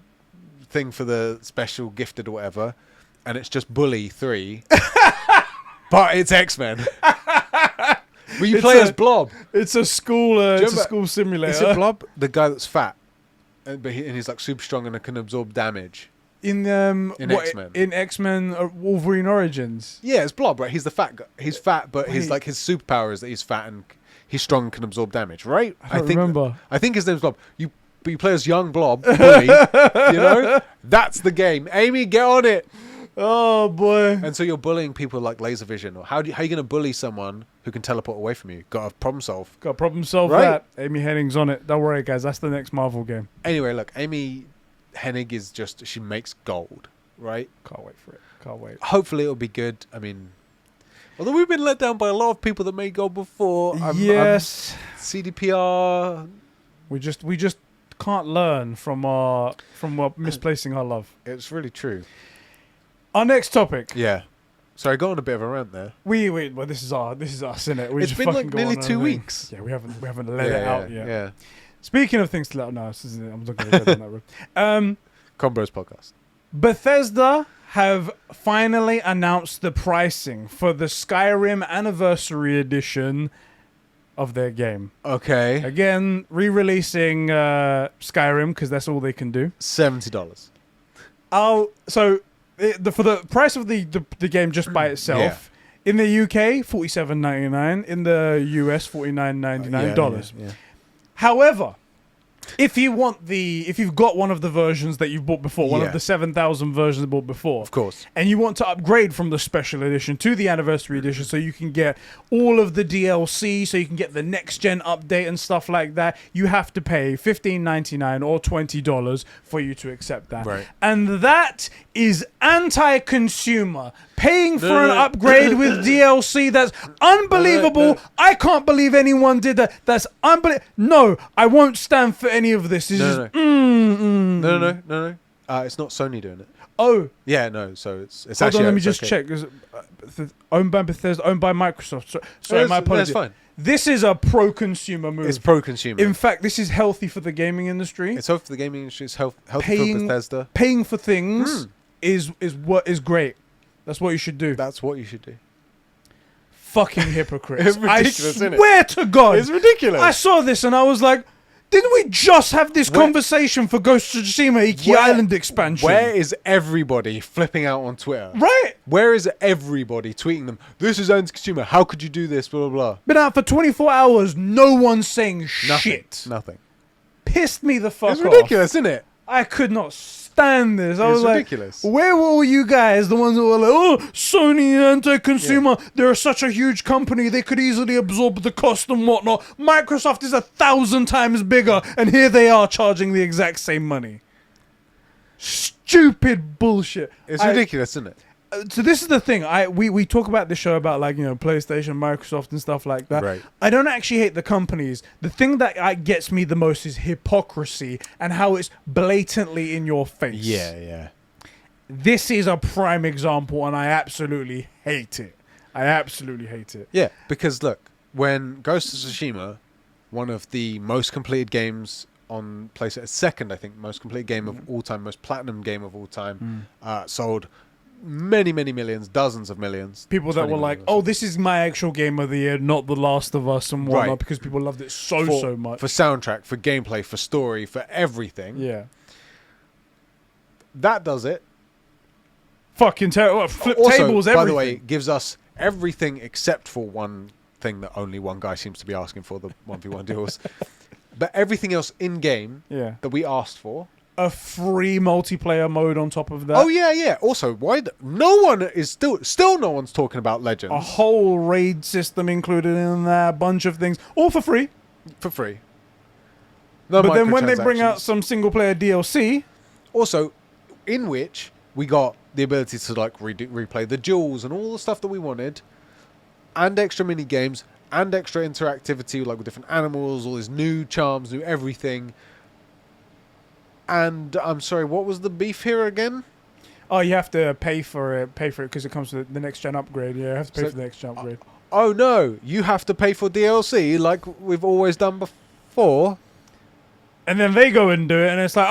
thing for the special gifted or whatever, and it's just Bully 3, but it's X-Men. But you play as Blob. It's a school. It's a school simulator. Is it Blob, the guy that's fat, and he's like super strong and can absorb damage? In X-Men. In X-Men Wolverine Origins. Yeah, it's Blob, right? He's the fat guy. He's fat, but his superpower is that he's fat and he's strong and can absorb damage, right? I don't remember. I think his name's Blob. You play as young Blob, Bully, you know? That's the game. Amy, get on it. Oh boy! And so you're bullying people like laser vision, or how are you going to bully someone who can teleport away from you? Got to problem solve. Got to problem solve that. Amy Hennig's on it. Don't worry, guys. That's the next Marvel game. Anyway, look, Amy Hennig is she makes gold, right? Can't wait for it. Can't wait. Hopefully it'll be good. I mean, although we've been let down by a lot of people that made gold before. Yes. CDPR. We just can't learn from misplacing our love. It's really true. Our next topic. Yeah. Sorry, I got on a bit of a rant there. Well, this is us, innit? It's been like nearly 2 weeks. Yeah, we haven't let it out yet. Yeah. Speaking of things to let out, no, this isn't it. I'm looking at that road. Conbros podcast. Bethesda have finally announced the pricing for the Skyrim Anniversary Edition of their game. Okay. Again, re-releasing Skyrim because that's all they can do. $70. So for the price of the game just by itself, in the UK, $47.99. In the US, $49.99. Yeah. However, If you've got one of the versions that you've bought before, one of the 7,000 versions you bought before, Of course. and you want to upgrade from the special edition to the anniversary edition so you can get all of the DLC, so you can get the next gen update and stuff like that, you have to pay $15.99 or $20 for you to accept that. Right. And that is anti-consumer. Paying for an upgrade with DLC, that's unbelievable. I can't believe anyone did that. That's unbelievable. No, I won't stand for any of this. It's No. It's not Sony doing it. Oh. Yeah, no. So it's Hold actually. on, let me just check. Is it, owned by Bethesda, owned by Microsoft. Sorry, my apologies. That's fine. This is a pro-consumer move. It's pro-consumer. In fact, this is healthy for the gaming industry. It's healthy for the gaming industry. It's healthy for Bethesda. Paying for things is what is great. That's what you should do. That's what you should do. Fucking hypocrites. It's ridiculous, isn't it? I swear to God. It's ridiculous. I saw this and I was like, didn't we just have this conversation for Ghost of Tsushima Iki Island expansion? Where is everybody flipping out on Twitter? Right. Where is everybody tweeting them? This is anti-consumer. How could you do this? Blah, blah, blah. Been out for 24 hours. No one's saying shit. Nothing. Pissed me the fuck off. It's ridiculous, isn't it? I could not stand this. I was ridiculous. Like, where were all you guys? The ones that were like, oh, Sony anti-consumer. Yeah. They're such a huge company. They could easily absorb the cost and whatnot. Microsoft is 1,000 times bigger. And here they are charging the exact same money. Stupid bullshit. It's ridiculous, isn't it? So this is the thing. We talk about the show about PlayStation, Microsoft, and stuff like that. Right. I don't actually hate the companies. The thing that gets me the most is hypocrisy and how it's blatantly in your face. Yeah. This is a prime example, and I absolutely hate it. Yeah, because look, when Ghost of Tsushima, one of the most completed games on PlayStation, second I think most completed game of all time, most platinum game of all time, sold many millions, dozens of millions. People that were like, oh, this is my actual game of the year, not The Last of Us and whatnot, because people loved it so much. For soundtrack, for gameplay, for story, for everything. Yeah. That does it. Fucking terrible. Flip also, tables, everything. by the way, gives us everything except for one thing that only one guy seems to be asking for, the 1v1 duels. But everything else in-game that we asked for. A free multiplayer mode on top of that. Oh yeah. Also, why no one is still no one's talking about Legends. A whole raid system included in there, a bunch of things, all for free. For free. No, but then when they bring out some single player DLC, also in which we got the ability to like replay the duels and all the stuff that we wanted, and extra mini games and extra interactivity like with different animals, all these new charms, new everything. And I'm sorry, what was the beef here again? Oh, you have to pay for it because it comes with the next gen upgrade. Yeah, you have to pay for the next gen upgrade. Oh no, you have to pay for DLC like we've always done before. And then they go and do it, and it's like,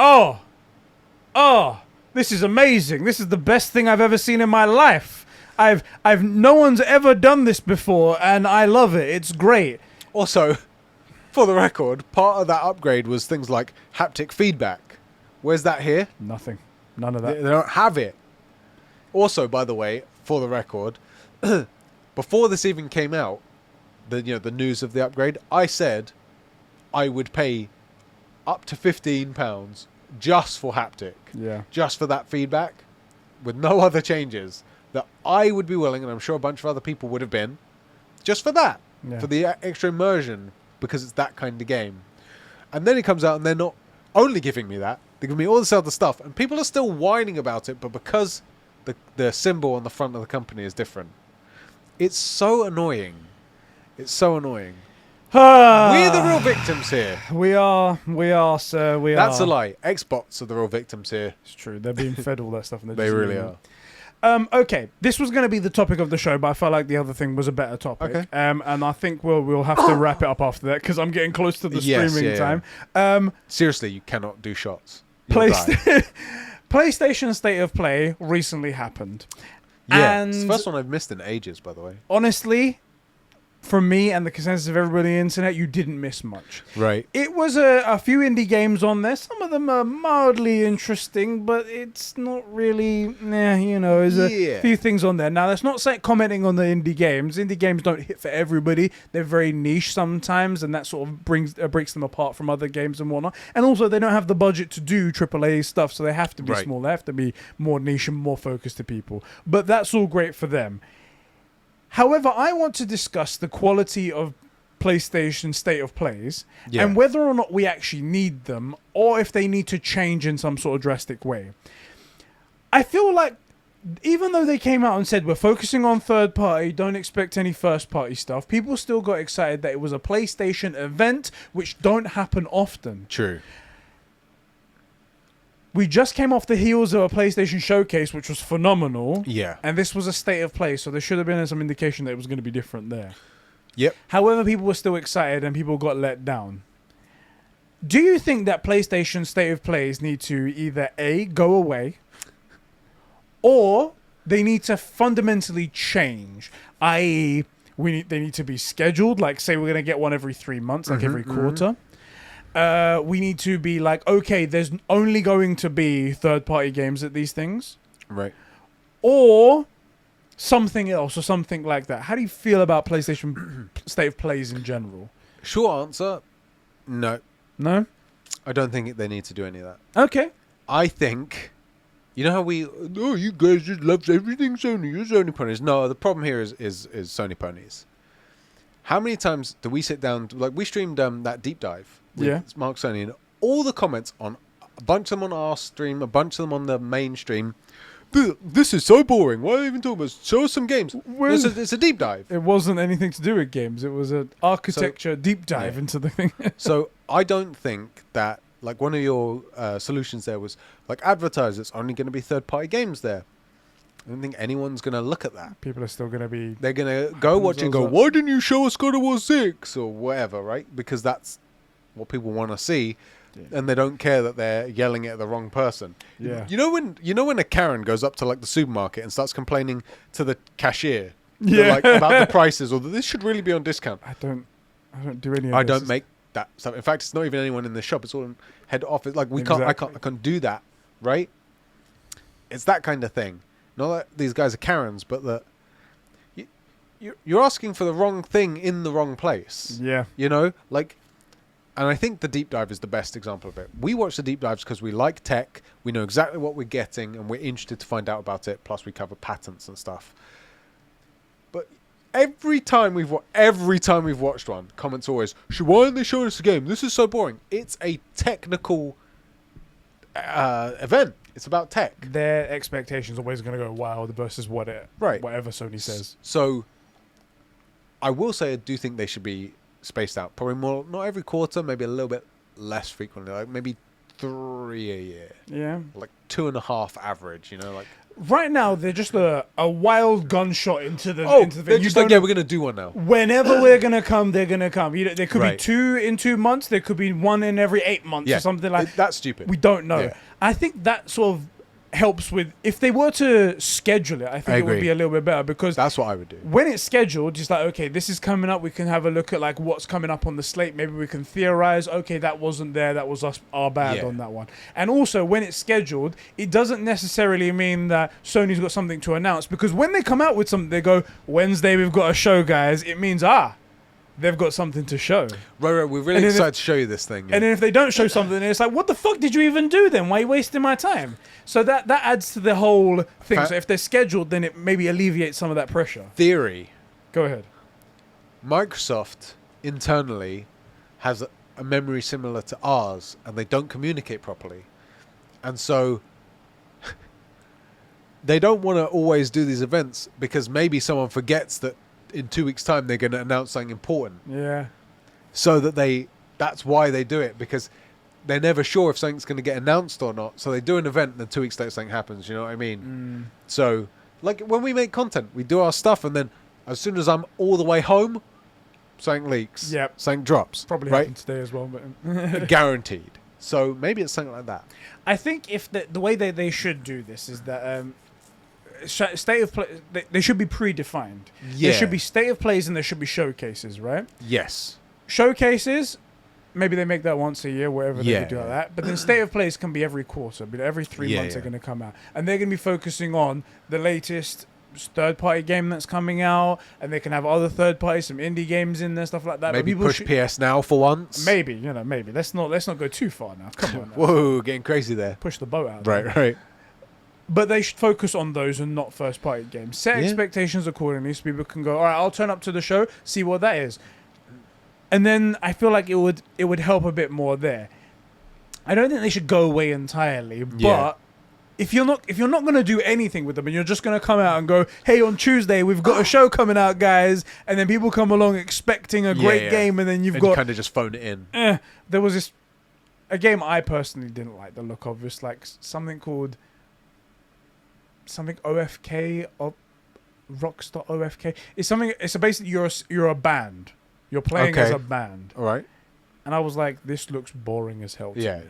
oh, this is amazing. This is the best thing I've ever seen in my life. No one's ever done this before, and I love it. It's great. Also, for the record, part of that upgrade was things like haptic feedback. Where's that here? Nothing. None of that. They don't have it. Also, by the way, for the record, before this even came out, the news of the upgrade, I said I would pay up to £15 just for haptic. Yeah. Just for that feedback, with no other changes. That I would be willing, and I'm sure a bunch of other people would have been, just for that. Yeah. For the extra immersion, because it's that kind of game. And then it comes out and they're not only giving me that, they give me all this other stuff, and people are still whining about it, but because the symbol on the front of the company is different, it's so annoying. It's so annoying. We're the real victims here. We are, sir. That's a lie. Xbox are the real victims here. It's true. They're being fed all that stuff. And they really are. Okay, this was going to be the topic of the show, but I felt like the other thing was a better topic. Okay. And I think we'll have to wrap it up after that because I'm getting close to the streaming time. Seriously, you cannot do shots. PlayStation State of Play recently happened. Yeah, and it's the first one I've missed in ages, by the way. Honestly, from me and the consensus of everybody on the internet, you didn't miss much. Right. It was a few indie games on there. Some of them are mildly interesting, but it's not really, there's a few things on there. Now, that's not commenting on the indie games. Indie games don't hit for everybody. They're very niche sometimes, and that sort of breaks them apart from other games and whatnot. And also, they don't have the budget to do AAA stuff, so they have to be small. They have to be more niche and more focused to people. But that's all great for them. However, I want to discuss the quality of PlayStation State of Plays and whether or not we actually need them or if they need to change in some sort of drastic way. I feel like even though they came out and said we're focusing on third party, don't expect any first party stuff, people still got excited that it was a PlayStation event, which don't happen often. True. We just came off the heels of a PlayStation showcase, which was phenomenal. Yeah. And this was a state of play, so there should have been some indication that it was going to be different there. Yep. However, people were still excited and people got let down. Do you think that PlayStation state of plays need to either A, go away, or they need to fundamentally change, i.e., they need to be scheduled, like say we're going to get one every 3 months, like every quarter. We need to be like, okay, there's only going to be third-party games at these things. Right. Or something else or something like that. How do you feel about PlayStation state of plays in general? Short answer, no. No? I don't think they need to do any of that. Okay. I think, you know how you guys just love everything Sony, you're Sony ponies. No, the problem here is Sony ponies. How many times do we sit down, we streamed that deep dive with Mark Sony, and all the comments on, a bunch of them on our stream, a bunch of them on the main stream, this is so boring, why are you even talking about, show us some games. It's a deep dive. It wasn't anything to do with games, it was an architecture deep dive into the thing. So I don't think that, one of your solutions there was, advertise it's only going to be third-party games there. I don't think anyone's going to look at that. People are still going to be... They're going to go watch and go, why didn't you show us God of War 6? Or whatever, right? Because that's what people want to see. Yeah. And they don't care that they're yelling at the wrong person. Yeah. You know when a Karen goes up to the supermarket and starts complaining to the cashier about the prices, or that this should really be on discount. I don't do any of this. I don't make that stuff. In fact, it's not even anyone in the shop. It's all in head office. I can't do that, right? It's that kind of thing. Not that these guys are Karens, but that you're asking for the wrong thing in the wrong place. Yeah. And I think the deep dive is the best example of it. We watch the deep dives because we like tech, we know exactly what we're getting, and we're interested to find out about it. Plus, we cover patents and stuff. But every time we've watched one, comments always, why aren't they showing us the game? This is so boring. It's a technical event. It's about tech. Their expectations always going to go wild versus whatever Sony says. So, I will say I do think they should be spaced out. Probably more, not every quarter, maybe a little bit less frequently. Maybe 3 a year. Yeah. 2.5 average, Right now, they're just a wild gunshot into the they're just we're going to do one now. Whenever we're going to come, they're going to come. There could be 2 in 2 months. There could be 1 in every 8 months or something like that. That's stupid. We don't know. Yeah. I think that sort of helps with, if they were to schedule it, I think it would be a little bit better, because that's what I would do. When it's scheduled, just okay, this is coming up, we can have a look at what's coming up on the slate. Maybe we can theorize, okay, that wasn't there, that was our bad on that one. And also, when it's scheduled, it doesn't necessarily mean that Sony's got something to announce, because when they come out with something, they go, Wednesday we've got a show, guys. It means they've got something to show. Right. We're really excited to show you this thing. Yeah. And then if they don't show something, it's what the fuck did you even do then? Why are you wasting my time? So that adds to the whole thing. So if they're scheduled, then it maybe alleviates some of that pressure. Theory. Go ahead. Microsoft internally has a memory similar to ours, and they don't communicate properly. And so they don't want to always do these events, because maybe someone forgets that in 2 weeks' time they're going to announce something important. Yeah. So that's why they do it, because they're never sure if something's going to get announced or not. So they do an event, and then 2 weeks later something happens. You know what I mean? So, when we make content, we do our stuff, and then as soon as I'm all the way home, something leaks. Yep. Something drops. Probably happened today as well, but guaranteed. So maybe it's something like that. I think if the way they should do this is that state of play. They should be predefined. Yeah. There should be state of plays and there should be showcases, right? Yes. Showcases, maybe they make that once a year, wherever they Yeah. could do like that. But then state of plays can be every quarter, but every 3 months they're going to come out, and they're going to be focusing on the latest third-party game that's coming out, and they can have other third parties, some indie games in there, stuff like that. Maybe but push PS Now for once. Maybe, maybe. Let's not go too far now. Come on. Now. Whoa, getting crazy there. Push the boat out. Right. But they should focus on those and not first-party games. Set expectations accordingly, so people can go, all right, I'll turn up to the show, see what that is. And then I feel like it would help a bit more there. I don't think they should go away entirely, but if you're not going to do anything with them and you're just going to come out and go, hey, on Tuesday we've got a show coming out, guys, and then people come along expecting a great game, and then you kind of just phone it in. There was a game I personally didn't like the look of. It's like something called something OFK or Rockstar OFK. It's basically you're a band. You're playing as a band. All right. And I was like, this looks boring as hell to me.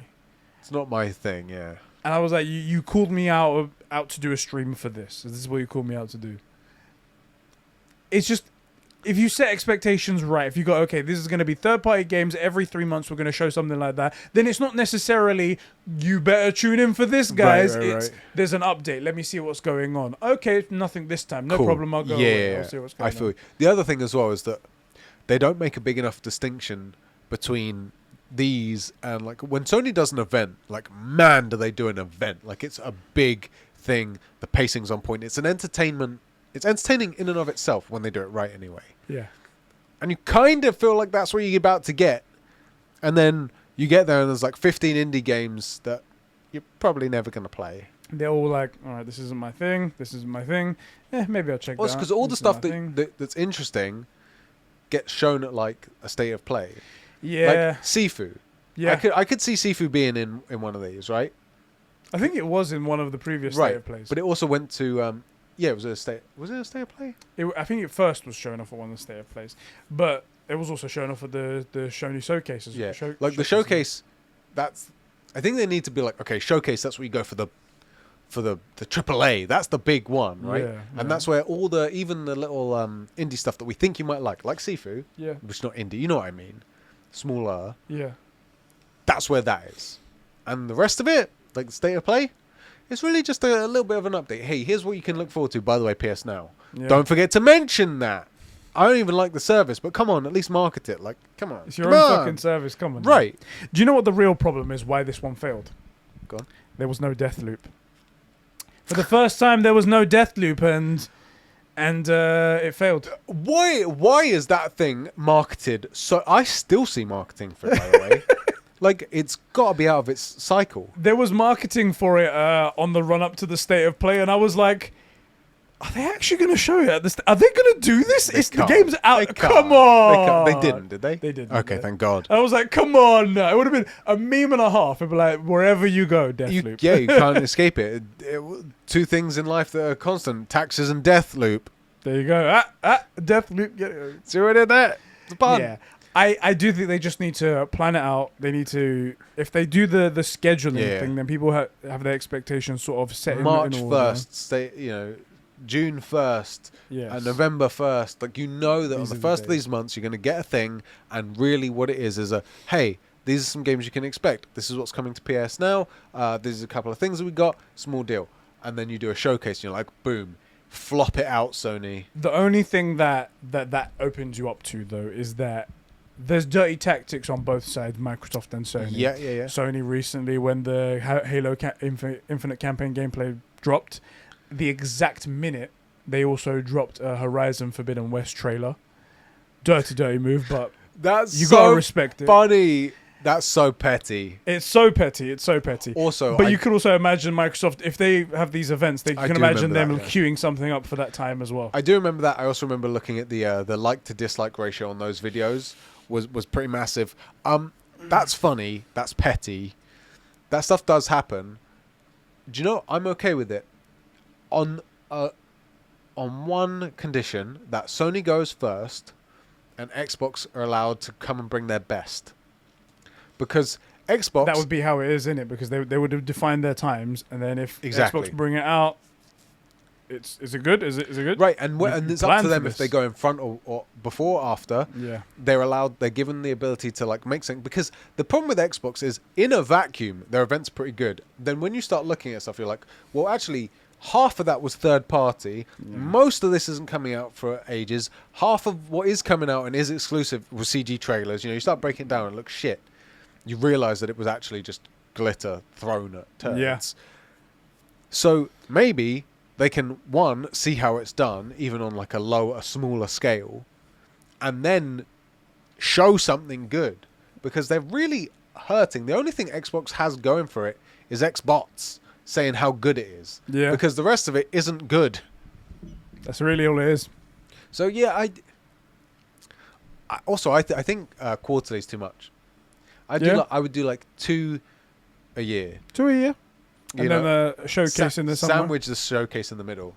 It's not my thing, yeah. And I was like, you called me out to do a stream for this. This is what you called me out to do. It's just, if you set expectations right, if you go, okay, this is going to be third-party games, every 3 months we're going to show something like that, then it's not necessarily, you better tune in for this, guys. Right. There's an update. Let me see what's going on. Okay, nothing this time. No problem, I'll go away. I'll see what's going on. I feel you. The other thing as well is that they don't make a big enough distinction between these and like when Sony does an event, like man do they do an event. Like it's a big thing. The pacing's on point. It's entertaining in and of itself when they do it right anyway. Yeah. And you kind of feel like that's where you're about to get. And then you get there and there's like 15 indie games that you're probably never going to play. They're all like, all right, this isn't my thing. This isn't my thing. Maybe I'll check that out. Well, it's because all the stuff that's interesting gets shown at like a state of play. Yeah. Like Sifu. Yeah. I could see Sifu being in one of these, right? I think it was in one of the previous state of plays. But it also went to was it a state of play? I think it first was shown off at one of the state of plays. But it was also shown off at the Sony showcases. Yeah. The showcase, I think they need to be like, okay, showcase, that's where you go for the AAA. That's the big one, right? Yeah, and that's where even the little indie stuff that we think you might like Sifu, which is not indie, you know what I mean, smaller. Yeah. That's where that is. And the rest of it, like the state of play, it's really just a little bit of an update. Hey, here's what you can look forward to, by the way, PS Now. Yeah. Don't forget to mention that. I don't even like the service, but come on, at least market it. Like, come on. It's your own fucking service, come on. Right. Man. Do you know what the real problem is, why this one failed? Go on. There was no death loop. For the first time, there was no death loop, and it failed. Why is that thing marketed so... I still see marketing for it, by the way. Like, it's got to be out of its cycle. There was marketing for it on the run-up to the state of play, and I was like, are they actually going to show it at this? Are they going to do this? The game's out. Come on. They didn't, did they? They didn't. Okay, thank God. I was like, come on. It would have been a meme and a half. It'd be like, wherever you go, Deathloop. Yeah, you can't escape it. Two things in life that are constant, taxes and Deathloop. There you go. Deathloop. See what I did there? It's a pun. Yeah. I do think they just need to plan it out. They need to, if they do the scheduling thing, then people have their expectations sort of set March in 1st, June 1st, and November 1st. Like, you know that on the first of these months, you're going to get a thing, and really what it is hey, these are some games you can expect. This is what's coming to PS Now. These are a couple of things that we got. Small deal. And then you do a showcase, and you're like, boom. Flop it out, Sony. The only thing that opens you up to, though, is that there's dirty tactics on both sides, Microsoft and Sony. Yeah. Sony recently, when the Halo Infinite Campaign gameplay dropped, the exact minute they also dropped a Horizon Forbidden West trailer. Dirty move, but you gotta respect it. Funny. That's so petty. It's so petty. Also, but you could also imagine Microsoft, if they have these events, they can imagine them queuing something up for that time as well. I do remember that. I also remember looking at the like to dislike ratio on those videos was pretty massive. That's funny. That's petty. That stuff does happen. Do you know? I'm okay with it. On one condition, that Sony goes first, and Xbox are allowed to come and bring their best. Because Xbox... That would be how it is, innit? Because they would have defined their times, and then if Xbox bring it out, is it good? Is it good? Right, and it's up planned to them for if they this. go in front or before or after. Yeah. They're given the ability to like make something, because the problem with Xbox is in a vacuum their events are pretty good. Then when you start looking at stuff, you're like, well, actually half of that was third party. Yeah. Most of this isn't coming out for ages. Half of what is coming out and is exclusive was CG trailers. You start breaking it down and it looks shit. You realise that it was actually just glitter thrown at turds. Yeah. So maybe they can, see how it's done, even on like a smaller scale, and then show something good, because they're really hurting. The only thing Xbox has going for it is Xbots saying how good it is. Yeah. Because the rest of it isn't good. That's really all it is. So yeah, I think quarterly is too much. I would do like 2 a year. 2 a year. And then a showcase in the summer. Sandwich the showcase in the middle.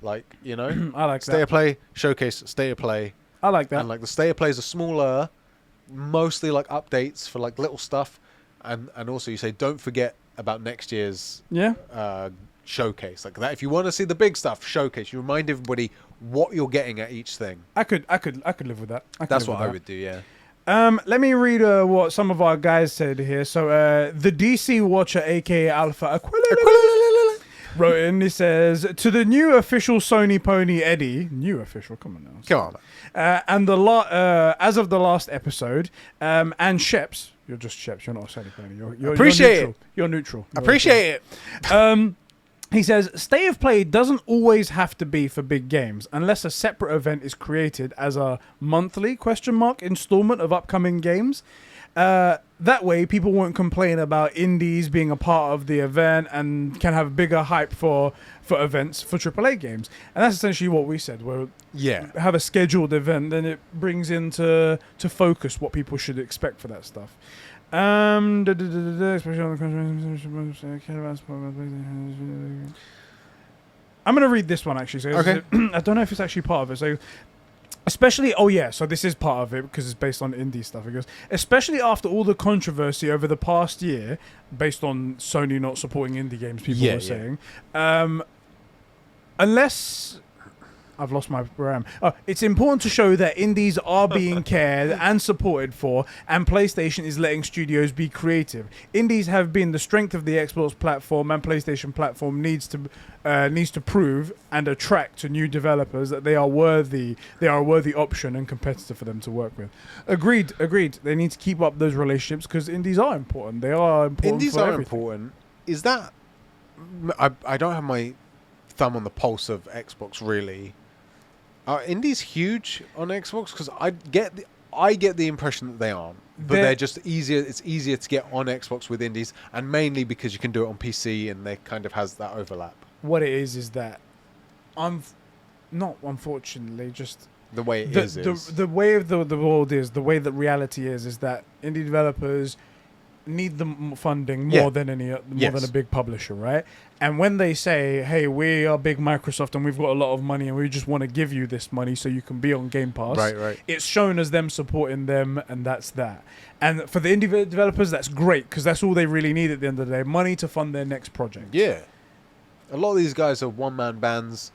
Like, I like that. State of play, showcase, state of play. I like that. And like the state of plays are smaller, mostly like updates for like little stuff. And also you say, don't forget about next year's showcase. Like that. If you want to see the big stuff, showcase. You remind everybody what you're getting at each thing. I could live with that. That's what I would do, yeah. Let me read what some of our guys said here. So, the DC Watcher, aka Alpha Aquila, wrote in. He says, to the new official Sony Pony Eddie, new official, come on now, Come on. and as of the last episode, and Sheps, you're just Sheps, you're not a Sony Pony. You're Appreciate neutral. it. You're neutral. Appreciate it. He says, State of Play doesn't always have to be for big games, unless a separate event is created as a monthly installment of upcoming games. That way, people won't complain about indies being a part of the event and can have bigger hype for events for AAA games. And that's essentially what we said. Where have a scheduled event, then it brings into focus what people should expect for that stuff. Especially on I'm gonna read this one actually. So okay. I don't know if it's actually part of it. So so this is part of it because it's based on indie stuff. It goes, especially after all the controversy over the past year, based on Sony not supporting indie games, people were saying, unless I've lost my RAM. It's important to show that indies are being cared and supported for, and PlayStation is letting studios be creative. Indies have been the strength of the Xbox platform, and PlayStation platform needs to prove and attract to new developers that they are worthy. They are a worthy option and competitor for them to work with. Agreed. They need to keep up those relationships because indies are important. They are important. Indies for are everything. important. Is that? I don't have my thumb on the pulse of Xbox really. Are indies huge on Xbox? Because I get the impression that they aren't, but they're just easier. It's easier to get on Xbox with indies, and mainly because you can do it on PC, and they kind of has that overlap. What it is that, not unfortunately, just the way it is. The way of the world is, the way that reality is that indie developers need the funding more than than a big publisher, right? And when they say, hey, we are big Microsoft and we've got a lot of money and we just want to give you this money so you can be on Game Pass, right. It's shown as them supporting them, and that's that. And for the indie developers, that's great because that's all they really need at the end of the day, money to fund their next project. Yeah. A lot of these guys are one-man bands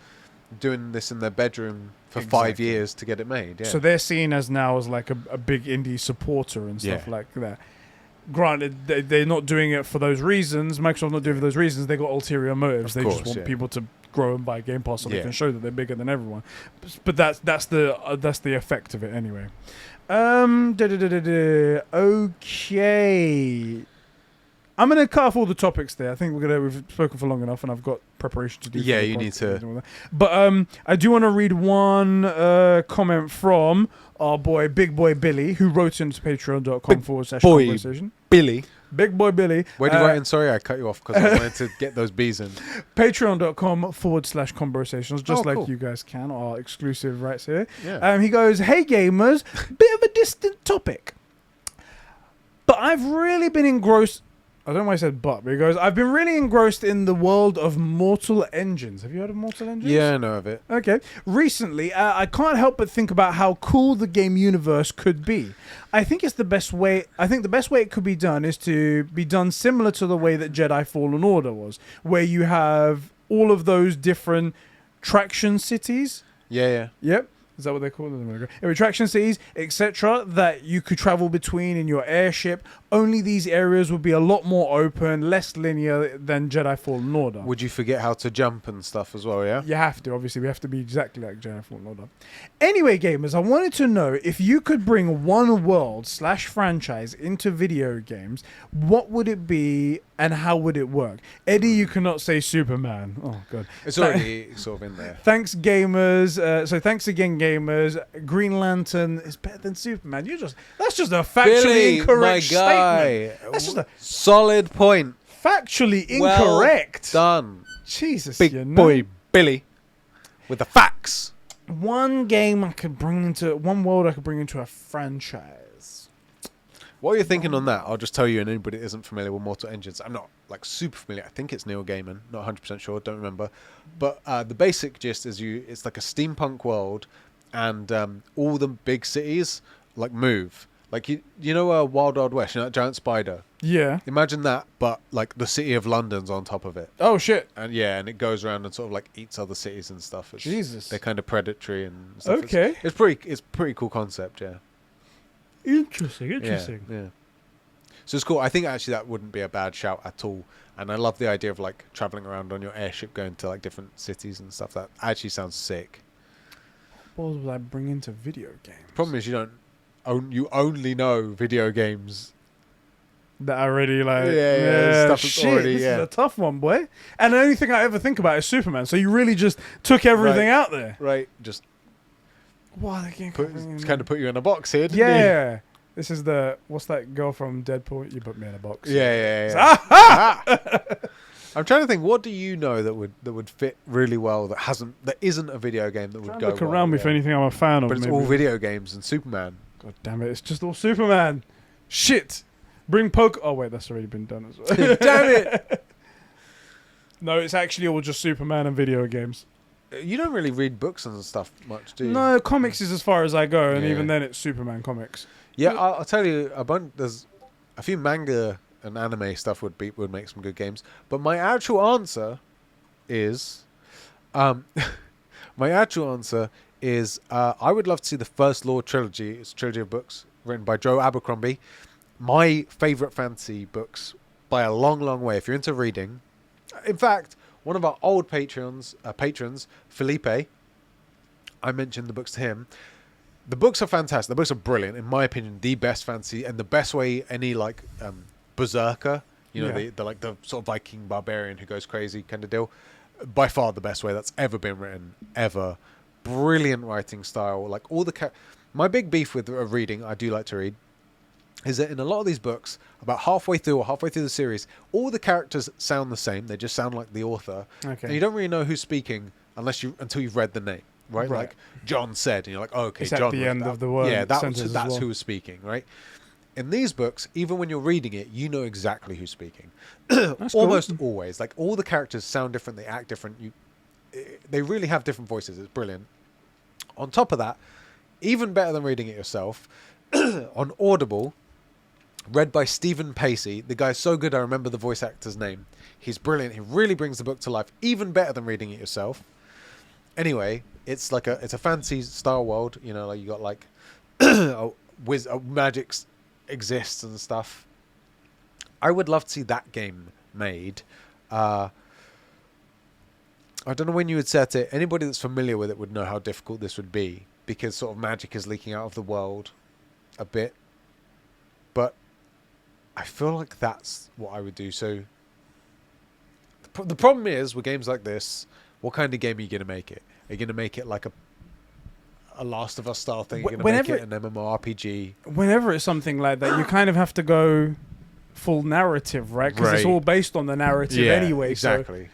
doing this in their bedroom for 5 years to get it made. Yeah. So they're seen as now as like a big indie supporter and stuff like that. Granted, they're not doing it for those reasons. Microsoft not doing it for those reasons. They got ulterior motives. They just want people to grow and buy Game Pass so they can show that they're bigger than everyone. But that's the effect of it anyway. Okay. I'm gonna cut off all the topics there. I think we've spoken for long enough, and I've got preparation to do. Yeah, you need to. But I do want to read one comment from our Big Boy Billy, who wrote into patreon.com/conversation. Billy. Big Boy Billy. Where did you write in? Sorry, I cut you off because I wanted to get those B's in. Patreon.com/Conbrosations, just like you guys can, our exclusive rights here. Yeah. He goes, hey gamers, bit of a distant topic, but I've really been engrossed. I don't know why I said but he goes, I've been really engrossed in the world of Mortal Engines. Have you heard of Mortal Engines? Yeah, I know of it. Okay. Recently, I can't help but think about how cool the game universe could be. I think the best way it could be done is to be done similar to the way that Jedi Fallen Order was, where you have all of those different traction cities. Yeah. Yep. Is that what they call them? Retraction cities, etc., that you could travel between in your airship. Only these areas would be a lot more open, less linear than Jedi Fallen Order. Would you forget how to jump and stuff as well, yeah? You have to. Obviously, we have to be exactly like Jedi Fallen Order. Anyway, gamers, I wanted to know if you could bring one world/franchise into video games, what would it be and how would it work? Eddie, you cannot say Superman. Oh, God. It's already sort of in there. Thanks, gamers. So thanks again, gamers. Green Lantern is better than Superman. That's just a factually Billy, incorrect my guy. statement. That's just a solid point. factually incorrect. Well done. Jesus, Big boy Billy with the facts. One world I could bring into a franchise. What are you thinking on that? I'll just tell you, and anybody that isn't familiar with Mortal Engines, I'm not like super familiar. I think it's Neil Gaiman, not 100% sure, don't remember. But the basic gist is it's like a steampunk world, and all the big cities like move. Like you know Wild Wild West, you know that giant spider? Yeah. Imagine that, but like the city of London's on top of it. Oh, shit. And and it goes around and sort of like eats other cities and stuff. Jesus. They're kind of predatory and stuff. Okay. It's pretty cool concept, yeah. Interesting. Yeah. So it's cool. I think actually that wouldn't be a bad shout at all. And I love the idea of like traveling around on your airship, going to like different cities and stuff. That actually sounds sick. What would I bring into video games? Problem is you only know video games. That I already like. Yeah, stuff that's shit, already. This is a tough one, boy. And the only thing I ever think about is Superman. So you really just took everything out there. Right. Just What? kind of put you in a box here, didn't you? Yeah. This is what's that girl from Deadpool? You put me in a box. Yeah. I'm trying to think. What do you know that would fit really well that isn't a video game that would go? Look around me for anything I'm a fan of. But it's all video games and Superman. God damn it! It's just all Superman. Shit. Bring poke. Oh wait, that's already been done as well. Damn it! No, it's actually all just Superman and video games. You don't really read books and stuff much, do you? No, comics is as far as I go, and even then, it's Superman comics. Yeah, I'll tell you there's a few manga and anime stuff would make some good games. But my actual answer is, I would love to see the First Law trilogy. It's a trilogy of books written by Joe Abercrombie. My favorite fantasy books by a long, long way. If you're into reading, in fact, one of our old patrons, Felipe, I mentioned the books to him. The books are fantastic. The books are brilliant. In my opinion, the best fantasy and the best way any like berserker, the sort of Viking barbarian who goes crazy kind of deal. By far the best way that's ever been written, ever. Brilliant writing style. Like my big beef with reading, I do like to read, is that in a lot of these books, about halfway through the series, all the characters sound the same. They just sound like the author. Okay. And you don't really know who's speaking until you've read the name, right? Like John said, and you're like, oh, okay, it's John. At the end of the word. Yeah, that's who was speaking, right? In these books, even when you're reading it, you know exactly who's speaking. Almost always. Like all the characters sound different, they act different. They really have different voices. It's brilliant. On top of that, even better than reading it yourself, on Audible, read by Stephen Pacey. The guy's so good I remember the voice actor's name. He's brilliant. He really brings the book to life, even better than reading it yourself. Anyway, it's a fantasy style world. You know, like you got like magic exists and stuff. I would love to see that game made. I don't know when you would set it. Anybody that's familiar with it would know how difficult this would be, because sort of magic is leaking out of the world a bit. But I feel like that's what I would do. So the problem is with games like this, what kind of game are you going to make it? Are you going to make it like a Last of Us style thing? Are you going to make it an MMORPG? Whenever it's something like that, you kind of have to go full narrative, right? Because it's all based on the narrative anyway. Exactly. So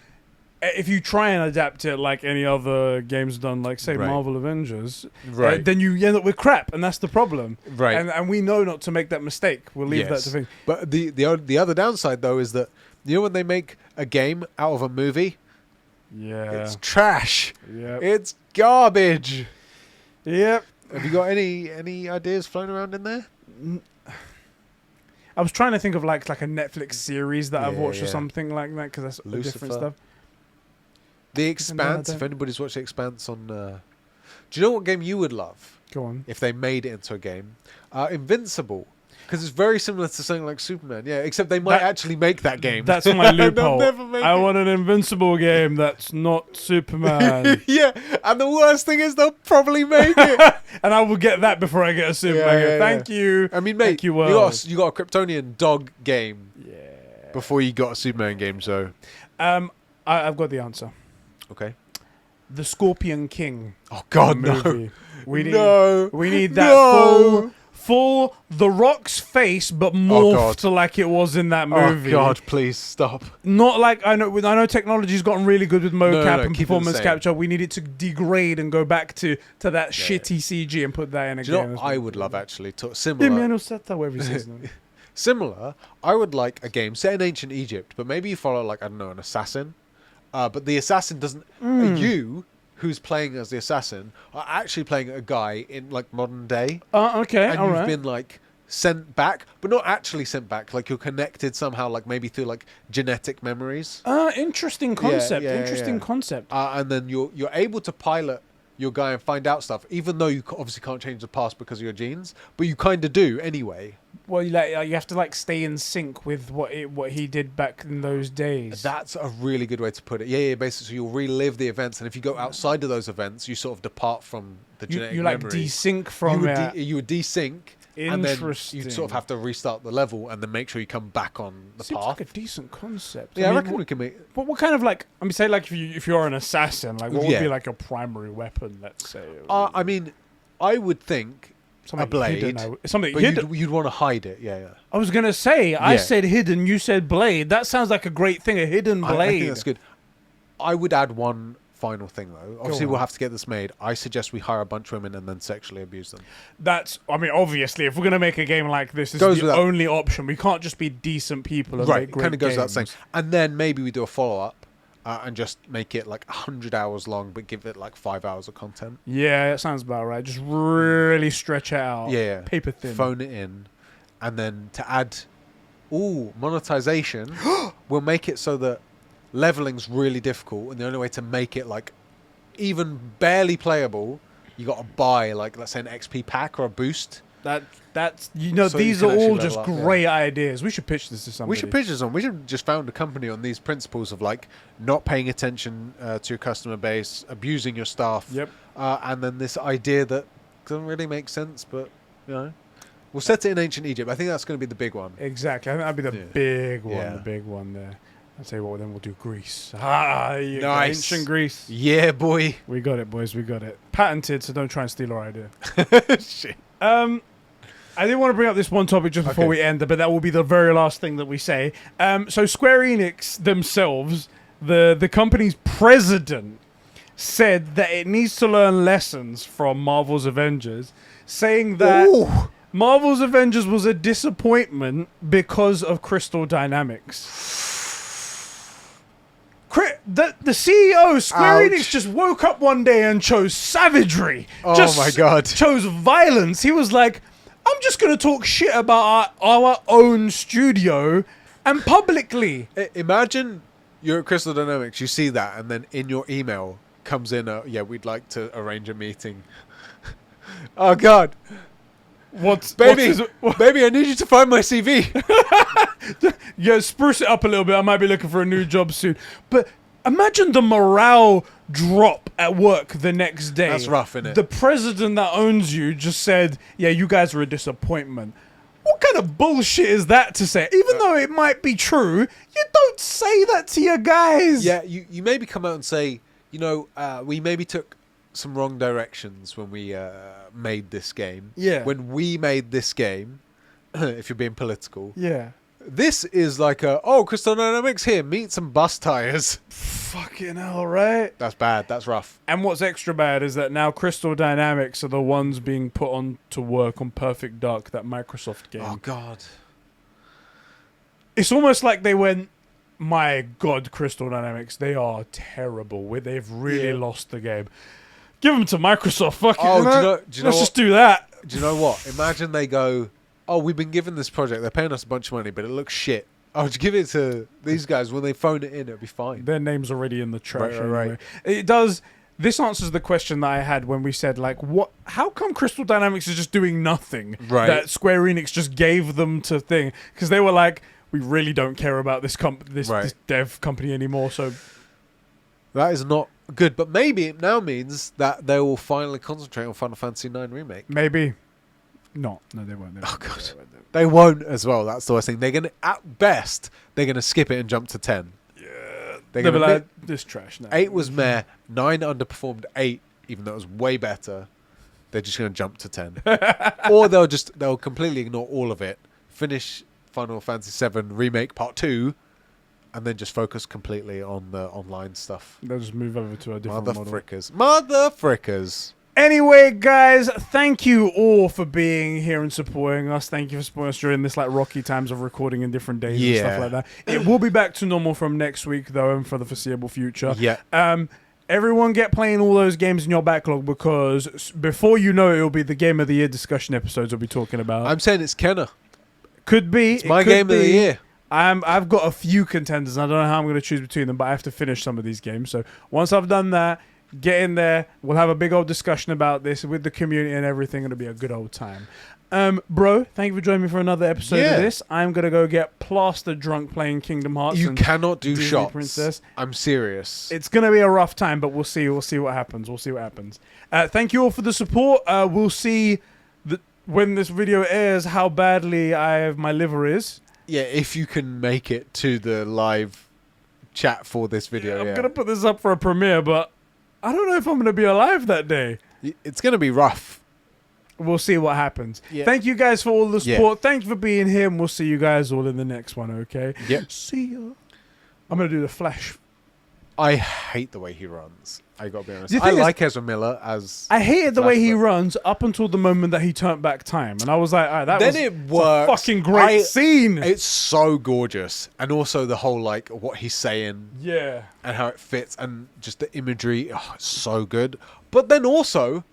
if you try and adapt it like any other games done, like say Marvel Avengers, then you end up with crap, and that's the problem. Right. And we know not to make that mistake. We'll leave that to think. But the other downside though is that when they make a game out of a movie, it's trash. Yep. It's garbage. Yep. Have you got any ideas floating around in there? I was trying to think of like a Netflix series that I've watched or something like that, because that's different stuff. The Expanse. If anybody's watched The Expanse on, do you know what game you would love? Go on. If they made it into a game, Invincible. Because it's very similar to something like Superman, yeah. Except they might actually make that game. That's my loophole. Never I want an Invincible game that's not Superman. Yeah, and the worst thing is they'll probably make it. And I will get that before I get a Superman game. Thank you. I mean, mate, Thank you, you got a Kryptonian dog game. Yeah. Before you got a Superman game, so. I've got the answer. Okay. The Scorpion King. Oh God, movie. No. We need that full The Rock's face, but morphed to like it was in that movie. Oh God, please stop. Not like I know technology's gotten really good with mocap and keep performance capture. We need it to degrade and go back to that shitty CG and put that in a game. Do you know what I would love actually? Similar. Similar. I would like a game set in ancient Egypt, but maybe you follow like, I don't know, an assassin. But the assassin doesn't. You, who's playing as the assassin, are actually playing a guy in like modern day. Okay, and you've been like sent back, but not actually sent back. Like you're connected somehow, like maybe through like genetic memories. Interesting concept. Interesting concept. And then you're able to pilot your guy and find out stuff, even though you obviously can't change the past because of your genes, but you kind of do anyway. Well, you have to like stay in sync with what he did back in those days. That's a really good way to put it. Yeah. Basically, so you'll relive the events, and if you go outside of those events, you sort of depart from the genetic memory. You like desync from it. You would desync. And then Interesting. you sort of have to restart the level and then make sure you come back on the Seems path. like a decent concept. Yeah, I reckon we can make. What kind of like? I mean, say like if you're an assassin, like what would be like your primary weapon? Let's say. I mean, I would think a blade. Something but hidden. You'd want to hide it. Yeah. I was gonna say. I said hidden. You said blade. That sounds like a great thing. A hidden blade. I think that's good. I would add one final thing though. Obviously, we'll have to get this made. I suggest we hire a bunch of women and then sexually abuse them. I mean, obviously, if we're gonna make a game like this is the only option. We can't just be decent people and make great kind of goes without games. saying. And then maybe we do a follow up. And just make it like 100 hours long, but give it like 5 hours of content. Yeah, that sounds about right. Just really stretch it out. Yeah. Paper thin. Phone it in. And then to add, monetization, we'll make it so that leveling's really difficult. And the only way to make it like even barely playable, you got to buy like, let's say an XP pack or a boost. That's so these are all just great ideas. We should pitch this to somebody. We should pitch this on. We should just found a company on these principles of like not paying attention to your customer base, abusing your staff. Yep. And then this idea that doesn't really make sense, but we'll set it in ancient Egypt. I think that's going to be the big one. Exactly. I think that'd be the big one. Yeah. The big one there. I'll tell you what. Then we'll do Greece. Nice. Ancient Greece. Yeah, boy. We got it, boys. We got it. Patented. So don't try and steal our idea. Shit. I did want to bring up this one topic just before we end, but that will be the very last thing that we say. So Square Enix themselves, the company's president, said that it needs to learn lessons from Marvel's Avengers, saying that Marvel's Avengers was a disappointment because of Crystal Dynamics. The CEO, Square Enix, just woke up one day and chose savagery. Oh my God. Chose violence. He was like, I'm just going to talk shit about our own studio and publicly. Imagine you're at Crystal Dynamics, you see that, and then in your email comes in we'd like to arrange a meeting. Oh, God. Baby, I need you to find my CV. Yeah, spruce it up a little bit. I might be looking for a new job soon. But imagine the morale drop at work the next day. That's rough, isn't it? The president that owns you just said, yeah, you guys are a disappointment. What kind of bullshit is that to say? Even though it might be true, you don't say that to your guys. Yeah, you maybe come out and say, we maybe took some wrong directions when we made this game. Yeah. When we made this game, if you're being political. Yeah. This is like Crystal Dynamics here, meet some bus tires. Fucking hell, right? That's bad. That's rough. And what's extra bad is that now Crystal Dynamics are the ones being put on to work on Perfect Dark, that Microsoft game. Oh, God. It's almost like they went, my God, Crystal Dynamics, they are terrible. They've really lost the game. Give them to Microsoft. Fuck it. Do you know Let's just do that. Do you know what? Imagine they go, we've been given this project. They're paying us a bunch of money, but it looks shit. I'll just give it to these guys. When they phone it in, it'll be fine. Their name's already in the trash. Right. Anyway. It does. This answers the question that I had when we said, like, what? How come Crystal Dynamics is just doing nothing? Right. That Square Enix just gave them to thing because they were like, we really don't care about this this dev company anymore. So that is not good. But maybe it now means that they will finally concentrate on Final Fantasy IX Remake. Maybe not. No, they won't. Oh god, they won't as well. That's the worst thing. They're gonna, at best, they're gonna skip it and jump to 10. They're They'll be gonna like, this trash. No. 8 was meh. 9 underperformed 8, even though it was way better. They're just gonna jump to 10, or they'll completely ignore all of it, finish Final Fantasy VII Remake Part 2, and then just focus completely on the online stuff. They'll just move over to a different model. Mother frickers. Anyway, guys, thank you all for being here and supporting us. Thank you for supporting us during this like rocky times of recording in different days and stuff like that. It will be back to normal from next week, though, and for the foreseeable future. Yeah. Everyone get playing all those games in your backlog because before you know it, it'll be the Game of the Year discussion episodes we'll be talking about. I'm saying it's Kenna. Could be. It's my Game of the Year. I've got a few contenders. I don't know how I'm going to choose between them, but I have to finish some of these games. So once I've done that, get in there. We'll have a big old discussion about this with the community and everything. It'll be a good old time. Bro, thank you for joining me for another episode of this. I'm going to go get plastered drunk playing Kingdom Hearts. You and cannot do Disney shots. Princess. I'm serious. It's going to be a rough time, but we'll see. We'll see what happens. Thank you all for the support. We'll see when this airs how badly my liver is. Yeah, if you can make it to the live chat for this video. I'm going to put this up for a premiere, but I don't know if I'm going to be alive that day. It's going to be rough. We'll see what happens. Yeah. Thank you guys for all the support. Yeah. Thank you for being here, and we'll see you guys all in the next one, okay? Yep. See ya. I'm going to do the Flash. I hate the way he runs. I got to be honest. The I thing is, like Ezra Miller as... I hated the way he Flashback. runs up until the moment that he turned back time. And I was like, that Then was it a works. fucking great scene. It's so gorgeous. And also the whole, like, what he's saying. Yeah. And how it fits. And just the imagery. Oh, it's so good. But then also,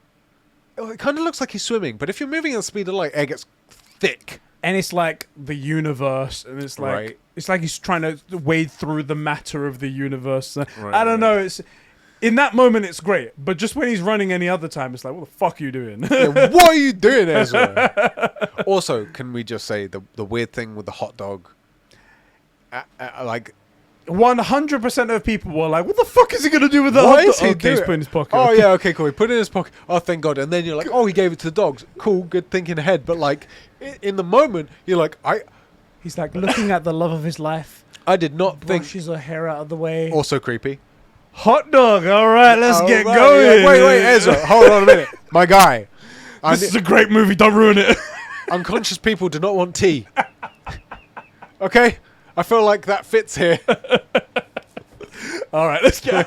it kind of looks like he's swimming. But if you're moving at the speed of light, air gets thick. And it's like the universe. And it's like... Right. It's like he's trying to wade through the matter of the universe. Right, I don't know. It's... In that moment, it's great. But just when he's running any other time, it's like, what the fuck are you doing? Yeah, what are you doing, Ezra? Also, can we just say the weird thing with the hot dog? Like... 100% of people were like, what the fuck is he going to do with the Why hot is dog? he Okay, he's doing put in his pocket. Oh, okay. yeah, okay, cool. He put it in his pocket. Oh, thank God. And then you're like, oh, he gave it to the dogs. Cool, good thinking ahead. But, like, in the moment, you're like, He's like looking at the love of his life. I did not think... Brushes her hair out of the way. Also creepy. Hot dog. All right, let's get Right, going. yeah. Wait, Ezra. Hold on a minute. My guy. This is a great movie. Don't ruin it. Unconscious people do not want tea. Okay? I feel like that fits here. All right, let's go.